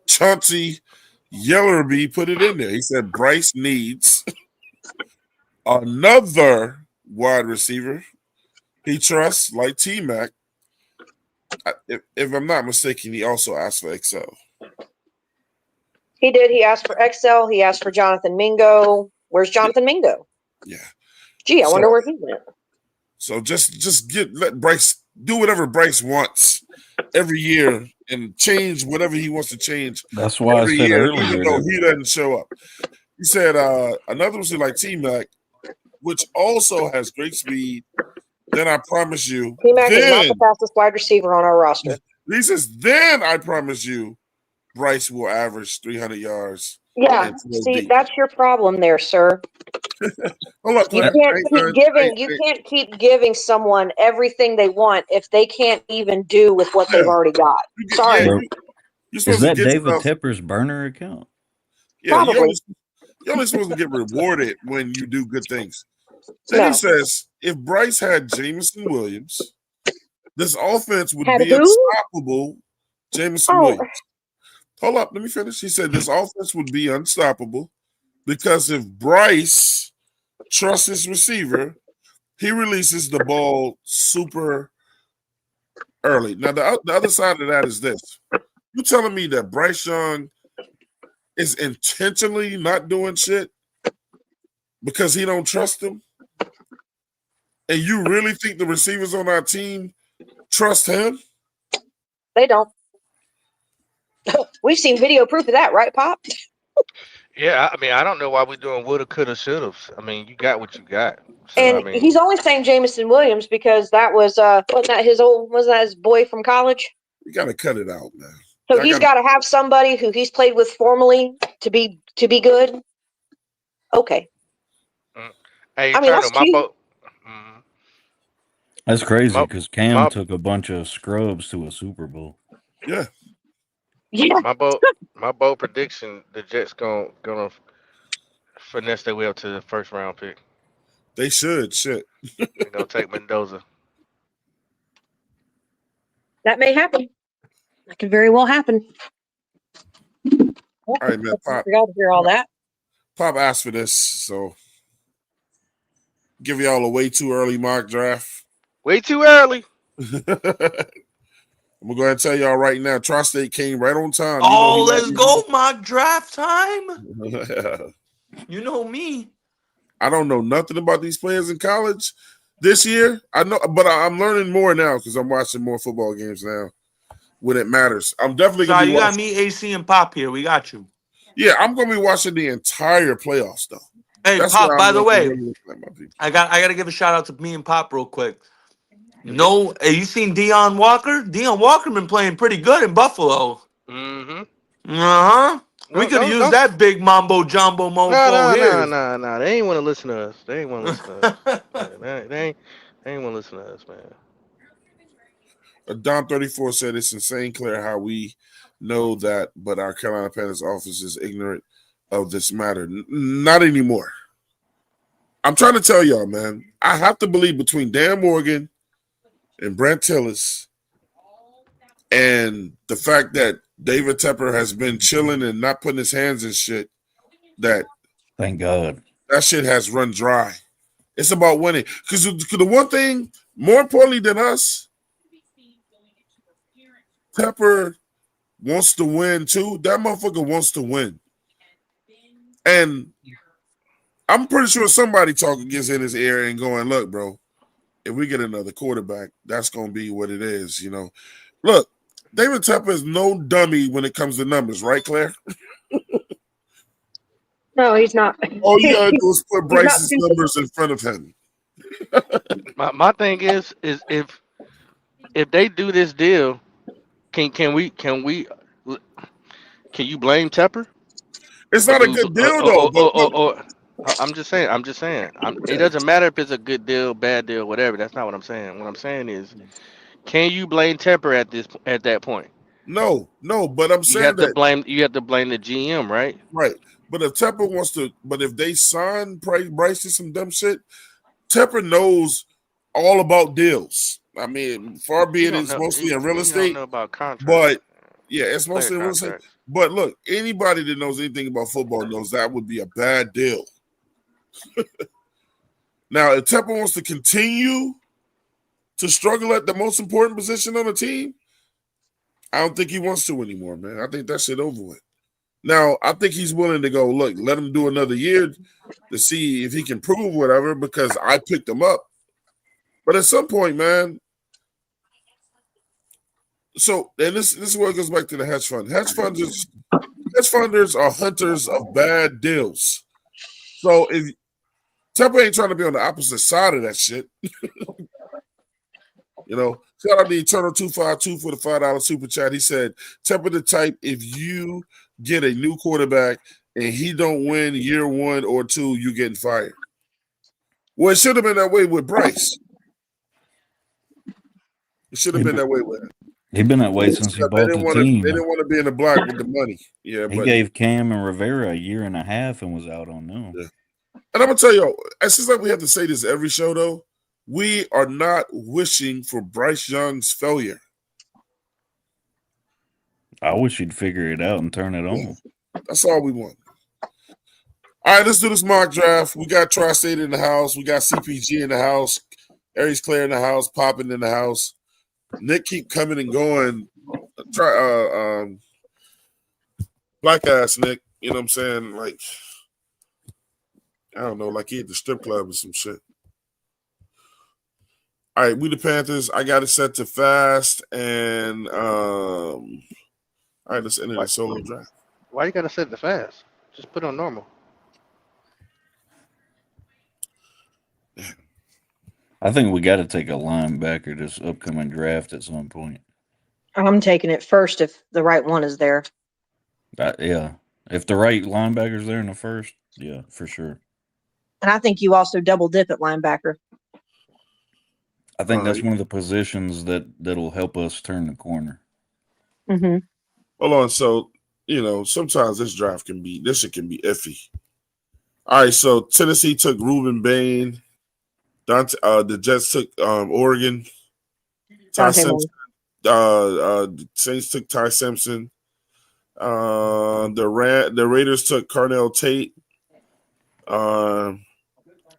Chauncey Yellerby put it in there. He said Bryce needs another wide receiver he trusts, like T Mac. If I'm not mistaken, he also asked for Excel. He did. He asked for XL. He asked for Jonathan Mingo. Where's Jonathan Mingo? Yeah. Gee, I wonder where he went. So just let Bryce do whatever Bryce wants every year and change whatever he wants to change That's why I every said year, even earlier though that he doesn't show up. He said another was like T Mac, which also has great speed. Then I promise you, T Mac is not the fastest wide receiver on our roster. He says, then I promise you, Bryce will average 300 yards. Yeah, see, that's your problem there, sir. Hold on, You Claire. can't keep giving someone everything they want if they can't even do with what they've already got. Sorry. You're is supposed that to get David stuff. Tepper's burner account? Yeah, Probably. you're only supposed to get rewarded when you do good things. Then he says, if Bryce had Jameson Williams, this offense would be unstoppable. Jameson Williams. Hold up, let me finish. He said this offense would be unstoppable because if Bryce trusts his receiver, he releases the ball super early. Now, the other side of that is this. You telling me that Bryce Young is intentionally not doing shit because he don't trust him? And you really think the receivers on our team trust him? They don't. We've seen video proof of that, right, Pop? Yeah, I mean, I don't know why we're doing woulda, coulda, shoulda. I mean, you got what you got. So And I mean, he's only saying Jameson Williams because that was wasn't that his boy from college? You gotta cut it out, man. So he's got to have somebody who he's played with formally to be good. Okay. hey, I mean, that's my cute. boat. That's crazy because Cam took a bunch of scrubs to a Super Bowl. Yeah. Yeah. My bold prediction: the Jets gonna finesse their way up to the first round pick. They should. Shit. They're gonna take Mendoza. That may happen. That could very well happen. All right, man. Pop. We got to hear all that. Pop asked for this, so give y'all a way too early mock draft. Way too early. I'm gonna go ahead and tell y'all right now. Tri-State came right on time. Oh, let's go mock draft time. You know me. I don't know nothing about these players in college this year. I know, but I'm learning more now because I'm watching more football games now when it matters. I'm definitely gonna be you got watching. me, AC, and Pop here. We got you. Yeah, I'm gonna be watching the entire playoffs though. Hey, That's Pop, by the way, really I gotta give a shout out to me and Pop real quick. No, hey, you seen Deion Walker? Deion Walker been playing pretty good in Buffalo. Mm-hmm. Uh-huh. We could have used that big mambo jumbo mofo here. No. They ain't want to listen to us. They ain't want to listen to us. They ain't want to listen to us, man. Don 34 said it's insane, Claire, how we know that, but our Carolina Panthers office is ignorant of this matter. Not anymore. I'm trying to tell y'all, man. I have to believe between Dan Morgan and Brent Tillis and the fact that David Tepper has been chilling and not putting his hands in shit, that thank God that shit has run dry. It's about winning. Because the one thing, more importantly than us, Tepper wants to win too. That motherfucker wants to win. And I'm pretty sure somebody talking gets in his ear and going, look, bro, if we get another quarterback, that's going to be what it is, you know. Look, David Tepper is no dummy when it comes to numbers, right, Claire? No, he's not. All you got to do is put Bryce's numbers in front of him. my thing is if they do this deal, can you blame Tepper? It's not a good deal though. I'm just saying. It doesn't matter if it's a good deal, bad deal, whatever. That's not what I'm saying. What I'm saying is, can you blame Tepper at that point? No, but I'm You saying have to that blame. You have to blame the GM, right? right. But if Tepper wants to, but if they sign Bryce to some dumb shit, Tepper knows all about deals. I mean, far be You it, don't it's know. mostly in real You don't estate, know about contracts, but yeah, it's player mostly in real estate. contracts. But look, anybody that knows anything about football knows that would be a bad deal. Now, if Tepper wants to continue to struggle at the most important position on the team, I don't think he wants to anymore, man. I think that shit over with. Now, I think he's willing to go, look, let him do another year to see if he can prove whatever because I picked him up. But at some point, man, so, and this is where it goes back to the hedge fund. Hedge funders are hunters of bad deals. So if Tepper ain't trying to be on the opposite side of that shit, you know, shout out to Eternal 252 for the $5 super chat. He said, Tepper the type, if you get a new quarterback and he don't win year 1 or 2, you getting fired. Well, it should have been that way with Bryce. It should have been that way with him. He's been that way since he bought the team. They didn't want to be in the black with the money. Yeah, he gave Cam and Rivera a year and a half and was out on them. Yeah. And I'm gonna tell you, it seems like we have to say this every show, though. We are not wishing for Bryce Young's failure. I wish he'd figure it out and turn it on. That's all we want. All right, let's do this mock draft. We got Tri-State in the house. We got CPG in the house. Aries Claire in the house. Popping in the house. Nick keep coming and going. Black ass Nick. You know what I'm saying? Like, I don't know, like he at the strip club or some shit. All right, we the Panthers. I got it set to fast and all right, let's enter the solo draft. Why you gotta set it to fast? Just put on normal. I think we got to take a linebacker this upcoming draft at some point. I'm taking it first if the right one is there. Yeah. If the right linebacker's there in the first, yeah, for sure. And I think you also double dip at linebacker. I think that's one of the positions that'll help us turn the corner. Mm-hmm. Hold on. So, you know, sometimes this can be iffy. All right, so Tennessee took Reuben Bain. The Jets took Oregon. Ty Simpson. Saints took Ty Simpson. The Raiders took Carnell Tate.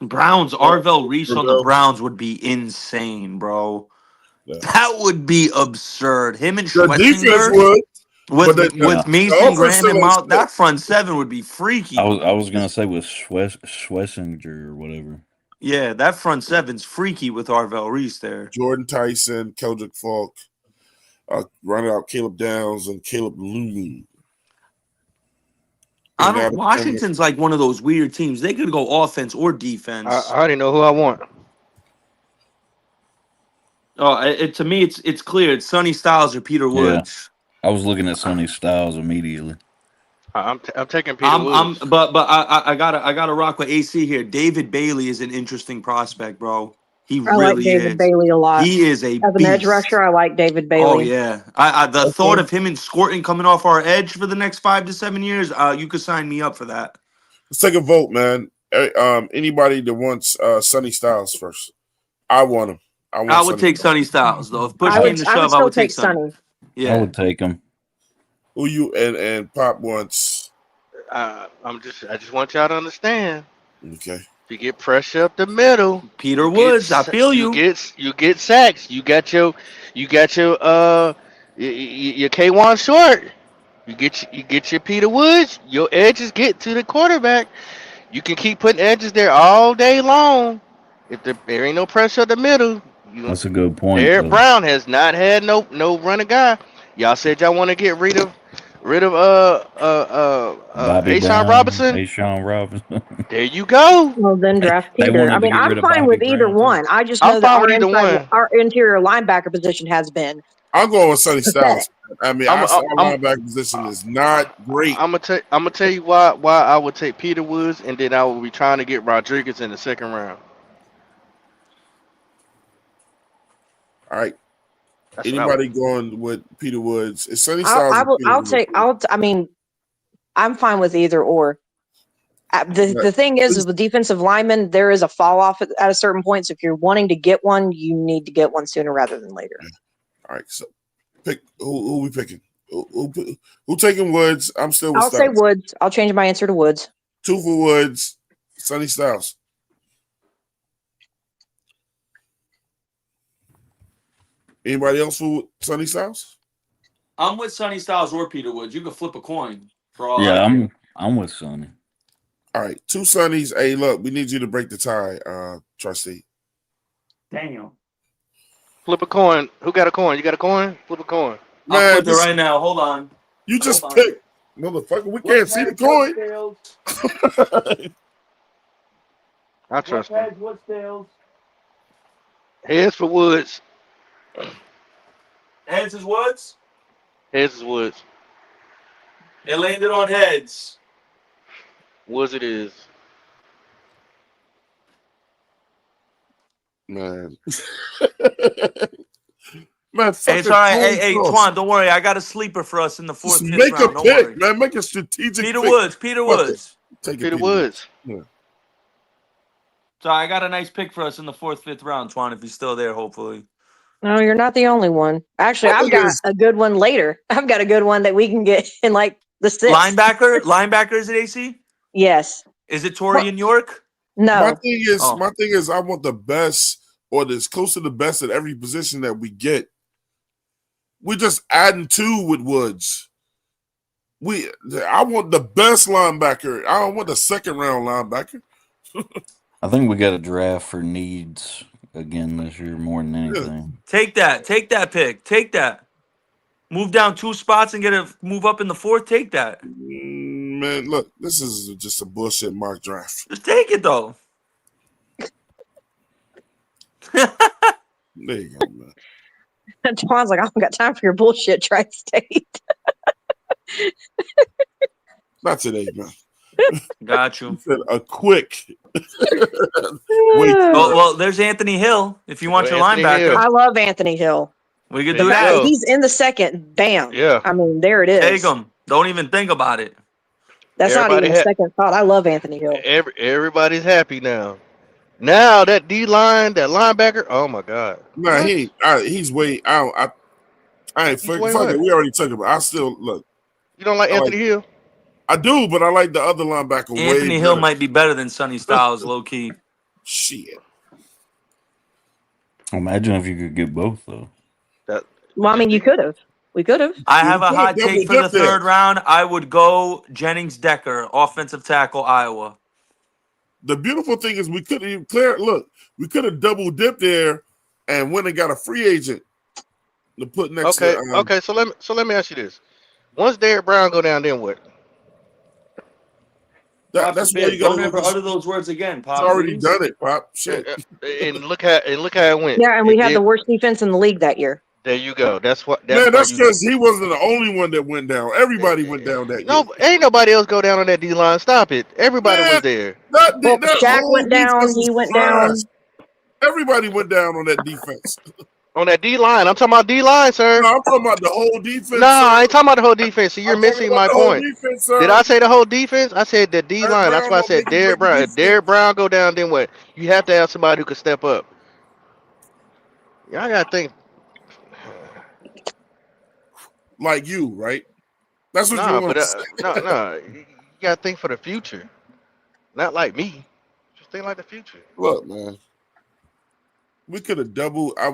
Browns, Arvell Reese on the Browns would be insane, bro. Yeah. That would be absurd. Him and Schlesinger with Mason Graham and Miles, that front seven would be freaky. I was gonna say with Schlesinger or whatever. Yeah, that front seven's freaky with Arvell Reese there. Jordan Tyson, Keldrick Falk, running out Caleb Downs and Caleb Looney. Washington's like one of those weird teams. They could go offense or defense. I already know who I want. Oh, to me, it's clear. It's Sonny Styles or Peter Woods. Yeah. I was looking at Sonny Styles immediately. I'm taking Peter Woods. But I gotta rock with AC here. David Bailey is an interesting prospect, bro. I like David Bailey a lot. He is a as an edge rusher. I like David Bailey. Oh yeah, the thought of him and Scorton coming off our edge for the next 5 to 7 years, you could sign me up for that. Let's take a vote, man. Anybody that wants Sonny Styles first? I want him. I would take Sonny Styles though. If push came to shove, I would take Sonny. Yeah, I would take him. Who you and Pop wants? I just want y'all to understand. Okay. You get pressure up the middle. Peter Woods, I feel you. You get sacks. You got your K1 short. You get your Peter Woods. Your edges get to the quarterback. You can keep putting edges there all day long. If there ain't no pressure up the middle, that's a good point. Eric Brown has not had no running guy. Y'all said y'all want to get rid of Ashawn Robinson. Ashawn Robinson. There you go. Well, then draft Peter. I mean, I'm fine with either one. I just know that our interior linebacker position has been. I'm going with Sonny Pathetic. Styles. I mean, I'm our I'm linebacker position is not great. I'm gonna tell you why I would take Peter Woods, and then I will be trying to get Rodriguez in the second round. All right. That's what I Anybody would. going with Peter Woods? It's Sonny Styles I or will. Peter I'll Woods. take. I mean, I'm fine with either or. But The thing is please- with defensive linemen, there is a fall off at a certain point. So if you're wanting to get one, you need to get one sooner rather than later. all right. So pick who we picking? Who taking Woods? I'm still with I'll say Styles. Woods. I'll change my answer to Woods. 2 for Woods. Sonny Styles. Anybody else for Sonny Styles? I'm with Sonny Styles or Peter Woods. You can flip a coin for all. Yeah, I care. I'm with Sonny. All right, 2 Sonnies. Hey, look, we need you to break the tie, trustee. Daniel. Flip a coin. Who got a coin? You got a coin? Flip a coin. I'll Man, flip it right now. Hold on. You just Hold on. picked, motherfucker. We can't see the coin. I trust him. Heads, what tails? Heads for Woods. Heads is Woods. Heads is Woods. It landed on heads. Woods it is. Man. Man, hey, it's all right. Hey, Twan, don't worry. I got a sleeper for us in the fourth, Just fifth make round. a Don't pick, worry. man. Make a strategic Peter pick. Woods. Peter Woods. Take it, Peter Woods. Yeah. So I got a nice pick for us in the fourth, fifth round, Twan, if he's still there, hopefully. No, you're not the only one. Actually, My I've thing got is- a good one later. I've got a good one that we can get in like the sixth. Linebacker is it AC? Yes. Is it Torian York? My No. thing is, I want the best or as close to the best at every position that we get. We're just adding 2 with Woods. I want the best linebacker. I don't want the second round linebacker. I think we got a draft for needs again this year more than anything. Take that. Take that pick. Take that. Move down 2 spots and move up in the fourth. Take that. Man, look, this is just a bullshit mock draft. Just take it though. There you go, man. Twan's like, I don't got time for your bullshit, Tri-State. Not today, man. Got you. Said a quick. Wait. Well, there's Anthony Hill. If you want your linebacker, I love Anthony Hill. we could The do fact that. that he's in the second, bam. Yeah. I mean, there it is. Take him. Don't even think about it. That's not even a second thought. I love Anthony Hill. Everybody's happy now. Now that D line, that linebacker, oh my God. Nah, he's way. I ain't fuck it. We already talked about. I still look. You don't like Anthony Hill? I do, but I like the other linebacker. Anthony way Hill better. might be better than Sonny Styles, low key. Shit. Imagine if you could get both though. Well, I mean, you could have. We could have. I have a hot take for the third round. I would go Jennings Decker, offensive tackle, Iowa. The beautiful thing is we couldn't even clear. Look, we could have double dipped there and went and got a free agent to put next to. Okay. So let me ask you this: once Derrick Brown go down, then what? That's why you got don't ever utter those words again, Pop. It's already please. done it, Pop. Shit. And look how it went. Yeah, and we had the worst defense in the league that year. There you go. That's Man, that's because he wasn't the only one that went down. Everybody went down that year. Ain't nobody else go down on that D line. Stop it. Everybody was there. Shaq went down. He went down. Everybody went down on that defense. On that D line. I'm talking about D line, sir. No, I'm talking about the whole defense. No, I ain't talking about the whole defense. So you're missing my point. Defense, Did I say the whole defense? I said the D line. That's why I said Derrick Brown. If Derrick Brown go down, then what? You have to have somebody who can step up. Y'all gotta think. Like you, right? That's what you Nah, want but to say. no. You gotta think for the future. Not like me. Just think like the future. Look, man. We could have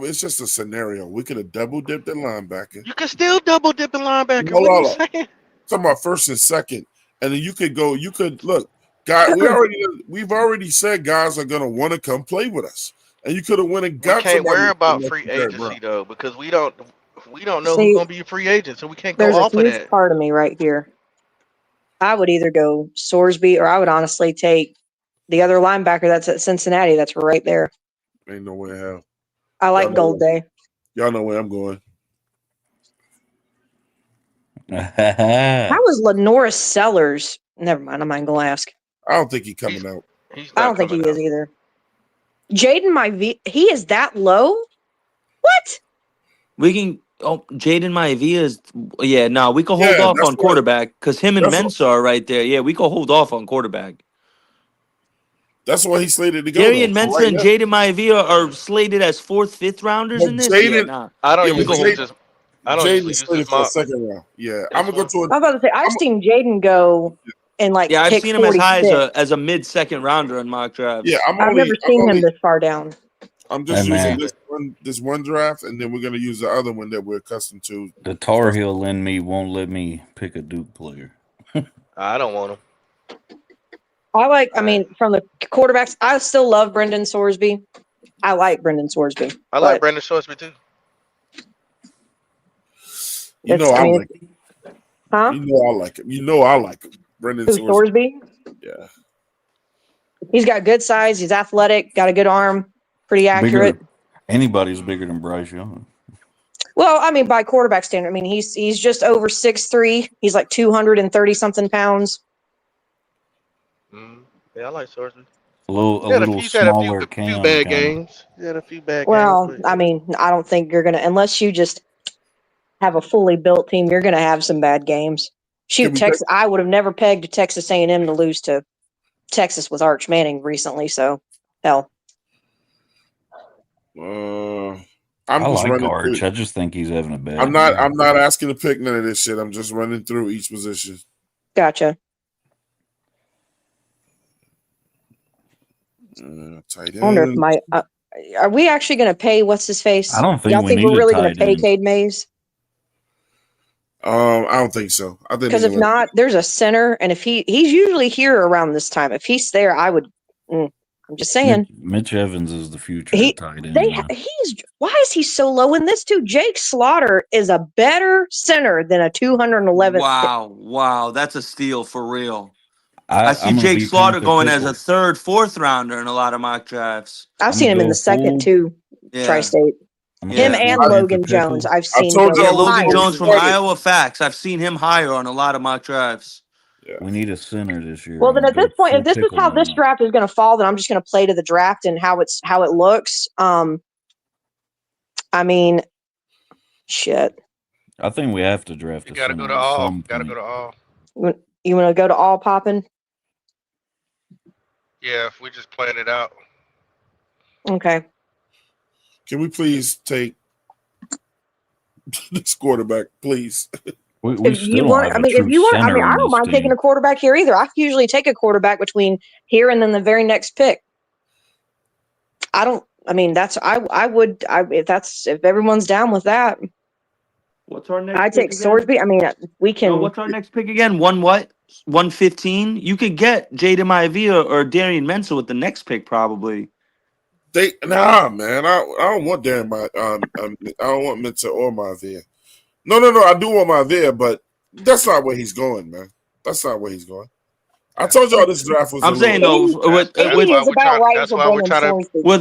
it's just a scenario. We could have double dipped the linebacker. You can still double dip the linebacker. Hold What are on. you saying? Talking about first and second. And then you could look, guys, we've already said guys are gonna want to come play with us. And you could have went and got We can't somebody worry about next free to Derrick agency Brown. though, because we don't know See, who's gonna be a free agent, so we can't go There's a off of huge that. part of me right here. I would either go Sorsby or I would honestly take the other linebacker that's at Cincinnati. That's right there. Ain't no way in hell. I like Y'all know Gold Day. Y'all know where I'm going. How is Lenora Sellers? Never mind. I'm not going to ask. I don't think he's coming out. I don't think he is either. Jaden, he is that low? What? We can. Oh, Jaden Maivia is. Yeah, no, we can hold Yeah, off that's on what. quarterback because him and That's what. Mensah are right there. Yeah, we can hold off on quarterback. That's why he's slated to go Darian though. Mensah Right and now. Jaden Maivia are slated as 4th, 5th rounders But in this. Yeah, Jaden, nah. I don't yeah, We but can usually hold. use Jaden, this. I don't Jaden usually is use this slated for a mock. second round. Yeah, I'm This gonna go one. to. I was about to say I've seen Jaden go in like Yeah, I've pick seen him as high 46. as a mid-second rounder in mock Yeah, drafts. I've never seen him this far down. I'm Hey, just using man, this one draft, and then we're gonna use the other one that we're accustomed to. the Tar Heel in me won't let me pick a Duke player. I don't want him. I mean, from the quarterbacks, I still love Brendan Sorsby. I like Brendan Sorsby. I like Brandon Shorsby too. You know, I mean, like him. huh? You know, I like him. You know, I like him. Brendan Who's Sorsby? Yeah. He's got good size. He's athletic. Got a good arm. Pretty accurate. Anybody's bigger than Bryce Young. Well, I mean, by quarterback standard, I mean he's just over 6'3". He's like 230 something pounds. Yeah, I like Sorsby. He's He's had a few smaller few Cam bad kind of. games. He had a few bad games. Well, I mean, I don't think you're gonna unless you just have a fully built team. You're gonna have some bad games. Shoot, Texas. I would have never pegged Texas A&M to lose to Texas with Arch Manning recently. So, hell. I'm I just like running Arch. through. I just think he's having a bad. I'm not asking to pick none of this shit. I'm just running through each position. Gotcha. Tight I wonder if end. are we actually going to pay what's his face? I don't think Y'all we think need we're a really going to tight pay end. Cade Mays? I don't think so. I think Because if not, there's a center, and if he's usually here around this time. If he's there, I would. I'm just saying. Mitch Evans is the future at tight end. Why is he so low in this too? Jake Slaughter is a better center than a 211th. Wow, that's a steal for real. I see Jake Slaughter going as a 3rd, 4th rounder in a lot of mock drafts. I've seen him in the second too. Tri-State. Him and Logan Jones. I've seen. Logan Jones from Iowa. Facts. I've seen him higher on a lot of mock drafts. Yeah. We need a center this year. Well, then at this point, if this is how this draft is going to fall, then I'm just going to play to the draft and how it looks. I mean, shit. I think we have to draft. You gotta go to all. Gotta go to all. You want to go to all popping? Yeah, if we just plan it out. Okay. Can we please take this quarterback, please? If you want, I don't mind taking a quarterback here either. I usually take a quarterback between here and then the very next pick. If everyone's down with that. What's our next? I take Sorsby. I mean, we can. No, what's our next pick again? 115. You could get Jaden Maivia or Darian Mensah with the next pick, probably. Nah, man. I don't want Darren. I don't want Mensah or Maivia. No. I do want Maivia, but that's not where he's going, man. That's not where he's going. I told y'all this draft was. I'm saying though, with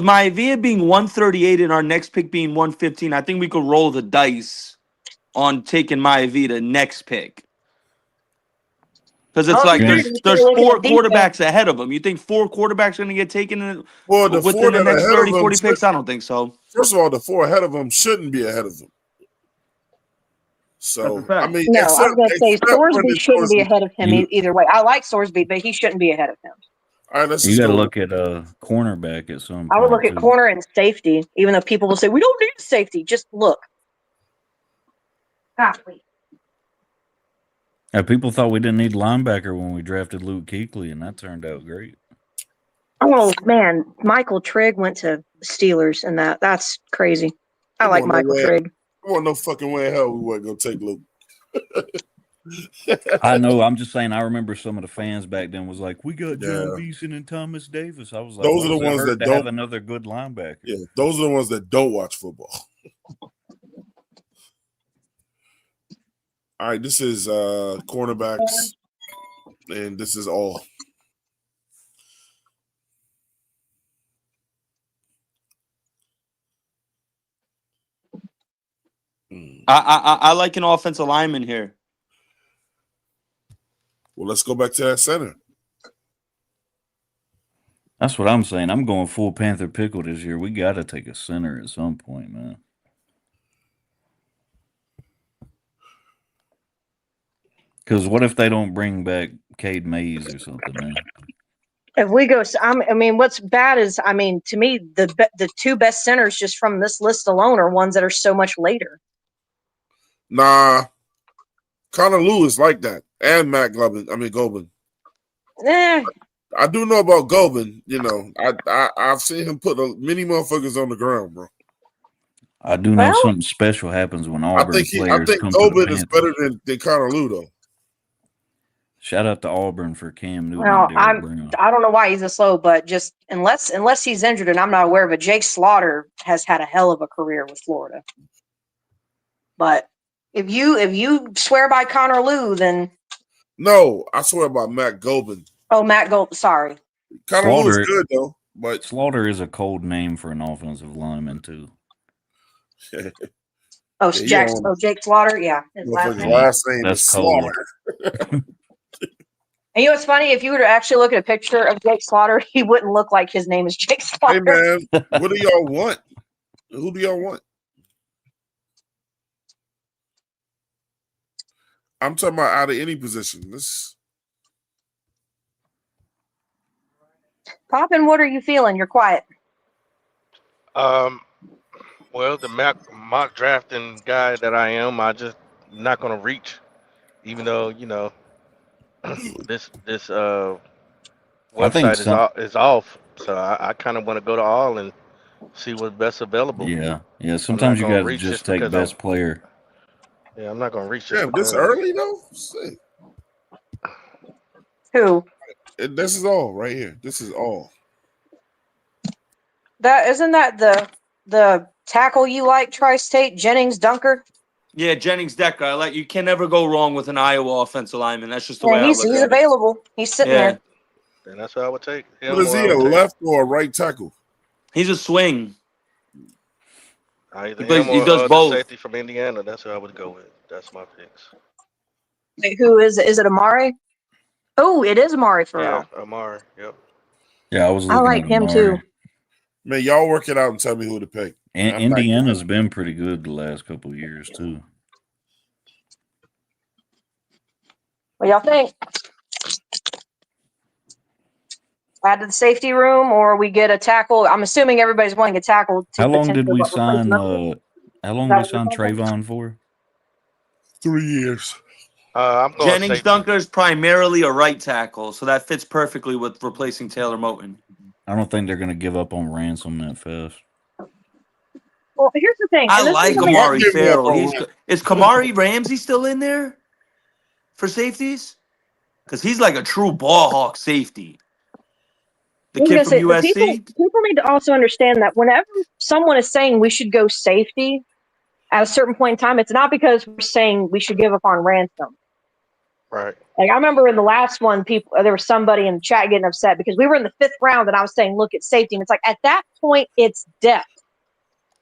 Maivia being 138 and our next pick being 115, I think we could roll the dice on taking Maivia to next pick. Because it's like there's 4 quarterbacks ahead of him. You think 4 quarterbacks are going to get taken within the next 30, 40 picks? I don't think so. First of all, the 4 ahead of him shouldn't be ahead of him. So, I mean, I was going to say Sorsby shouldn't be ahead of him either way. I like Sorsby, but he shouldn't be ahead of him. All right, you got to look at cornerback at some point. I would look at corner and safety, even though people will say, we don't need safety. Just look. Golly. Yeah, people thought we didn't need linebacker when we drafted Luke Kuechly, and that turned out great. Oh, man. Michael Trigg went to Steelers, and that's crazy. I like Michael Trigg. There wasn't no fucking way in hell we weren't going to take Luke. I know. I'm just saying. I remember some of the fans back then was like, "We got John Beeson and Thomas Davis." I was like, "Those are the ones that don't have another good linebacker." Yeah, those are the ones that don't watch football. All right, this is cornerbacks, and this is all. I like an offensive lineman here. Well, let's go back to that center. That's what I'm saying. I'm going full Panther pickle this year. We got to take a center at some point, man. Because what if they don't bring back Cade Mays or something, man? If we go, I mean, what's bad is, I mean, to me, the two best centers just from this list alone are ones that are so much later. Nah, Connor Lewis like that, and Matt Gobin. Gobin. I do know about Gobin. You know, I've seen him put many motherfuckers on the ground, bro. I do know something special happens when Auburn players come to the Gobin is better than Connor Lewis, though. Shout out to Auburn for Cam Newton. Well, and Derek Brown. I don't know why he's this low, but just unless he's injured, and I'm not aware of it, Jake Slaughter has had a hell of a career with Florida. But if you swear by Connor Lou, then no, I swear by Matt Gobin. Oh, Matt Gobin. Sorry, Connor Lou is good though, but Slaughter is a cold name for an offensive lineman too. Jake Slaughter, yeah. His last name is Slaughter. And you know what's funny? If you were to actually look at a picture of Jake Slaughter, he wouldn't look like his name is Jake Slaughter. Hey man, what do y'all want? Who do y'all want? I'm talking about out of any position. Poppin, what are you feeling? You're quiet. Well, the mock drafting guy that I am, I just not gonna reach, even though this website is off. So I kind of want to go to all and see what's best available. Yeah. Sometimes you got to just take best player. Yeah, I'm not gonna reach this early though. Who? This is all right here. This is all. Isn't that the tackle you like, Tri-State, Jennings Dunker? Yeah, Jennings Decker. You can never go wrong with an Iowa offensive lineman. That's just the way I look at it. He's available. He's sitting there. And that's what I would take. What is he, a left or a right tackle? He's a swing. He does both. Safety from Indiana. That's who I would go with. That's my picks. Wait, who is it? Is it Amari? Oh, it is Amari Farrell. Yeah, Amari. Yep. Yeah, I like him too. Man, y'all work it out and tell me who to pick. And Indiana's been pretty good the last couple of years too. What y'all think? Add to the safety room, or we get a tackle. I'm assuming everybody's wanting a tackle. How long did we sign? How long did we sign Trayvon for? 3 years. I'm going Jennings Dunker is primarily a right tackle, so that fits perfectly with replacing Taylor Moton. I don't think they're going to give up on Ransom that fast. Well, here's the thing. I like Amari Farrell. Is Kamari Ramsey still in there for safeties? Because he's like a true ball hawk safety. The kid from USC. People need to also understand that whenever someone is saying we should go safety at a certain point in time, it's not because we're saying we should give up on Ransom. Right. Like I remember in the last one, there was somebody in the chat getting upset because we were in the 5th round and I was saying, look at safety. And it's like, at that point, it's depth.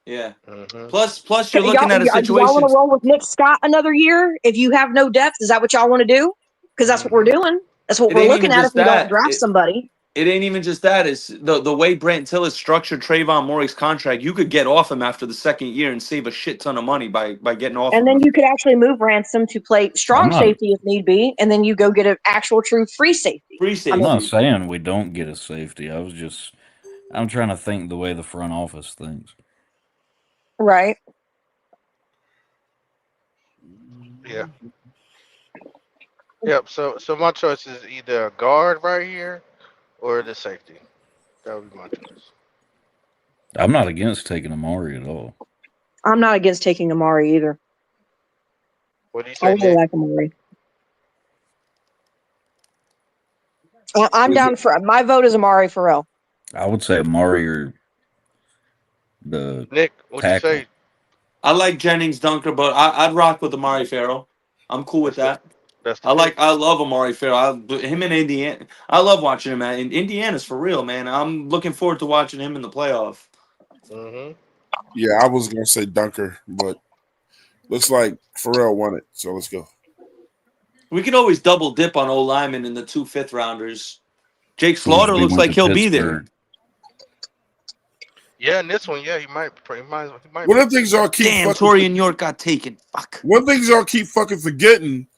Yeah. Mm-hmm. Plus you're looking at a situation. Y'all want to roll with Nick Scott another year? If you have no depth, is that what y'all want to do? Because that's what we're doing. That's what we're looking at if we don't draft somebody. It ain't even just that. It's the way Brent Tillis structured Trayvon Morey's contract. You could get off him after the 2nd year and save a shit ton of money by getting off. And then you could actually move Ransom to play strong safety if need be, and then you go get an actual true free safety. I'm not saying we don't get a safety. I'm trying to think the way the front office thinks. Right. Yeah. Yep. So my choice is either a guard right here or the safety. That would be my choice. I'm not against taking Amari at all. I'm not against taking Amari either. What do you say? I really like Amari. I'm down for my vote is Amari Farrell. I would say Amari or the Nick. What'd you say? I like Jennings Dunker, but I'd rock with Amari Farrell. I'm cool with that. I love Amari Farrell. Him in Indiana. I love watching him at Indiana's for real, man. I'm looking forward to watching him in the playoff. Mm-hmm. Yeah, I was gonna say Dunker, but looks like Farrell won it. So let's go. We can always double dip on O lineman in the 2 5th-rounders. Jake Who's Slaughter we looks went like to he'll be there. Pittsburgh. Yeah, and this one, yeah, he might. One of the things y'all keep Damn, fucking Torian York got taken. Fuck. one of the things y'all keep fucking forgetting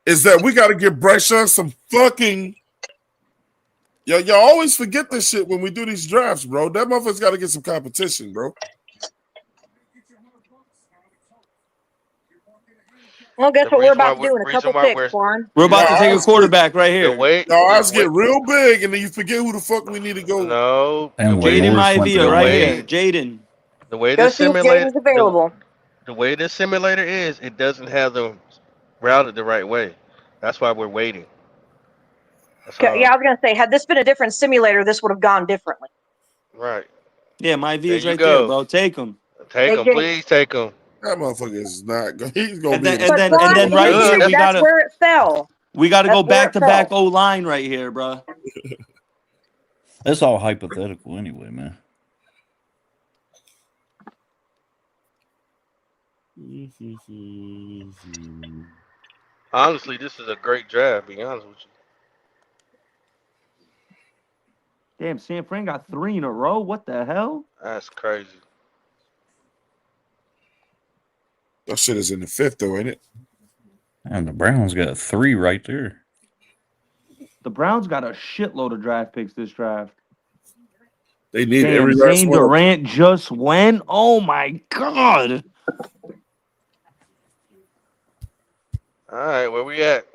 is that we got to give Bryce Young some fucking. Y'all always forget this shit when we do these drafts, bro. That motherfucker's got to get some competition, bro. Well, guess The what we're reason why, about to do in a couple why picks, Warren? We're about to Y'all take a eyes get, quarterback right the here. way, y'all the eyes way, get real big, and then you forget who the fuck we need to go. no, the And way Jaden Lamorse went to Maivia the right Miami. here. way, Jaden. the way Go this see if simulator, Jaden's available. the way this simulator is, it doesn't have them routed the right way. That's why we're waiting. That's Yeah, all. I was gonna say, had this been a different simulator, this would have gone differently. Right. Yeah, There Maivia's you right there, go. bro. Take him. Take Take them, Jaden. please take them. That motherfucker is not. He's gonna And be then in and the. But then and Ron, then He right should. here here's we that's gotta where it fell. go That's where back it to back fell. O line right here, bro. That's all hypothetical anyway, man. Honestly, this is a great draft. Be honest with you. Damn, San Fran got 3 in a row. What the hell? That's crazy. That shit is in the 5th, though, ain't it? And the Browns got 3 right there. The Browns got a shitload of draft picks this draft. They need Damn, every last Zane one of them. Durant just went. Oh my god. All right, where we at?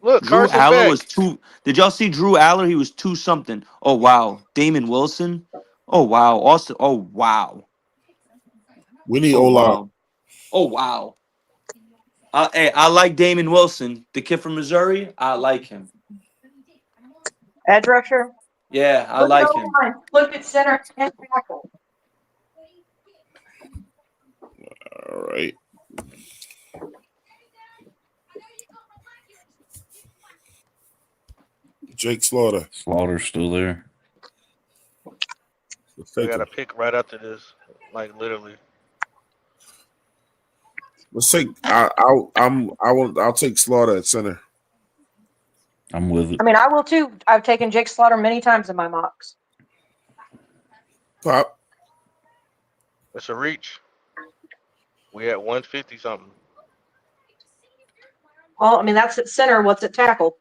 Look, Drew Carson Aller was Beck. 2. Did y'all see Drew Aller? He was 2 something. Oh wow. Damon Wilson. Oh wow. Austin. Oh wow. We need Oh O-line. wow. Oh wow. Hey, I like Damon Wilson, the kid from Missouri. I like him. Edge rusher. Yeah, I Look at like O him. line. Look at center and tackle. All right. Jake Slaughter. Slaughter's still there. Let's We take got him. a pick right after this, like literally. Let's take. I'll take Slaughter at center. I'm with it. I mean, I will too. I've taken Jake Slaughter many times in my mocks. Pop. It's a reach. We at 150 something. Well, I mean, that's at center. What's at tackle?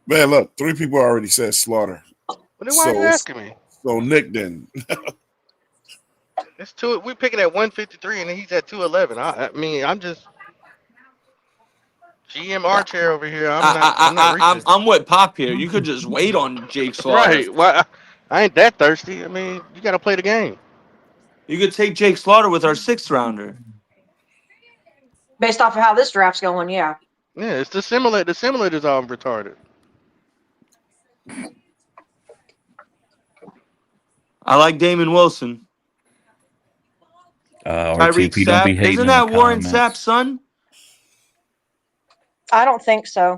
Man, look, 3 people already said Slaughter. But then why are you asking me? So Nick then. It's two. We picking at 153, and he's at 211. I mean, I'm just GM armchair over here. I'm not reaching. I'm with Pop here. You could just wait on Jake Slaughter. Right. Why? I ain't that thirsty. I mean, you got to play the game. You could take Jake Slaughter with our 6th rounder. Based off of how this draft's going, yeah. Yeah, it's the simulator. The simulator's all retarded. I like Damon Wilson. Tyreek RTP, don't be Sapp. hating Isn't in the that Warren comments. Sapp's son? I don't think so.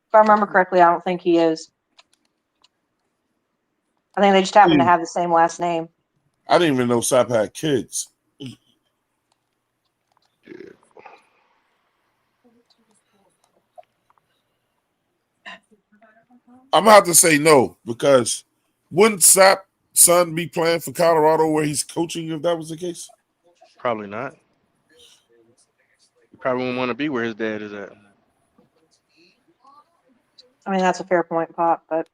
If I remember correctly, I don't think he is. I think they just happen to have the same last name. I didn't even know Sap had kids. I'm gonna have to say no, because wouldn't Sap son be playing for Colorado where he's coaching if that was the case? Probably not. You probably wouldn't want to be where his dad is at. I mean, that's a fair point, Pop, but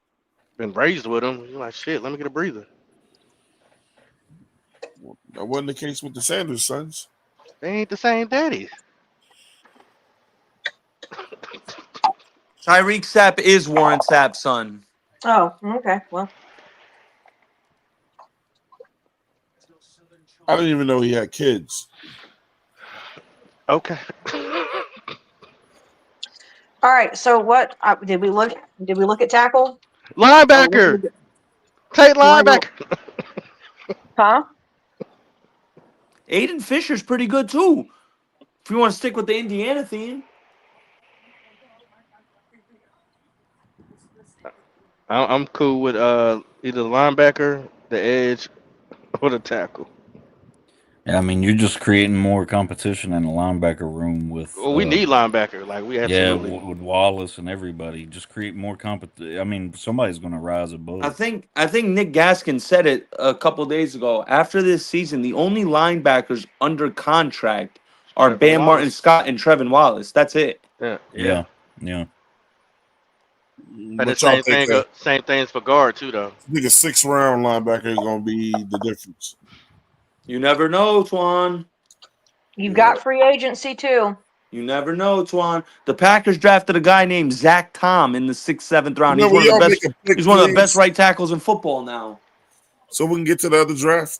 Been raised with him. You're like, shit, let me get a breather. That wasn't the case with the Sanders sons. They ain't the same daddy. Tyreek Sapp is Warren Sapp's son. oh, okay. Well, I didn't even know he had kids. Okay. all right. So what did we look? Did we look at tackle? Linebacker. Take linebacker. Huh? Aiden Fisher's pretty good too. If you want to stick with the Indiana theme. I'm cool with either the linebacker, the edge, or the tackle. Yeah, I mean, you're just creating more competition in the linebacker room with. Well, we need linebacker. Like we absolutely. Yeah, with Wallace and everybody, just create more competition. I mean, somebody's going to rise above. I think Nick Gaskin said it a couple days ago. After this season, the only linebackers under contract are Trevin Bam Martin Wallace. Scott and Trevin Wallace. That's it. Yeah. And the But y'all think same things for guard too, though. I think a 6th-round linebacker is going to be the difference. You never know, Twan. You've got free agency too. You never know, Twan. The Packers drafted a guy named Zach Tom in the 6th, 7th round. You know, He's one of the best right tackles in football now. So we can get to the other draft.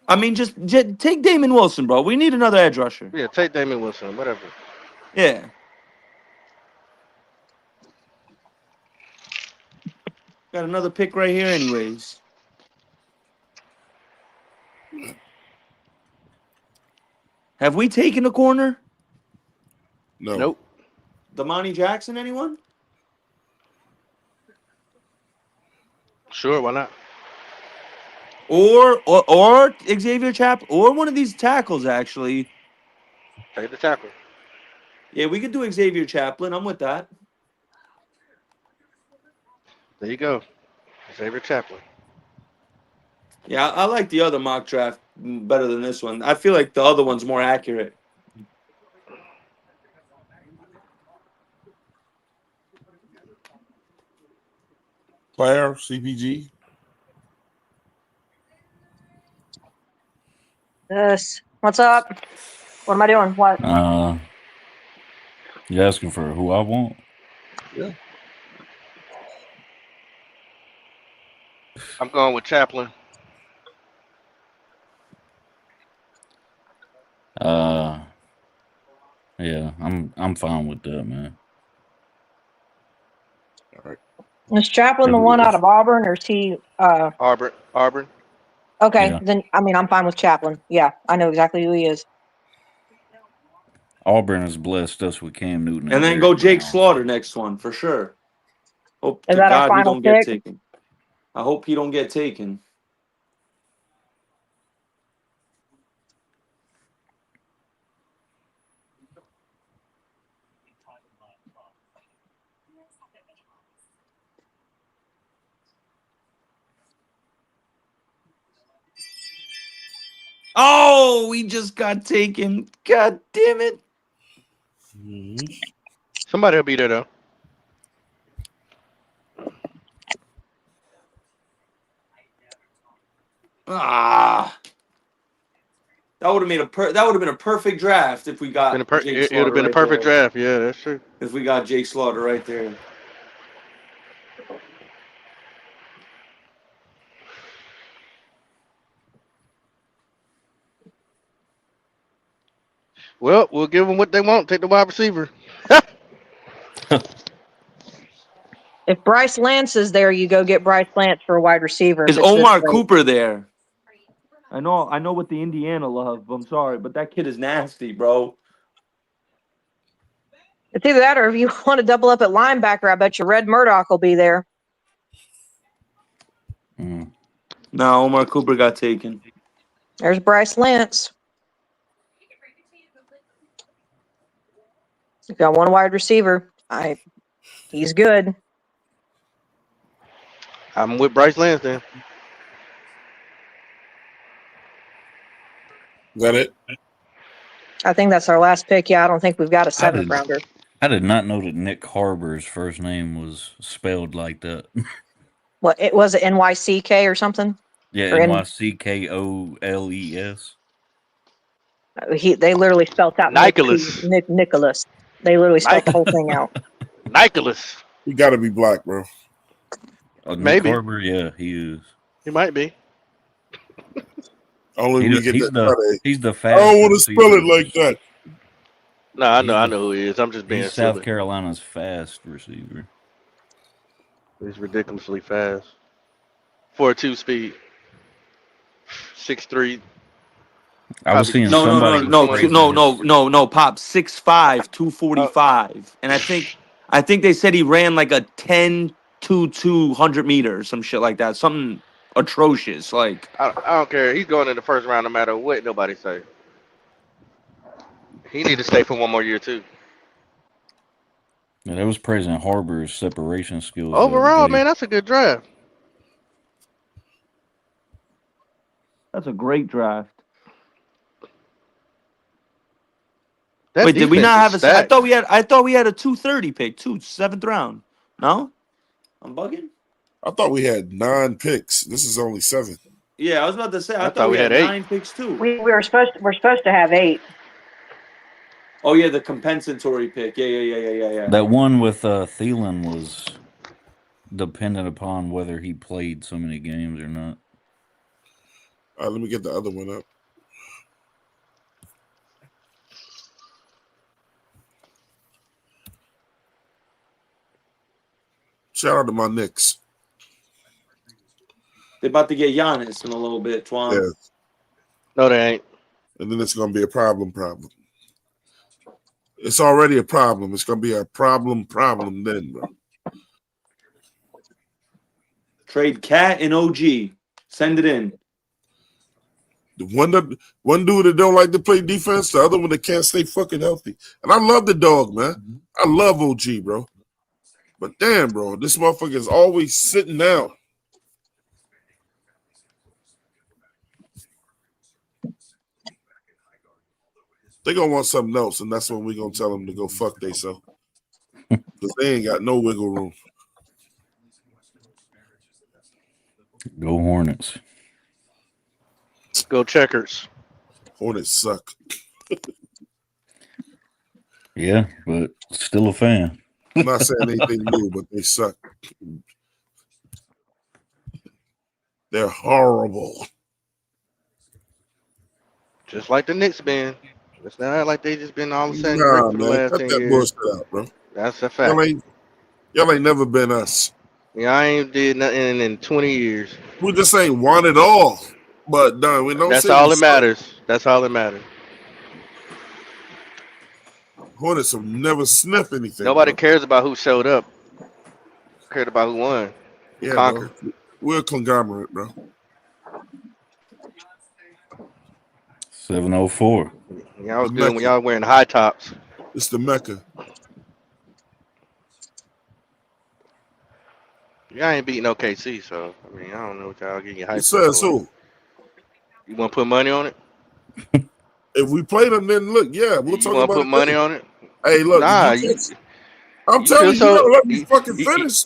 I mean, just take Damon Wilson, bro. We need another edge rusher. Yeah, take Damon Wilson, whatever. Yeah. Got another pick right here, anyways. Have we taken a corner? No. Nope. Damani Jackson, anyone? Sure, why not? Or Xavier Chap, or one of these tackles, actually. Take the tackle. Yeah, we could do Xavier Chaplin. I'm with that. There you go. Xavier Chaplin. Yeah, I like the other mock draft better than this one. I feel like the other one's more accurate. Player, CPG. Yes. What's up? What am I doing? What? You asking for who I want? Yeah. I'm going with Chaplin. Yeah, I'm fine with that, man. All right. Is Chaplin the one out of Auburn, or is he? Auburn. Okay, Yeah. then I mean I'm fine with Chaplin. Yeah, I know exactly who he is. Auburn has blessed us with Cam Newton. And then go Jake Slaughter next one for sure. Hope Is to that our God he final don't get pick? taken. I hope he don't get taken. Oh, we just got taken. God damn it. Somebody will be there though. Ah. That would have made been a perfect draft if we got It would have been a perfect draft. Yeah, that's true. If we got Jake Slaughter right there. Well, we'll give them what they want. Take the wide receiver. If Bryce Lance is there, you go get Bryce Lance for a wide receiver. Is Omar Cooper there? I know what the Indiana love. I'm sorry, but that kid is nasty, bro. It's either that or if you want to double up at linebacker, I bet you Red Murdoch will be there. No, Omar Cooper got taken. There's Bryce Lance. You got one wide receiver. He's good. I'm with Bryce Lance then. Is that it? I think that's our last pick. Yeah, I don't think we've got a 7th rounder. I did not know that Nick Harbor's first name was spelled like that. What it was, it NYCK or something? Yeah, NYCKOLES. They literally spelled out Nicholas. Nicholas. They literally spelled the whole thing out. Nicholas. He got to be black, bro. Maybe. Nick Harbor, yeah, he is. He might be. Only we get that. He's the I fastest. don't want to spell it like that. No, I know who he is. I'm just being He's South stupid. Carolina's fast receiver. He's ridiculously fast. 4.2 speed. 6'3". I was seeing No, Pop, 6'5", 245. And I think they said he ran like a 10 to 200 meters, some shit like that. Something atrocious. Like I don't care. He's going in the first round no matter what nobody say. He need to stay for one more year too. Yeah, that was President Harbor's separation skills the other Overall, day. man, that's a good draft. that's a great draft. That Wait, did we defense not is have a? stacked. I thought we had a 230 pick, seventh round. No, I'm bugging. I thought we had 9 picks. This is only 7. Yeah, I was about to say. I I thought thought we we had had 8. 9 picks too. We're supposed to have 8. Oh yeah, the compensatory pick. Yeah. That one with Thielen was dependent upon whether he played so many games or not. Let me get the other one up. Shout out to my Knicks. They're about to get Giannis in a little bit, Twan. Yeah. No, they ain't. And then it's going to be a problem. It's already a problem. It's going to be a problem then, bro. Trade Cat and OG. Send it in. The one dude that don't like to play defense, the other one that can't stay fucking healthy. And I love the dog, man. I love OG, bro. But damn, bro, this motherfucker is always sitting down. They gonna want something else, and that's when we gonna tell them to go fuck theyself. Because they ain't got no wiggle room. Go Hornets. Go Checkers. Hornets suck. Yeah, but still a fan. I'm not saying anything new, but they suck. They're horrible. Just like the Knicks been. It's not like they just been all of a sudden Nah, great for the man, last cut 10 that years. bullshit out, bro. That's a fact. Y'all ain't never been us. Yeah, I ain't did nothing in 20 years. We just ain't won it all. But done. We don't. That's say all we that suck. matters. That's all that matters. Hornets will never sniff anything. Nobody bro. cares about who showed up. Cared about who won. Who Yeah, conquered. bro. We're a conglomerate, bro. 704. Y'all was good when y'all wearing high tops. It's the Mecca. Y'all ain't beating OKC, so I mean I don't know what y'all getting your hype It says for. who? You want to put money on it? If we play them, then look, yeah, we'll You talk want about to put it money later. on it? Hey, look, Nah, I'm telling you, so- you gotta let me you- fucking you- finish.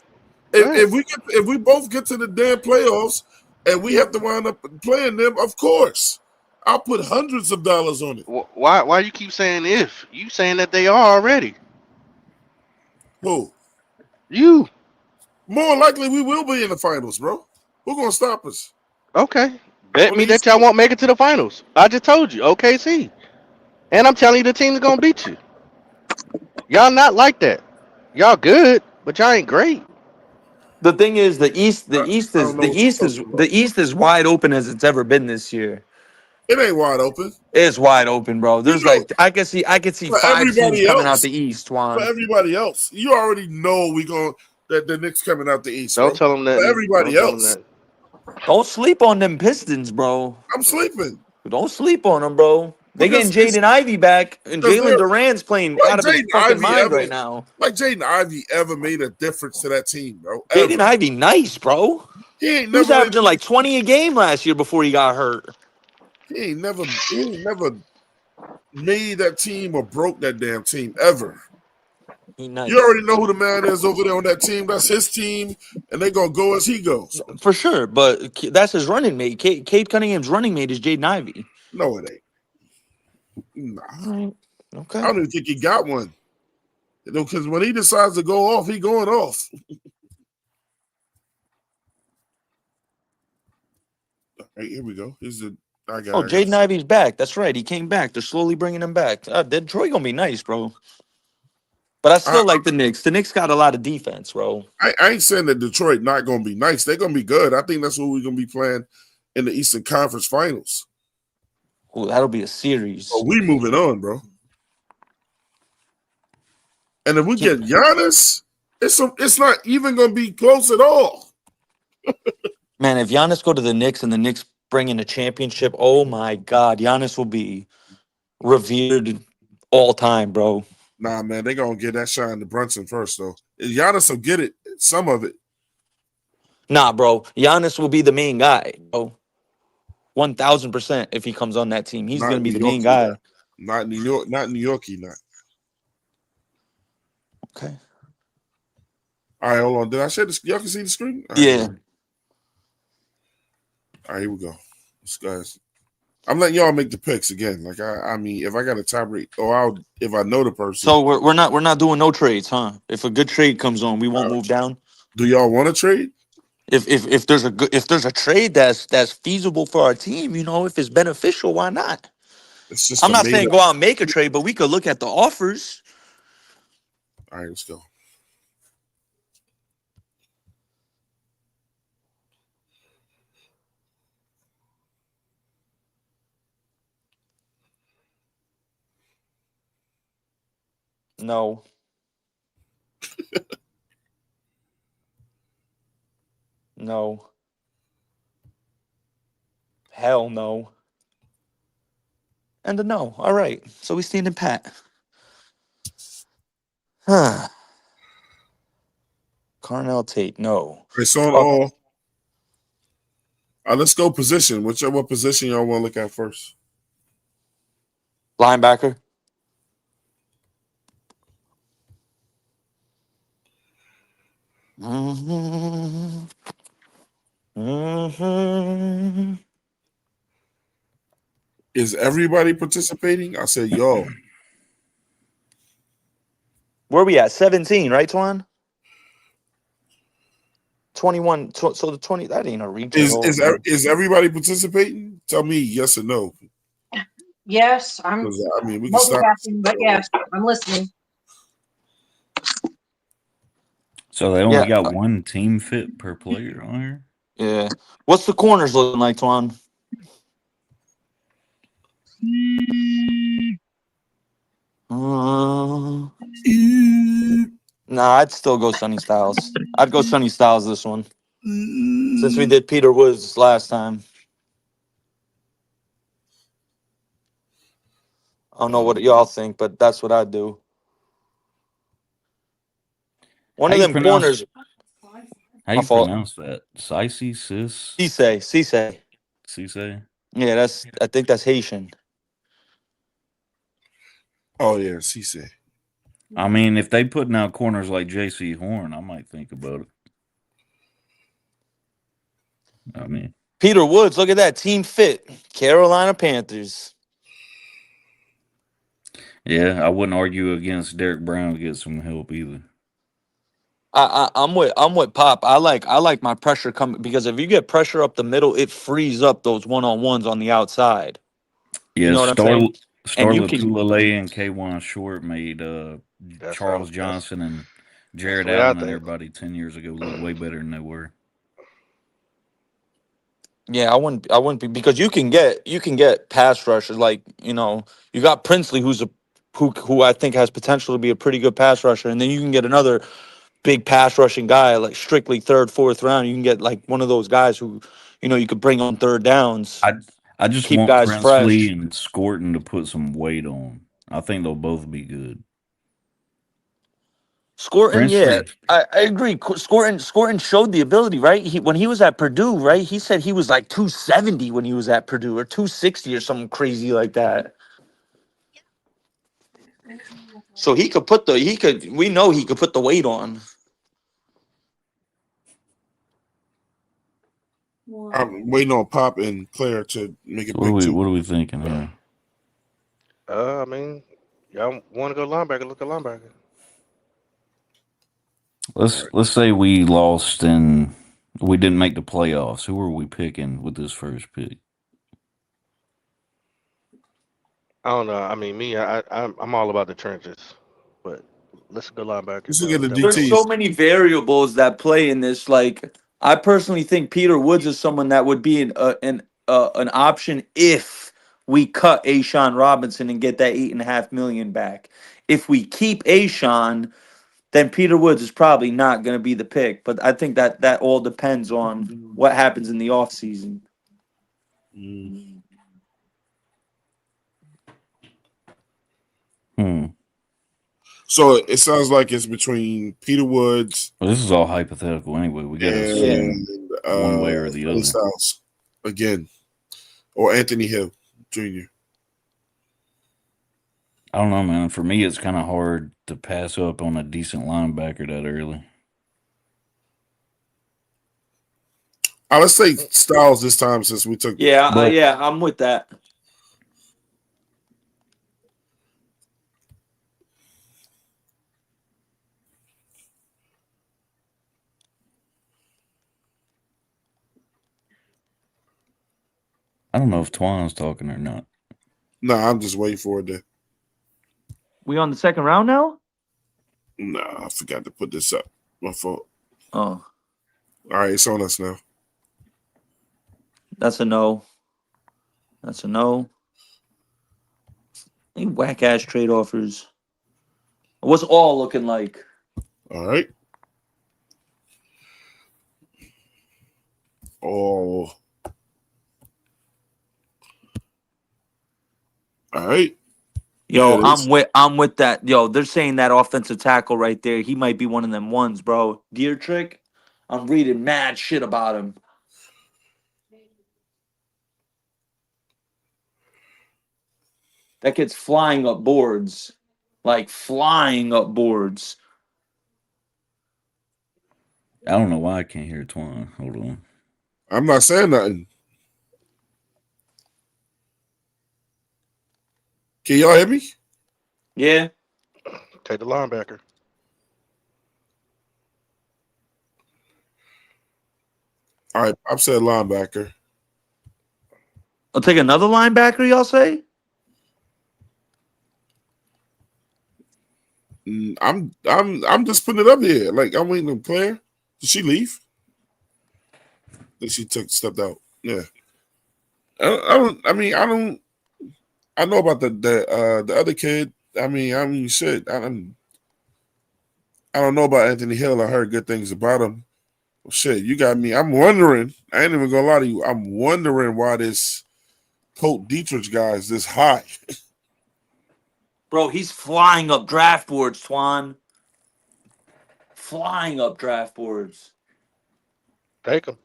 Right. If we both get to the damn playoffs and we have to wind up playing them, of course, I'll put hundreds of dollars on it. Why you keep saying if? You saying that they are already? Who? You. More likely, we will be in the finals, bro. Who gonna stop us? Okay. Bet On me the that East y'all Coast. won't make it to the finals. I just told you, OKC. And I'm telling you the team's gonna beat you. Y'all not like that. Y'all good, but y'all ain't great. The thing is, the East I don't know what you're talking about. the East is wide open as it's ever been this year. It ain't wide open. It's wide open, bro. There's know, like I can see for 5 teams everybody coming out else. the East, For Juan. everybody else, you already know that the Knicks coming out the East. Don't bro. tell them that. For everybody Don't tell them else, that. Don't sleep on them Pistons, bro. I'm sleeping. Don't sleep on them, bro. They getting Because Jaden Ivey back, and because Jalen they're- Duran's playing like out of his Jaden fucking Ivey mind ever, right now. like Jaden Ivey ever made a difference to that team, bro. Jaden Ever. Ivey, nice, bro. He ain't He was never averaging like 20 a game last year before he got hurt. he ain't never made that team or broke that damn team ever. He nice. You already know who the man is over there on that team. That's his team, and they're gonna go as he goes. For sure, but that's his running mate. Cade Cunningham's running mate is Jaden Ivey. No, it ain't. Nah. All right. Okay. I don't even think he got one. Because when he decides to go off, he going off. All right, here we go. Jaden Ivey's back. That's right. He came back. They're slowly bringing him back. Detroit gonna be nice, bro. But I still like the Knicks. The Knicks got a lot of defense, bro. I ain't saying that Detroit not going to be nice. They're going to be good. I think that's what we're going to be playing in the Eastern Conference Finals. Oh, that'll be a series. Oh, we moving on, bro. And if we get Giannis, it's not even going to be close at all. Man, if Giannis go to the Knicks and the Knicks bring in a championship, oh my God, Giannis will be revered all time, bro. Nah, man, they gonna get that shine to Brunson first, though. Giannis will get it, some of it. Nah, bro, Giannis will be the main guy, bro. 1000% if he comes on that team, he's Not gonna be New the main Yorkie, guy. not New York, not New Yorkie, not. Okay. All right, hold on. Did I share this? Y'all can see the screen? All right, Yeah. all right, here we go. This guys. I'm letting y'all make the picks again. Like I mean, if I got a tie break, or if I know the person. So we're not doing no trades, huh? If a good trade comes on, we won't move down. Do y'all want to trade? If there's a trade that's feasible for our team, if it's beneficial, why not? It's just I'm not saying go out and make a trade, but we could look at the offers. All right, let's go. No. No. Hell no. And a no. All right. So we standing pat. Huh. Carnell Tate, no. It's on all. Let's go position. Whichever position y'all want to look at first. Linebacker. Mm-hmm. Mm-hmm. Is everybody participating? I said, yo. Where we at? 17, right, Twan? 21. So the 20, that ain't a reach at all. Is everybody participating? Tell me yes or no. Yes, I'm. I mean, we can start. But yes, I'm listening. So they only got one team fit per player on here? Yeah. What's the corners looking like, Twan? Nah, I'd still go Sonny Styles. I'd go Sonny Styles this one. Since we did Peter Woods last time. I don't know what y'all think, but that's what I'd do. One of them corners. How you pronounce that? Cisse? Cisse. Yeah, I think that's Haitian. Oh yeah, Cisse. I mean, if they putting out corners like J.C. Horn, I might think about it. I mean, Peter Woods, look at that team fit, Carolina Panthers. Yeah, I wouldn't argue against Derek Brown to get some help either. I'm with Pop. I like my pressure coming because if you get pressure up the middle, it frees up those 1-on-1s on the outside. Yeah, you know what I'm saying? Star Latulele and K1 Short made Charles Johnson and Jared Allen and everybody 10 years ago look way better than they were. Yeah, I wouldn't be because you can get pass rushers like you got Princely who I think has potential to be a pretty good pass rusher, and then you can get another big pass rushing guy like strictly third, fourth round. You can get like one of those guys who you could bring on third downs. I just keep want guys Princely fresh. and Scorton to put some weight on. I think they'll both be good. Scorton, yeah, I agree. Scorton showed the ability, right? When he was at Purdue, right? He said he was like 270 when he was at Purdue, or 260 or something crazy like that. So we know he could put the weight on. I'm waiting on Pop and Claire to make it What big. are we thinking here? I mean, y'all want to go linebacker? Look at linebacker. Let's say we lost and we didn't make the playoffs. Who are we picking with this first pick? I don't know. I mean, I'm all about the trenches, but let's go linebacker. Let's look at the DTs. There's so many variables that play in this. Like, I personally think Peter Woods is someone that would be an option if we cut Ashawn Robinson and get that $8.5 million back. If we keep Ashawn, then Peter Woods is probably not going to be the pick. But I think that all depends on what happens in the offseason. So it sounds like it's between Peter Woods. Well, this is all hypothetical anyway. We got to assume one way or the other. Styles again, or Anthony Hill Jr. I don't know, man. For me, it's kind of hard to pass up on a decent linebacker that early. Let's say Styles this time since we took. Yeah, I'm with that. I don't know if Twan's talking or not. Nah, I'm just waiting for it to. We on the second round now? Nah, I forgot to put this up. My fault. Oh. All right, it's on us now. That's a no. That's a no. Any whack ass trade offers. What's all looking like? All right. Oh. All right. Yo, I'm with that. Yo, they're saying that offensive tackle right there. He might be one of them ones, bro. Dietrich, I'm reading mad shit about him. That kid's flying up boards. Like flying up boards. I don't know why I can't hear Twan. Hold on. I'm not saying nothing. Can y'all hear me? Yeah. Take the linebacker. All right, I've said linebacker. I'll take another linebacker, y'all say? I'm just putting it up here. Like I'm waiting on Claire. Did she leave? That she stepped out. Yeah. I know about the other kid. I mean shit. I don't know about Anthony Hill. I heard good things about him. Well, shit, you got me. I'm wondering. I ain't even gonna lie to you. I'm wondering why this Colt Dietrich guy is this high. Bro, he's flying up draft boards, Twan. Flying up draft boards. Take him.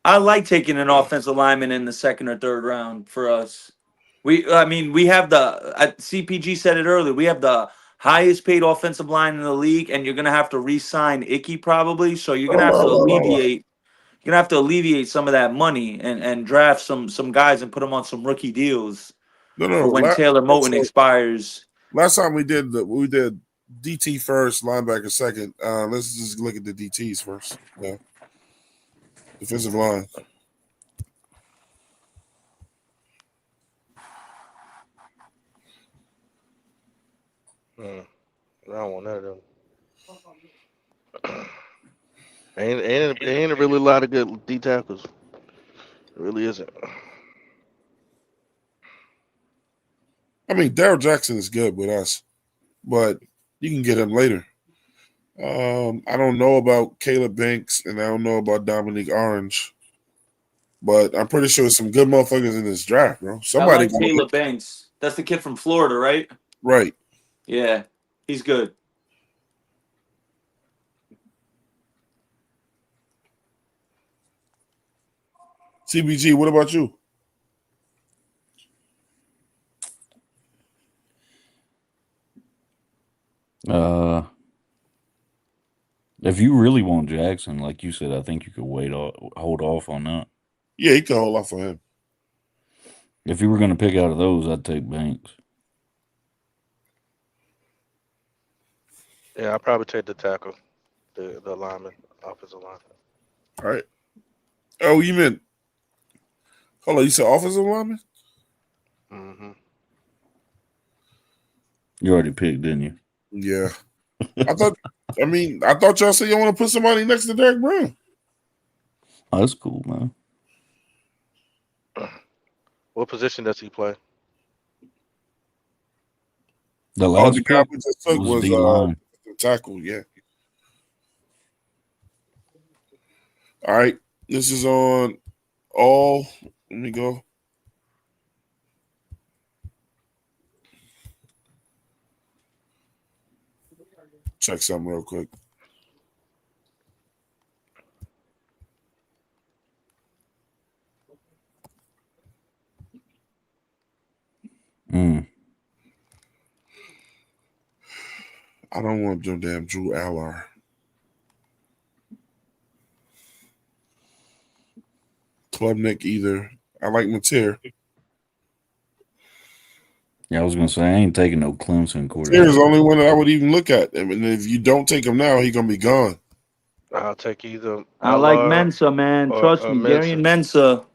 I like taking an offensive lineman in the second or third round for us. We have CPG said it earlier. We have the highest paid offensive line in the league, and you're gonna have to re-sign Icky probably. So you're gonna have to alleviate. You're gonna have to alleviate some of that money and draft some guys and put them on some rookie deals for when Taylor Moton expires. Last time we did DT first, linebacker second. Let's just look at the DTs first. Yeah. Defensive line. I don't want none of them. Ain't really a lot of good D tackles. It really isn't. I mean, Darryl Jackson is good with us, but you can get him later. I don't know about Caleb Banks, and I don't know about Dominique Orange, but I'm pretty sure some good motherfuckers in this draft, bro. Somebody. I like Caleb Banks. That's the kid from Florida, right? Right. Yeah, he's good. CBG, what about you? If you really want Jackson, like you said, I think you could hold off on that. Yeah, you can hold off on him. If you were going to pick out of those, I'd take Banks. Yeah, I'd probably take the tackle, the lineman, offensive lineman. All right. Oh, you meant? Hold on, you said offensive lineman? Mm-hmm. You already picked, didn't you? Yeah. I thought y'all said you want to put somebody next to Derek Brown. Oh, that's cool, man. What position does he play? The Oh, last the guy pick we just took was D-line. the tackle. Yeah. All right. This is on all. Let me go. Check something real quick. I don't want no damn Drew Aller. Klubnik either. I like Mateer. Yeah, I was gonna say I ain't taking no Clemson quarterback. Mateer is the only one that I would even look at. I mean, if you don't take him now, he's gonna be gone. I'll take either. I like Allard Mensa, man. or Trust me, Gary and Mensa. Mensa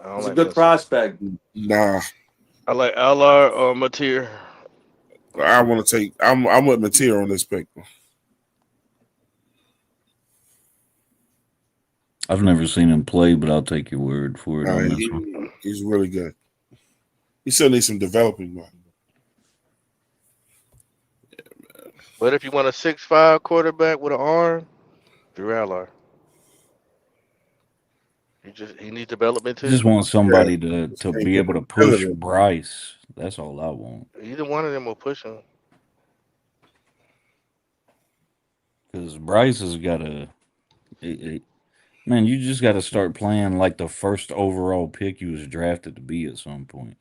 I don't is a like good Mensa. prospect. Nah. I like Allard or Mateer. I want to take. I'm with Mateer on this pick. I've never seen him play, but I'll take your word for it on this one. He's really good. He still needs some developing, man. But if you want a 6'5" quarterback with an arm, Drew Allard. He needs development I too. just want somebody to be able to push him. Bryce. That's all I want. Either one of them will push him. Because Bryce has got to, man, you just got to start playing like the first overall pick you was drafted to be at some point.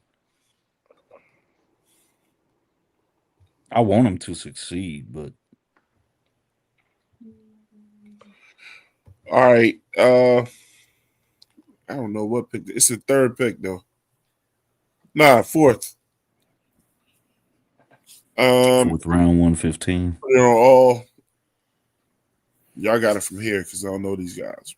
I want him to succeed, but all right. I don't know what pick. It's the third pick though. Nah, fourth. fourth round, 115. Put it on all. Y'all got it from here because I don't know these guys.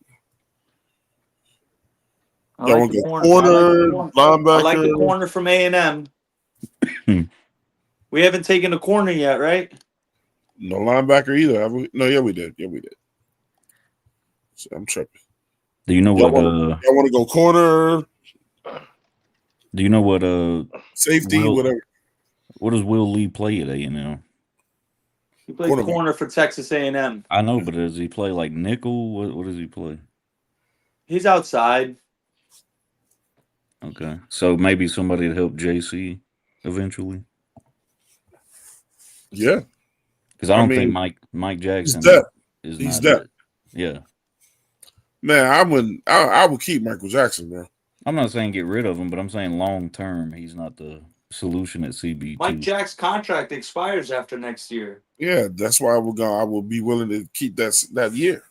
Y'all want to go corner, linebacker? I like the corner from A&M. We haven't taken a corner yet, right? No linebacker either. Have we? No, yeah, we did. Yeah, we did. So I'm tripping. Do you know y'all what? Y'all want to go corner? Do you know what? Safety, whatever. What does Will Lee play at A&M? He played corner for Texas A&M. I know, but does he play like nickel? What does he play? He's outside. Okay, so maybe somebody to help JC eventually. Yeah, because I don't think Mike Jackson is he's not that. Yeah, man, I would keep Michael Jackson, bro. I'm not saying get rid of him, but I'm saying long term he's not the solution at CB2. Mike Jack's contract expires after next year. Yeah, that's why I will be willing to keep that year.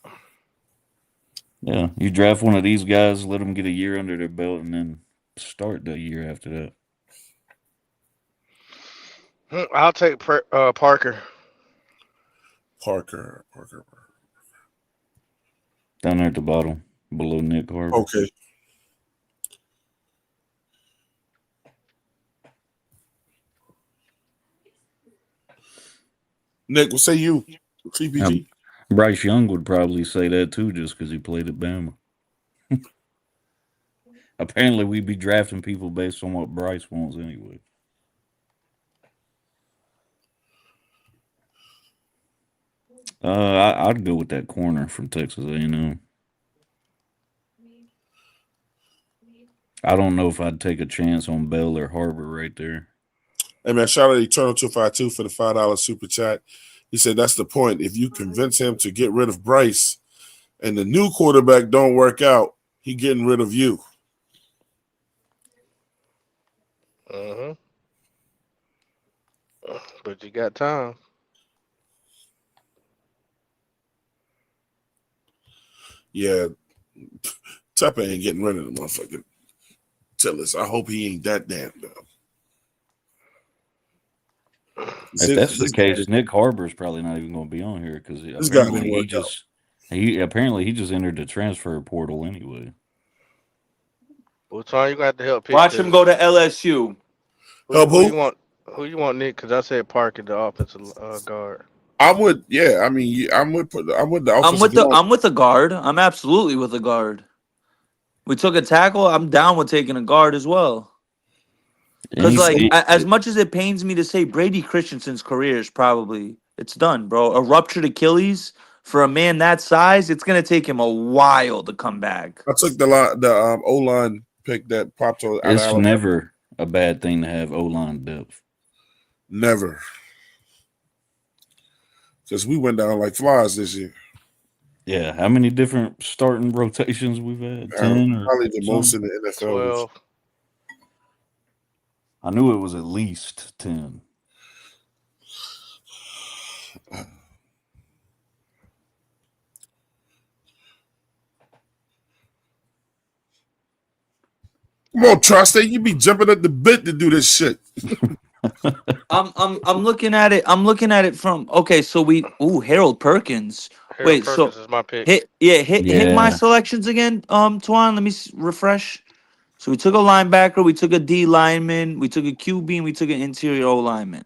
Yeah, you draft one of these guys, let them get a year under their belt, and then start the year after that. I'll take Parker. Parker. Down there at the bottom, below Nick Harvey. Okay. Nick, what say you? CPG. Bryce Young would probably say that too, just because he played at Bama. Apparently, we'd be drafting people based on what Bryce wants anyway. I'd go with that corner from Texas A&M. I don't know if I'd take a chance on Bell or Harbor right there. Hey, man, shout out Eternal 252 for the $5 super chat. He said that's the point. If you convince him to get rid of Bryce and the new quarterback don't work out, he getting rid of you. But you got time. Yeah. Tepper ain't getting rid of the motherfucker. Tell us. I hope he ain't that damn dumb. If that's the case, Nick Harbor's probably not even going to be on here because apparently he just entered the transfer portal anyway. What time you got to help? Watch him go to LSU. Who you want, Nick? Because I said Parker, the offensive guard. I'm with the I'm with the guard. I'm absolutely with the guard. We took a tackle. I'm down with taking a guard as well. Because like as much as it pains me to say, Brady Christensen's career is probably it's done, bro. A ruptured Achilles for a man that size, it's gonna take him a while to come back. I took the O line pick that popped out of It's Alabama. never a bad thing to have O line depth. Never, because we went down like flies this year. Yeah, how many different starting rotations we've had? 10 or probably the something? most in the NFL. 12. I knew it was at least 10. Come on, Tri-State, you be jumping at the bit to do this shit. I'm looking at it. I'm looking at it from so Harold Perkins. Harold Wait, Perkins so is my pick. hit my selections again, Twan. Let me refresh. So we took a linebacker, we took a D lineman, we took a QB, and we took an interior O lineman.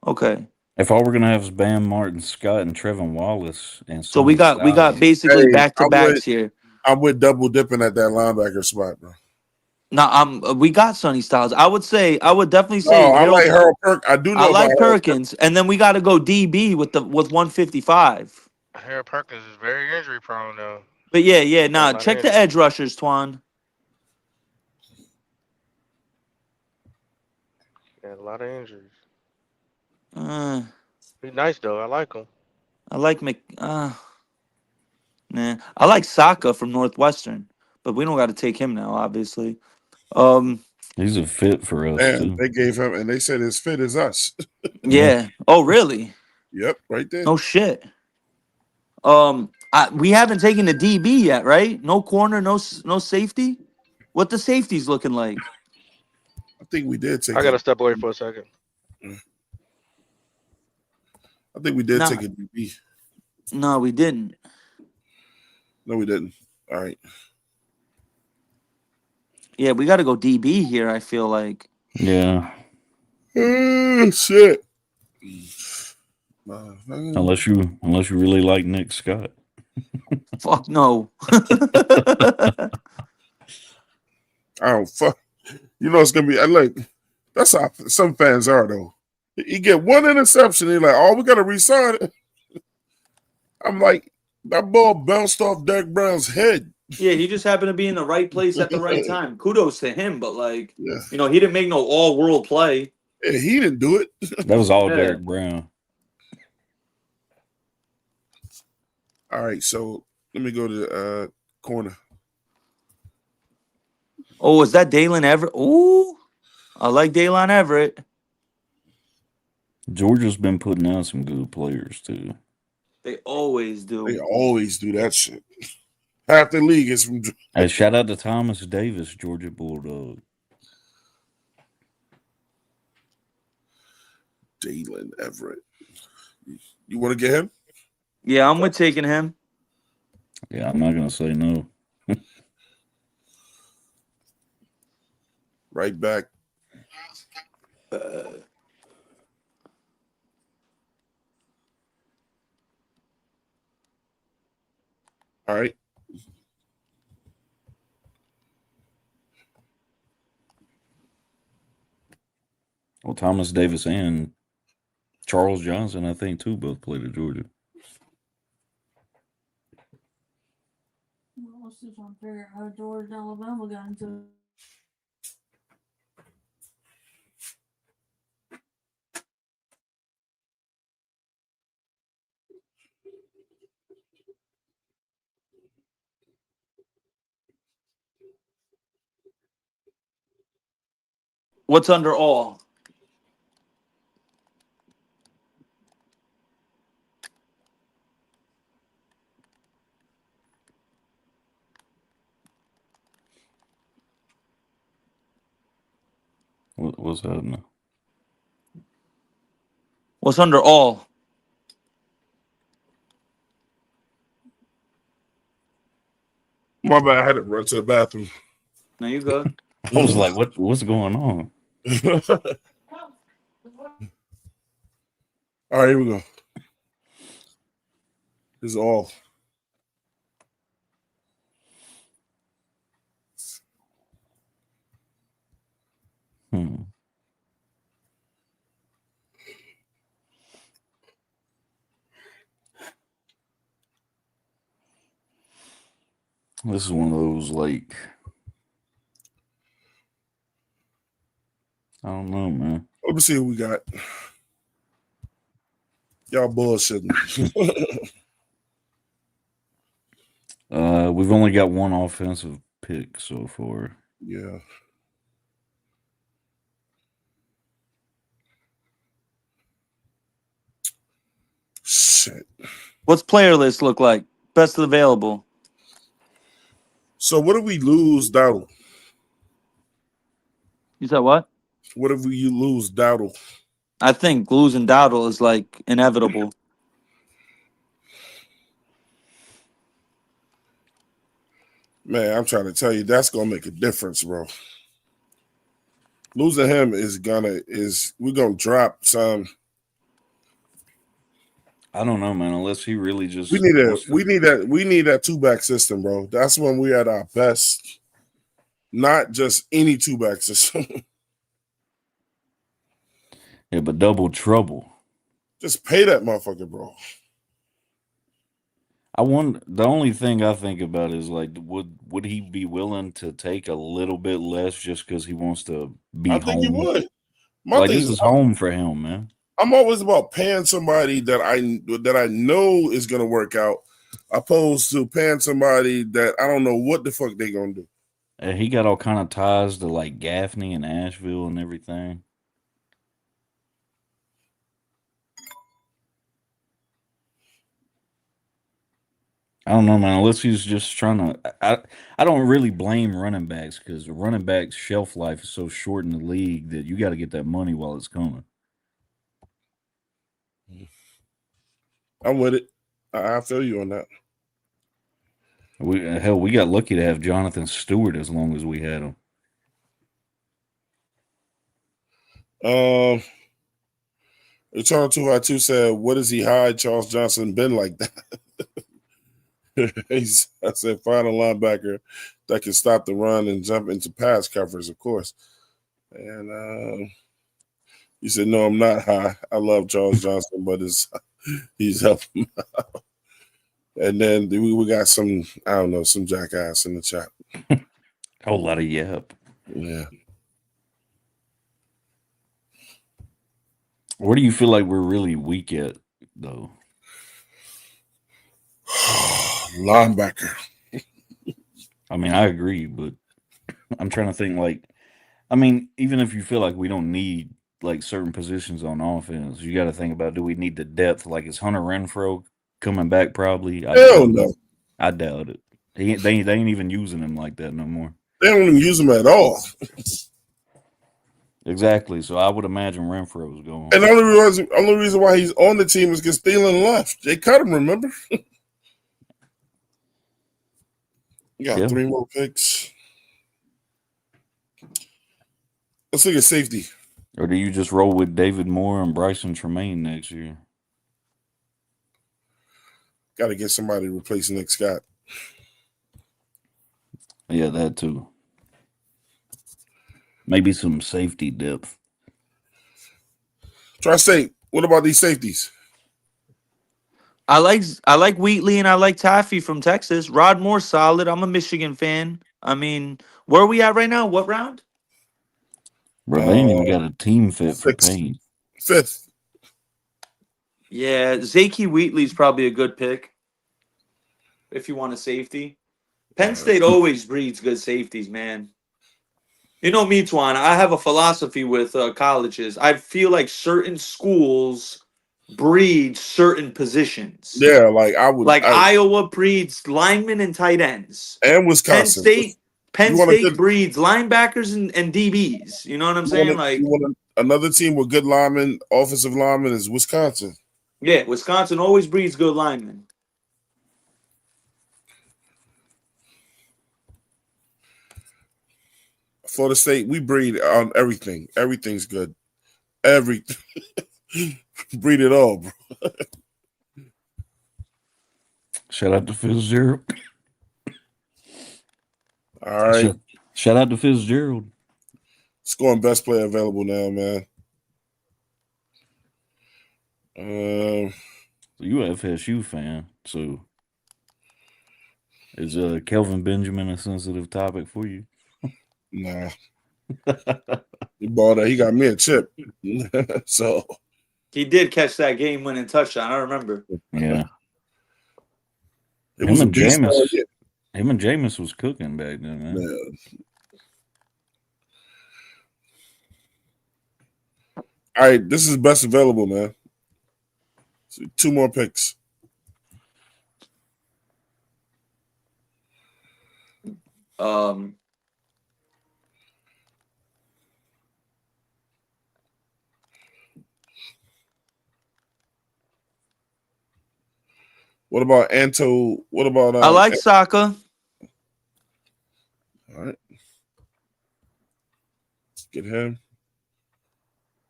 Okay. If all we're gonna have is Bam, Martin, Scott, and Trevin Wallace, and So we got basically back to backs here. I'm with double dipping at that linebacker spot, bro. No, we got Sonny Styles. I would definitely say. I like Harold Perkins. I do know. I like Perkins, and then we got to go DB with 155. Harold Perkins is very injury prone though. But yeah. Check the edge rushers, Twan. Yeah, a lot of injuries. He's nice though. I like him. I like I like Saka from Northwestern, but we don't got to take him now, obviously. He's a fit for us too. They gave him, and they said his fit is us. Yeah. Oh, really? Yep, right there. No shit. We haven't taken the DB yet, right? No corner, no safety. What the safety's looking like? I think we did take. I gotta step away for a second. I think we did take a DB. No, we didn't. No, we didn't. All right. Yeah, we got to go DB here. I feel like. Yeah. Shit. Unless you really like Nick Scott. Fuck no. I don't fuck. You know it's gonna be. Like that's how some fans are though. You get one interception, they're like, "Oh, we gotta resign it." I'm like, that ball bounced off Derek Brown's head. Yeah, he just happened to be in the right place at the right time. Kudos to him, but he didn't make no all-world play. Yeah, he didn't do it. That was all Derek Brown. All right, so let me go to corner. Oh, is that Dalen Everett? Ooh, I like Dalen Everett. Georgia's been putting out some good players too. They always do. They always do that shit. Half the league is from. Hey, shout out to Thomas Davis, Georgia Bulldog. Dalen Everett. You want to get him? Yeah, I'm with taking him. Yeah, I'm not gonna say no. Right back. All right. Well, Thomas Davis and Charles Johnson, I think, too, both played at Georgia. Well, let's just trying to figure out how Georgia and Alabama got into it. What's under all? What's happening? What's under all? My bad. I had to run to the bathroom. No, you good. I was like, what's going on? All right, here we go. This is all. This is one of those like I don't know, man. Let me see who we got. Y'all bullshitting. We've only got one offensive pick so far. Yeah. Shit. What's player list look like? Best available. So what if we lose Dowdle? You said what? What if we lose Dowdle? I think losing Dowdle is like inevitable. Man, I'm trying to tell you, that's gonna make a difference, bro. Losing him we're gonna drop some. I don't know, man. Unless he really just we need that 2-back system, bro. That's when we're at our best. Not just any 2-back system. Yeah, but double trouble. Just pay that motherfucker, bro. I wonder. The only thing I think about is like, would he be willing to take a little bit less just because he wants to be home? I think he would. Like this is home for him, man. I'm always about paying somebody that I know is gonna work out, opposed to paying somebody that I don't know what the fuck they gonna do. And he got all kind of ties to like Gaffney and Asheville and everything. I don't know, man. Unless he's just trying to. I don't really blame running backs because running backs' shelf life is so short in the league that you got to get that money while it's coming. I'm with it. I feel you on that. We got lucky to have Jonathan Stewart as long as we had him. Eternal 252 said, "What does he hide Charles Johnson been like that?" I said, "Find a linebacker that can stop the run and jump into pass coverage, of course." And he said, "No, I'm not high. I love Charles Johnson, but he's helping out." And then we got some jackass in the chat. A whole lot of yep. Yeah. Where do you feel like we're really weak at, though? Linebacker. I mean, I agree, but I'm trying to think even if you feel like we don't need like certain positions on offense, you got to think about, do we need the depth? Like, is Hunter Renfro coming back? Probably. Hell no. I doubt it. They ain't even using him like that no more. They don't even use him at all. Exactly. So I would imagine Renfro's going. And the only reason why he's on the team is because Thielen left. They cut him, remember? You got 3 more picks. Let's look at safety. Or do you just roll with David Moore and Bryson Tremaine next year? Got to get somebody to replace Nick Scott. Yeah, that too. Maybe some safety depth. Tri-State, what about these safeties? I like Wheatley and I like Taffy from Texas. Rod Moore solid. I'm a Michigan fan. I mean, where are we at right now? What round? Bro, they ain't even got a team fit for Payne. 5th. Yeah, Zakey Wheatley's probably a good pick if you want a safety. Penn State always breeds good safeties, man. You know me, Twan. I have a philosophy with colleges. I feel like certain schools breed certain positions. Yeah, Iowa breeds linemen and tight ends. And Wisconsin. Penn State breeds linebackers and DBs. You know what I'm saying? Another team with good linemen, offensive linemen, is Wisconsin. Yeah, Wisconsin always breeds good linemen. Florida State, we breed on everything. Everything's good. Everything. Breed it all, bro. Shout out to Fitzgerald. All right. Shout out to Fitzgerald. Scoring best player available now, man. You a FSU fan, so Is Kelvin Benjamin a sensitive topic for you? Nah. He balled out. He got me a chip. So he did catch that game-winning touchdown. I remember. Yeah. It was a beast. Him and Jameis was cooking back then, man. All right, this is best available, man. So 2 more picks. What about Anto? What about I like Saka. All right. Let's get him.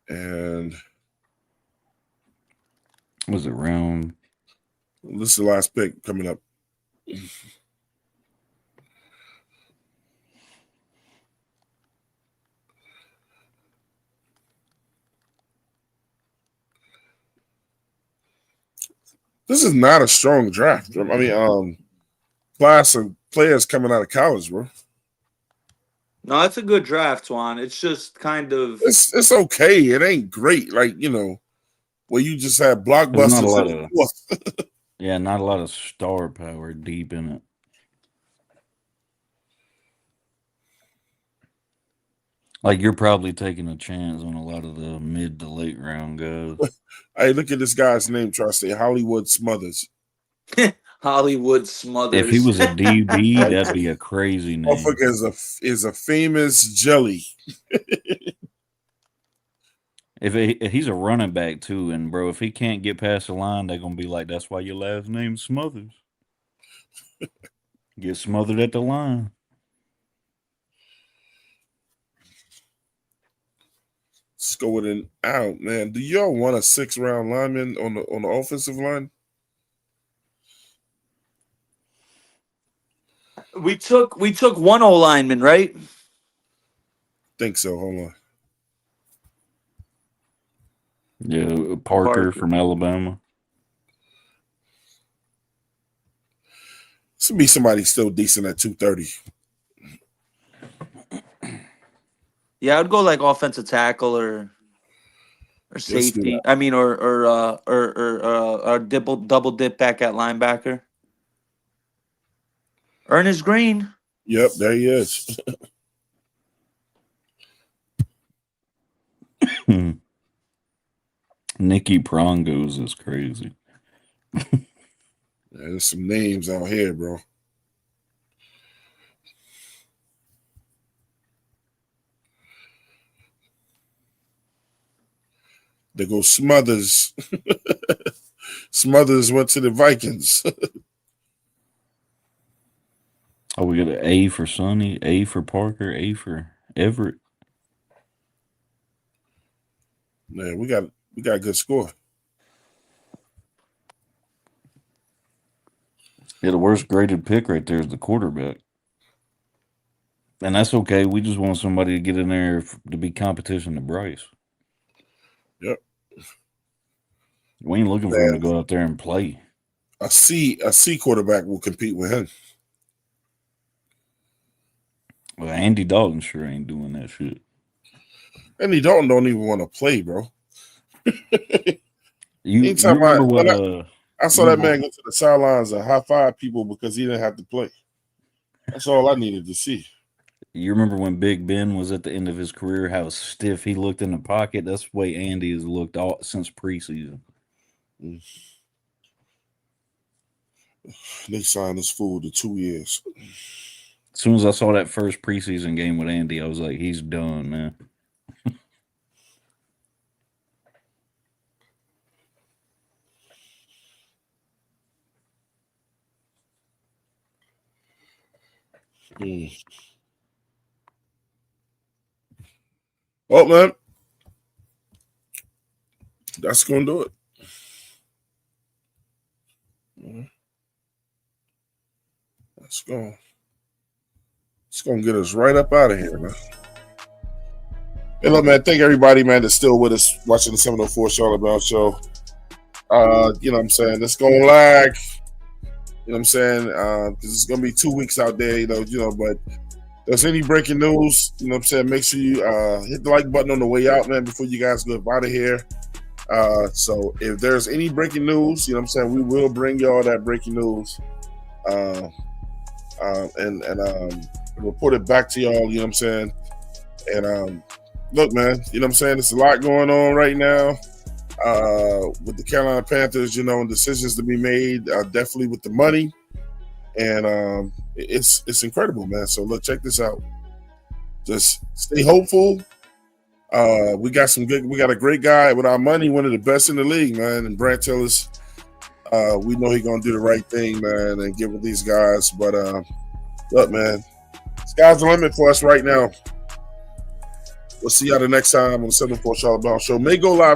And was it round? This is the last pick coming up. This is not a strong draft. I mean, class of players coming out of college, bro. No, it's a good draft, Juan. It's just kind of it's okay. It ain't great, like where you just have blockbusters. Not a lot of, yeah, not a lot of star power deep in it. Like you're probably taking a chance on a lot of the mid to late round guys. Hey, look at this guy's name. Try to say Hollywood Smothers. Hollywood Smothers. If he was a DB, that'd be a crazy name. Is a famous jelly. If he's a running back too, and bro, if he can't get past the line, they're gonna be like, "That's why your last name's Smothers." Get smothered at the line. Let's go with an out, man. Do y'all want a 6th-round lineman on the offensive line? We took 1 O lineman, right? Think so. Hold on. Yeah, Parker from Alabama. This would be somebody still decent at 230. Yeah, I'd go like offensive tackle or safety. I mean, or double dip back at linebacker. Ernest Green. Yep, there he is. Nicky Prongos is crazy. There's some names out here, bro. They go Smothers. Smothers went to the Vikings. Oh, we got an A for Sonny, A for Parker, A for Everett. Man, we got a good score. Yeah, the worst graded pick right there is the quarterback. And that's okay. We just want somebody to get in there to be competition to Bryce. Yep. We ain't looking for him to go out there and play. A C quarterback will compete with him. Well, Andy Dalton sure ain't doing that shit. Andy Dalton don't even want to play, bro. you remember what? I saw that man go to the sidelines and high five people because he didn't have to play. That's all I needed to see. You remember when Big Ben was at the end of his career, how stiff he looked in the pocket? That's the way Andy has looked all since preseason. They signed this fool to 2 years. As soon as I saw that first preseason game with Andy, I was like, he's done, man. Well, man, that's going to do it. Let's go. It's going to get us right up out of here, man. Hey, look, man, thank everybody, man, that's still with us watching the 704 Charlotte Brown Show. You know what I'm saying? It's going to lag. You know what I'm saying? Because it's gonna be 2 weeks out there. But if there's any breaking news, you know what I'm saying, make sure you hit the like button on the way out, man, before you guys go out of here. So if there's any breaking news, you know what I'm saying, we will bring y'all that breaking news and report it back to y'all, you know what I'm saying? And look, man, you know what I'm saying, there's a lot going on right now with the Carolina Panthers, and decisions to be made, definitely with the money. And it's incredible, man. So look, check this out. Just stay hopeful. We got a great guy with our money, one of the best in the league, man. And Brad Tillis, we know he's gonna do the right thing, man, and get with these guys. But look, man, sky's the limit for us right now. We'll see y'all the next time on the 7-4 Charlotte Brown Show. May go live